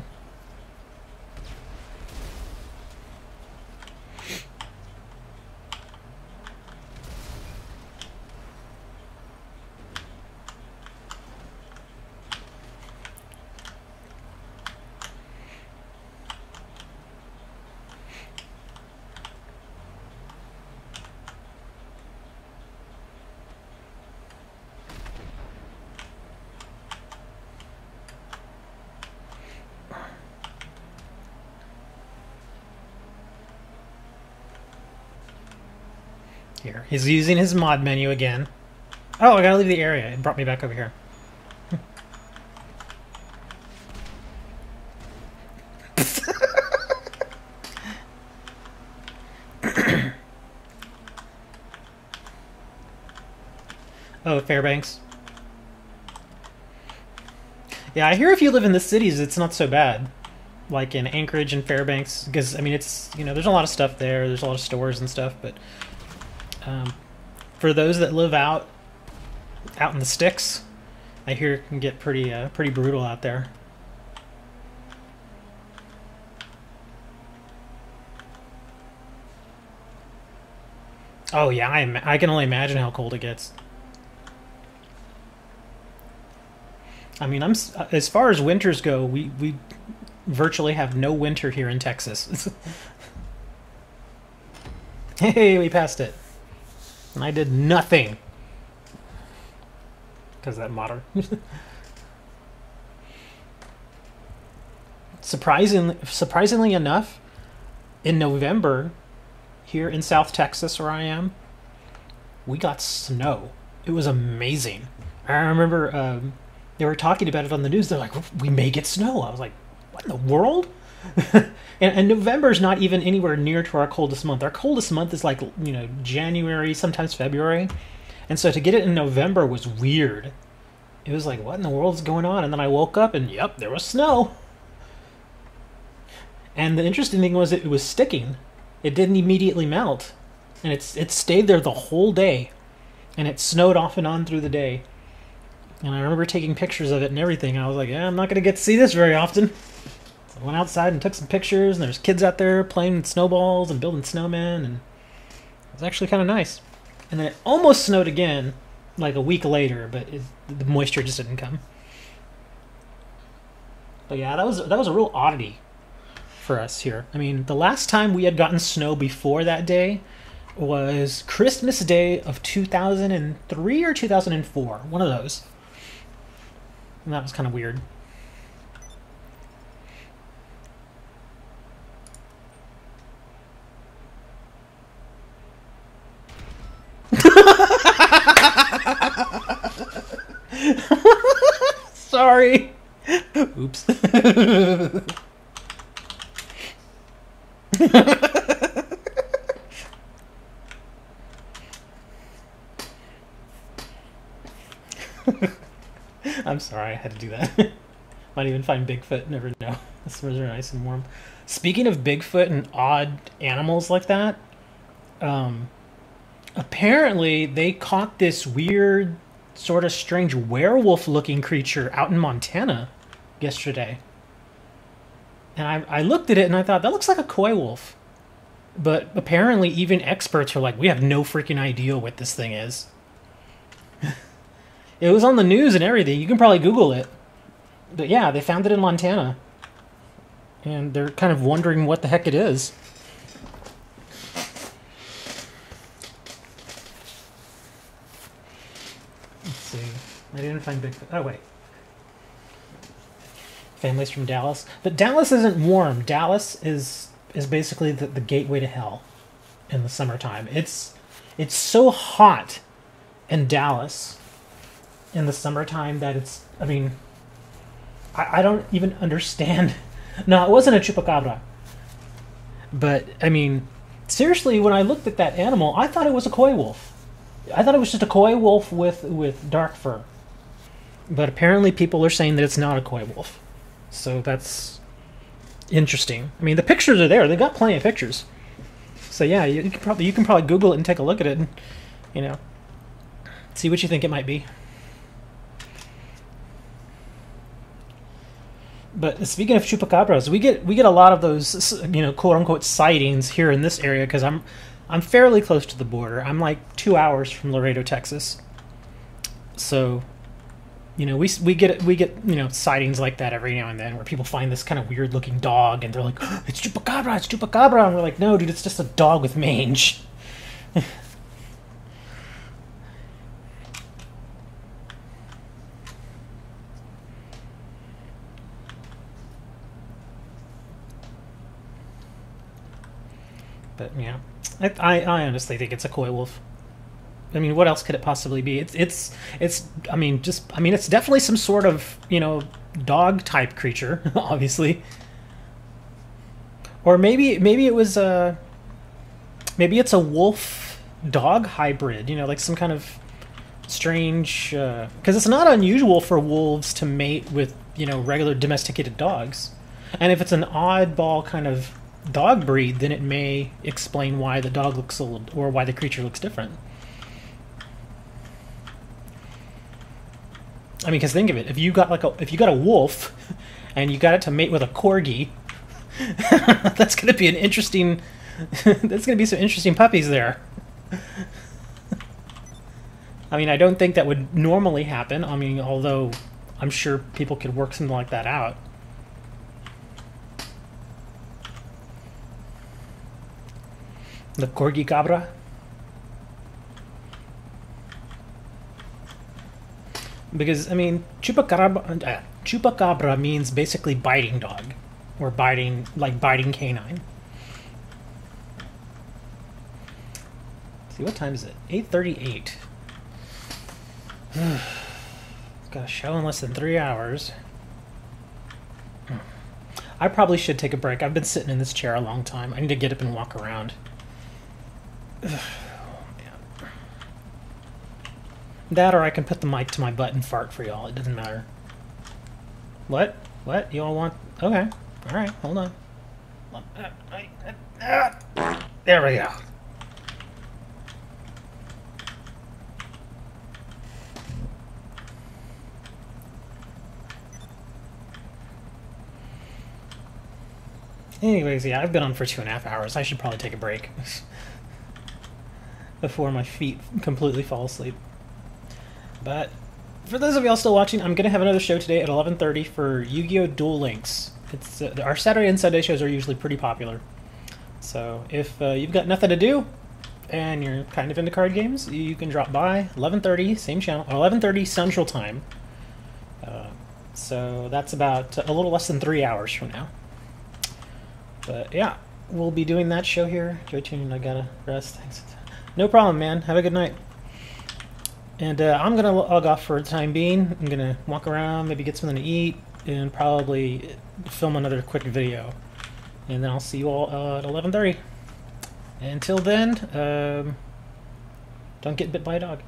Here, he's using his mod menu again. Oh, I gotta leave the area. It brought me back over here. Oh, Fairbanks. Yeah, I hear if you live in the cities, it's not so bad. Like in Anchorage and Fairbanks, because, I mean, it's, you know, there's a lot of stuff there. There's a lot of stores and stuff, but for those that live out in the sticks, I hear it can get pretty brutal out there. Oh yeah, I can only imagine how cold it gets. I mean, as far as winters go, we virtually have no winter here in Texas. Hey, we passed it. And I did nothing. Because that modder. Surprisingly enough, in November, here in South Texas where I am, we got snow. It was amazing. I remember they were talking about it on the news. They're like, we may get snow. I was like, what in the world? and November's not even anywhere near to our coldest month. Our coldest month is like, you know, January, sometimes February. And so to get it in November was weird. It was like, what in the world is going on? And then I woke up and, yep, there was snow. And the interesting thing was it was sticking. It didn't immediately melt. And it stayed there the whole day. And it snowed off and on through the day. And I remember taking pictures of it and everything. And I was like, yeah, I'm not going to get to see this very often. So I went outside and took some pictures. And there's kids out there playing with snowballs and building snowmen. And it was actually kind of nice. And then it almost snowed again, like a week later. But the moisture just didn't come. But yeah, that was a real oddity for us here. I mean, the last time we had gotten snow before that day was Christmas Day of 2003 or 2004. One of those. And that was kind of weird. Sorry. Oops. I'm sorry, I had to do that. Might even find Bigfoot, never know. The summers are nice and warm. Speaking of Bigfoot and odd animals like that, apparently they caught this weird, sort of strange werewolf-looking creature out in Montana yesterday. And I looked at it and I thought, that looks like a coy wolf. But apparently even experts are like, we have no freaking idea what this thing is. It was on the news and everything. You can probably Google it. But yeah, they found it in Montana. And they're kind of wondering what the heck it is. Let's see. I didn't find Bigfoot. Oh, wait. Families from Dallas. But Dallas isn't warm. Dallas is basically the gateway to hell in the summertime. It's so hot in Dallas in the summertime that it's, I mean, I don't even understand. No, it wasn't a chupacabra. But, I mean, seriously, when I looked at that animal, I thought it was a coy wolf. I thought it was just a coy wolf with dark fur. But apparently people are saying that it's not a coy wolf. So that's interesting. I mean, the pictures are there. They got plenty of pictures. So yeah, you can probably Google it and take a look at it and, you know, see what you think it might be. But speaking of chupacabras, we get a lot of those, you know, quote unquote sightings here in this area because I'm fairly close to the border. I'm like 2 hours from Laredo, Texas. So, you know, we get you know, sightings like that every now and then where people find this kind of weird looking dog and they're like, oh, it's chupacabra, and we're like, no, dude, it's just a dog with mange. But yeah, I honestly think it's a coy wolf. I mean, what else could it possibly be? I mean, it's definitely some sort of, dog type creature, obviously. Or maybe it was maybe it's a wolf dog hybrid, like some kind of strange, because it's not unusual for wolves to mate with, regular domesticated dogs. And if it's an oddball kind of dog breed, then it may explain why the dog looks or why the creature looks different. I mean, because think of it: if you got a wolf, and you got it to mate with a corgi, that's going to be an interesting. That's going to be some interesting puppies there. I mean, I don't think that would normally happen. I mean, although I'm sure people could work something like that out. The corgi cabra. Because, I mean, chupacabra means basically biting dog. Or biting canine. Let's see, what time is it? 8:38. Got a show in less than 3 hours. I probably should take a break. I've been sitting in this chair a long time. I need to get up and walk around. That, or I can put the mic to my butt and fart for y'all. It doesn't matter. What? What? You all want... Okay. Alright, hold on. There we go. Anyways, yeah, I've been on for 2.5 hours. I should probably take a break before my feet completely fall asleep. But for those of y'all still watching, I'm going to have another show today at 11:30 for Yu-Gi-Oh! Duel Links. It's our Saturday and Sunday shows are usually pretty popular. So if you've got nothing to do and you're kind of into card games, you can drop by 11:30, same channel, 11:30 Central Time. So that's about a little less than 3 hours from now. But yeah, we'll be doing that show here. Joy Tuning, I gotta rest. Thanks. No problem, man. Have a good night. And I'm gonna log off for the time being. I'm gonna walk around, maybe get something to eat, and probably film another quick video. And then I'll see you all at 11:30. Until then, don't get bit by a dog.